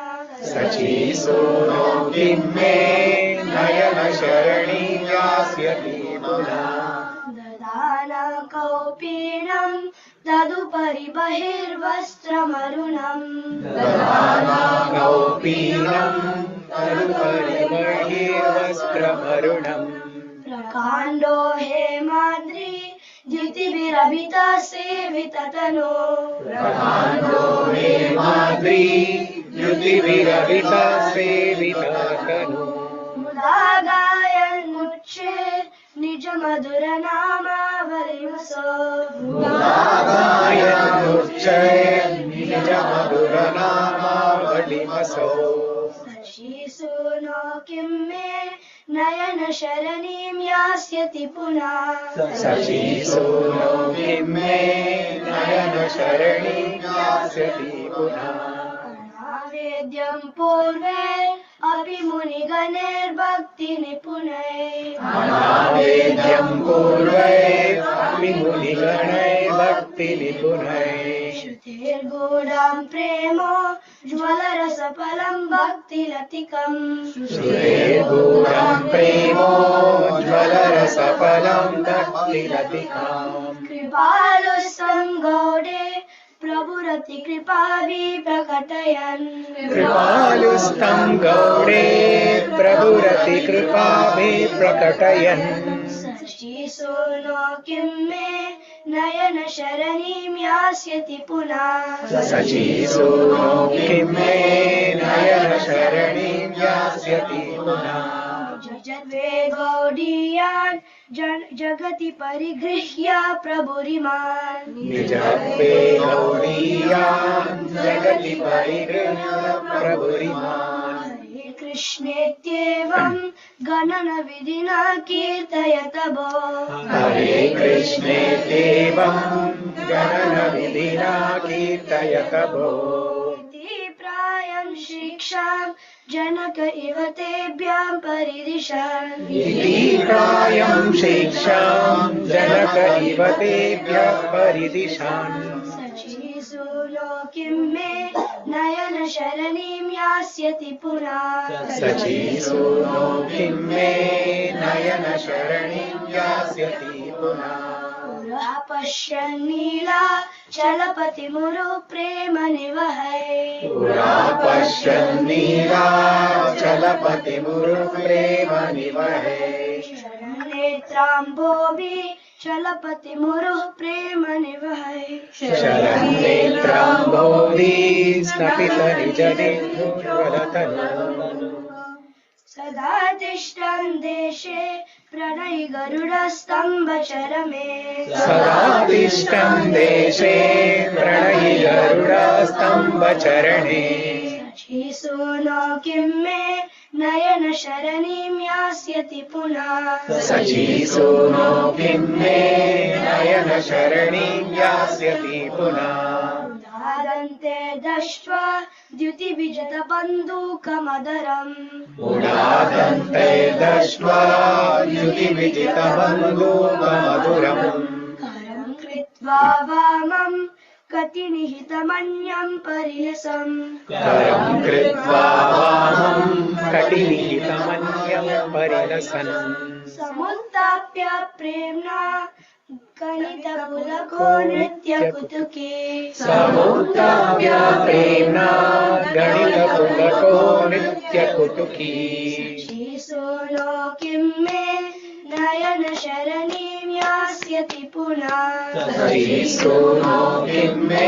S1: सचीसूनो किं मे नयन शरणीं यास्यति पुनः
S18: ददाना कौपीनं तदुपरि बहिर्वस्त्रमरुणम्
S1: ददाना कौपीनं तदुपरि बहिर्वस्त्रमरुणम्
S18: प्रकाण्डो हेमाद्रि द्युतिभिरभिता सेविततनो
S1: प्रकाण्डो हेमाद्रि द्युतिभिरभिता सेविततनो
S18: मुदा गायन्मुच्चे निज मधुर नामावलिमसो
S1: निज मधुर नामावलिमसो
S18: सचीसूनो किं मे नयन शरणीं यास्यति पुनः
S1: सचीसूनो किं मे नयन शरणीं यास्यति पुनः
S18: अनावेद्यं पूर्वे अपि मुनिगणैर्भक्तिनिपुणैः
S1: अनावेद्यं पूर्वैरपि मुनिगणैर्भक्तिनिपुणैः
S18: श्रुतेर्गूढं प्रेमो ज्वलरसफलं भक्तिलतिकम्
S1: श्रुतेर्गूढं प्रेमो ज्वलरसफलं भक्तिलतिकाम्
S18: कृपालुस्तं गौडे प्रभुरति कृपाभि प्रकटयन्
S1: कृपालुस्तं गौडे प्रभुरति कृपाभिः प्रकटयन्
S18: सचीसूनो किं मे नयन शरणीं यास्यति पुनः
S1: सचीसूनो किं मे नयन शरणीं यास्यति पुनः
S18: जजद्वे गौडीयान् जगति परिगृह्य प्रभुरिमान्
S1: निजत्वे गौडीयान् जगति परिगृह्य प्रभुरिमान्
S18: हरे कृष्णेत्येवं गणनविधिना कीर्तयत भो
S1: हरे कृष्णेत्येवं गणनविधिना कीर्तयत भो
S18: इति प्रायं शिक्षां जनक इव तेभ्यां परिदिशन्
S1: इति प्रायं शिक्षां जनक इव तेभ्यः परिदिशन्
S18: सचीसूनो किं मे नयन शरणीं यास्यति पुनः
S1: सचीसूनो किं मे नयन शरणीं यास्यति पुनः
S18: पुरः पश्यन् नीला चलपतिमुरु प्रेम निवहै
S1: पुरा पश्यन् नीलाचलपतिमुरु प्रेम निवहे
S18: शरन्नेत्राम्बोभि चलपतिमुरुः प्रेम निवहै
S1: शरन्नेत्राम्बोधि स्नपितनिजनेत्रोज्ज्वलतनु
S18: सदा तिष्ठन् देशे प्रणयि गरुडस्तम्भचरमे
S1: सदा तिष्ठन् देशे प्रणयि गरुडस्तम्भचरणे
S18: सचीसूनो किं मे नयन शरणीं यास्यति पुनः
S1: सचीसूनो किं मे नयन शरणीं यास्यति पुनः
S18: उदाहरन्ते दृष्ट्वा द्युतिविजितबन्धूकमदरम्
S1: उदाहरन्ते दृष्ट्वा द्युतिविजितबन्धूकमधुरम्
S18: करं कृत्वा वामं कटिनिहितमन्यं परिहसम्
S1: करं कृत्वा वामं कटिनिहितमन्यं परिलसन्
S18: समुत्थाप्य प्रेम्णा गणितपुलको नृत्यकुतुके
S1: समुत्थाप्य प्रेम्णा गणितपुलको नृत्यकुतुकी
S18: सचीसूनो किं मे नयन शरणीं यास्यति पुनः
S1: सचीसूनो किं मे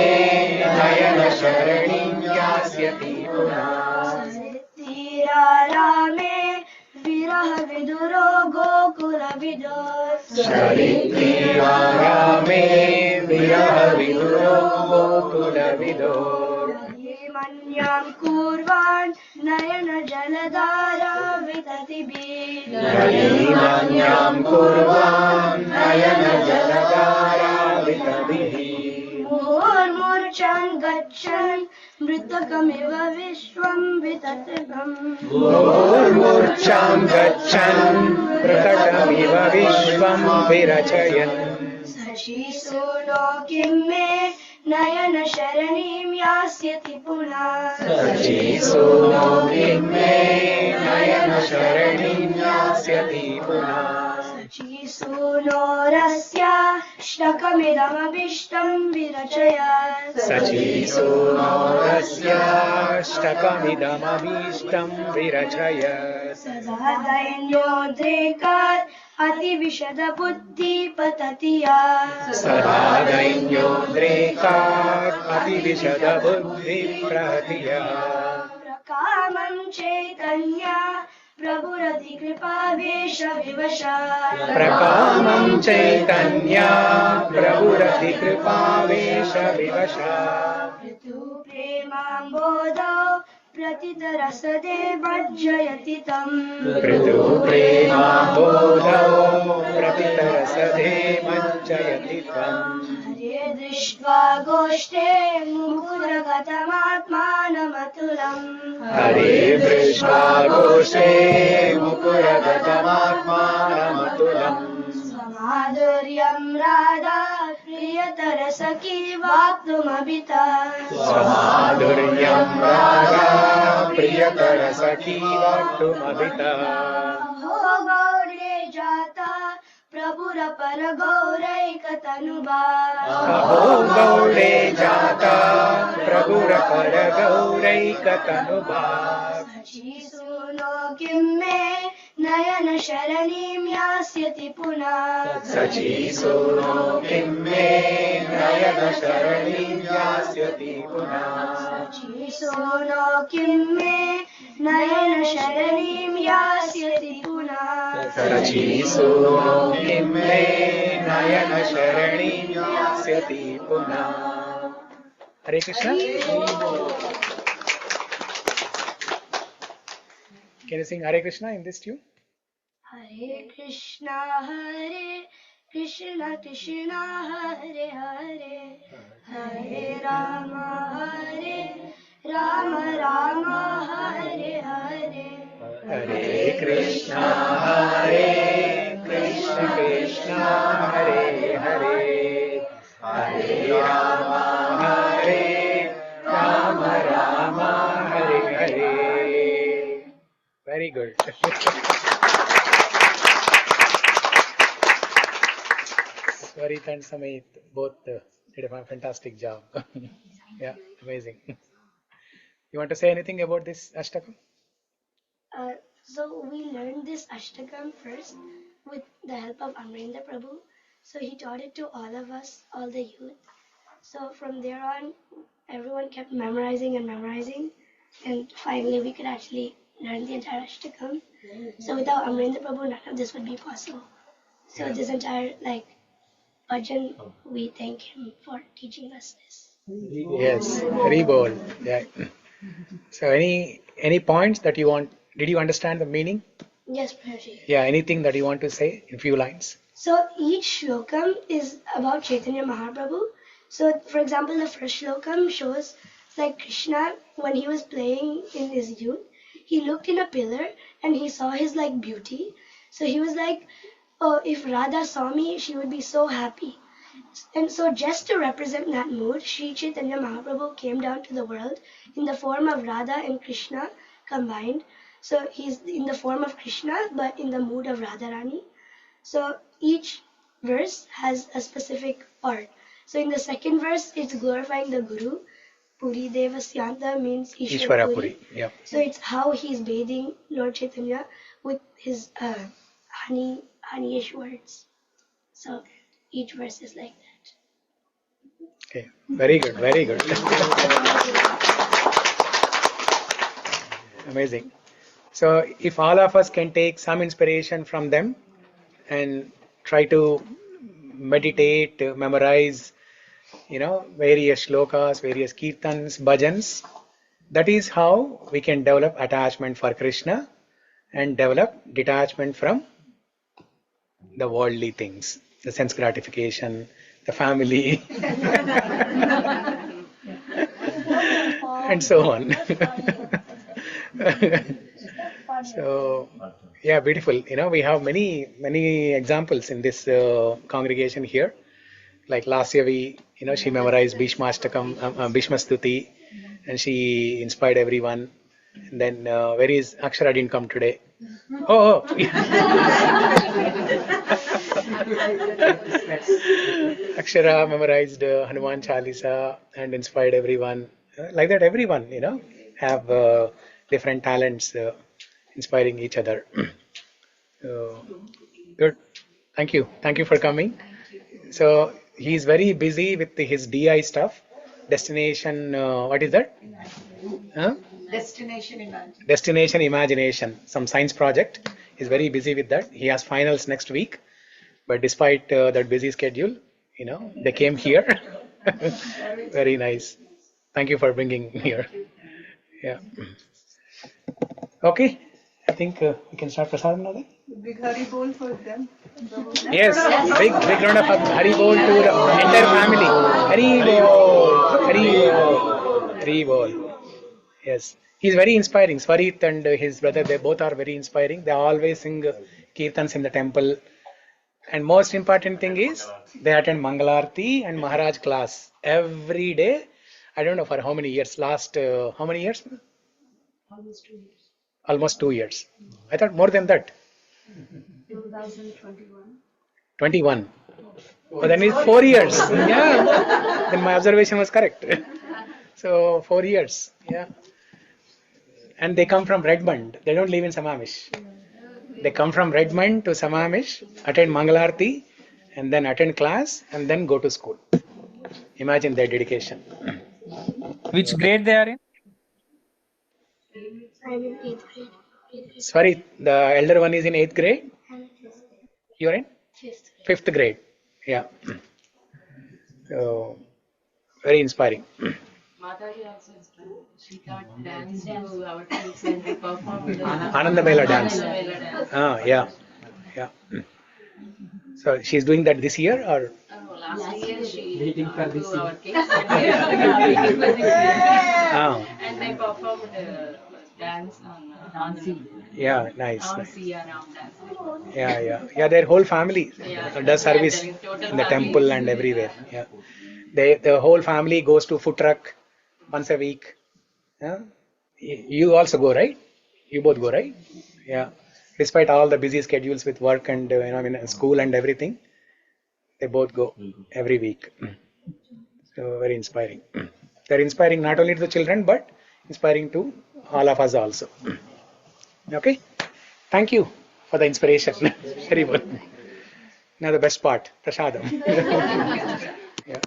S1: नयन शरणीं यास्यति पुनः
S18: तीरारामे विरह विदुरो गोकुलविदो
S1: शरीरारामे विरह विदुरो गोकुलविदो
S18: मन्यां कुर्वान् नयन जलधारा विततिभिः
S1: मन्यां कुर्वान् नयन जलधारा विततिभिः
S18: मुहुर्मूर्च्छन् गच्छन् मृतकमिव विश्वं विततिभम्
S1: मुहुर्मूर्च्छां गच्छन् मृतकमिव विश्वं विरचयन्
S18: सचीसूनो किं मे नयन शरणीं यास्यति पुनः
S1: सचीसूनो किं मे नयन शरणीं यास्यति पुनः
S18: सचीसूनोरस्याष्टकमिदमभीष्टं विरचयत्
S1: सचीसूनोरस्याष्टकमिदमभीष्टं विरचयत्
S18: सदा दैन्योद्रेकात् अतिविशदबुद्धि पतति यत्
S1: सदा दैन्योद्रेकात् अतिविशदबुद्धिः प्रहति यत्
S18: प्रकामं चैतन्य प्रभुरधिकृपावेश विवशात्
S1: प्रकामं चैतन्य प्रभुरधिकृपावेश विवशात्
S18: प्रेमाम्बोधौ प्रतितरसदे भज्जयति तम्
S1: प्रेमाम्बोधौ प्रतितरसदे मज्जयति तम्
S18: हरे दृष्ट्वा गोष्ठे मुकुरगतमात्मानमतुलम्
S1: हरे दृष्ट्वा गोष्ठे मुकुरगतमात्मानमतुलम्
S18: स्वमाधुर्यं राधा प्रियतरसखी वाक्तुमभिता
S1: स्वमाधुर्यं रागा प्रियतरसखी वाक्तुमभिता
S18: अहो गौरे जाता प्रभुरपर गौरैकतनुभा
S1: अहो गौरे जाता प्रभुरपर गौरैकतनुभा
S18: सचीसूनो किं मे नयन शरणीं यास्यति पुनः
S1: सचीसूनो किं मे नयन शरणीं यास्यति पुनः
S18: सचीसूनो किं मे नयन शरणीं यास्यति पुनः
S1: सचीसूनो किं मे नयन शरणीं यास्यति पुनः हरे Krishna Can you sing Hare Krishna in this tune?
S18: Hare Krishna Krishna Hare Hare Hare Rama Rama Hare Hare
S1: Hare Krishna Krishna Hare Hare Hare Rama Very good. Swarit and Samit both did a fantastic job. Yeah, amazing. You want to say anything about this Ashtakam?
S18: So we learned this Ashtakam first with the help of Amrendra Prabhu. So he taught it to all of us, all the youth. So from there on, everyone kept memorizing and memorizing, and finally we could actually learn the entire Ashtakam. So without Amrendra Prabhu, none of this would be possible. So this entire bhajan, we thank him for teaching us this.
S1: Yes, very bold. Yeah. So any points that you want? Did you understand the meaning?
S18: Yes, Prabhuji.
S1: Yeah, anything that you want to say in few lines?
S18: So each shlokam is about Chaitanya Mahaprabhu. So for example, the first shlokam shows like Krishna when he was playing in his youth, he looked in a pillar and he saw his beauty. So he was like, oh, if Radha saw me, she would be so happy. And so just to represent that mood, Sri Chaitanya Mahaprabhu came down to the world in the form of Radha and Krishna combined. So he's in the form of Krishna but in the mood of Radharani. So each verse has a specific part. So in the second verse, it's glorifying the Guru. Puri Devasyanta means Ishvara Puri.
S1: Yeah.
S18: So it's how he's bathing Lord Chaitanya with his honeyish words. So each verse is like that.
S1: Okay, very good, very good. Amazing. So if all of us can take some inspiration from them and try to meditate, memorize, various shlokas, various kirtans, bhajans, that is how we can develop attachment for Krishna and develop detachment from the worldly things, the sense gratification, the family, and so on. So, yeah, beautiful. We have many examples in this congregation here. Like last year, she memorized Bhishmastakam, Bhishma Stuti, and she inspired everyone. And then, where is Akshara? Didn't come today. Oh. Akshara memorized Hanuman Chalisa and inspired everyone. Like that, everyone, have different talents, inspiring each other. Good. Thank you. Thank you for coming. So he's very busy with his DI stuff. Destination, what is that? Huh? Destination Imagination, some science project. He's very busy with that. He has finals next week. But despite that busy schedule, they came here. Very nice. Thank you for bringing here. Yeah. Okay. I think we can start prasadam now then.
S19: Big Hari Bol for them.
S1: Yes, big round of Hari Bol to the entire family. Hari Bol, Hari Bol, Hari Bol. Yes, he's very inspiring. Swarit and his brother, they both are very inspiring. They always sing kirtans in the temple. And most important thing is they attend Mangalarti and Maharaj class every day. I don't know for how many years. Last how many years?
S11: Almost 2 years.
S1: Almost 2 years. I thought more than that.
S11: 2021.
S1: 21. Oh, then it's 4 years. Yeah. Then my observation was correct. So 4 years. Yeah. And they come from Redmond. They don't live in Samamish. They come from Redmond to Samamish, attend Mangalarti, and then attend class, and then go to school. Imagine their dedication.
S12: Which grade they are in?
S18: I'm in 8th grade.
S1: Sorry, the elder one is in 8th grade. You're in? 5th grade. Yeah. So, very inspiring.
S2: Mataji also inspired. She taught dance to our kids and they performed
S1: Ananda Mela dance. Yeah. Yeah. So she's doing that this year or?
S2: Last year she
S8: waiting for this
S2: our
S8: year.
S2: kids and and they performed dance on
S1: Yeah, nice.
S2: on
S1: Nice.
S2: Sia Ram dance.
S1: Yeah. Their whole family does service in the temple and everywhere. Yeah. The whole family goes to food truck once a week. Yeah. You also go, right? You both go, right? Yeah. Despite all the busy schedules with work and school and everything, they both go every week. So very inspiring. They're inspiring not only to the children but inspiring to all of us also. Okay. Thank you for the inspiration. Very well. Now the best part, prasadam. Yeah.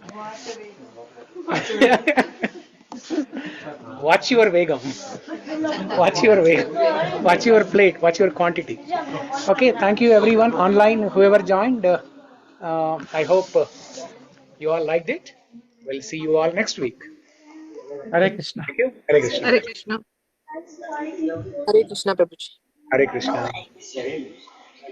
S1: Watch your vegam. Watch your vegam. Watch your plate. Watch your quantity. Okay. Thank you everyone online, whoever joined. I hope you all liked it. We'll see you all next week.
S12: Hare Krishna.
S1: Thank you. Hare Krishna.
S3: Hare Krishna. Hare Krishna, Prabhuji.
S1: Hare Krishna.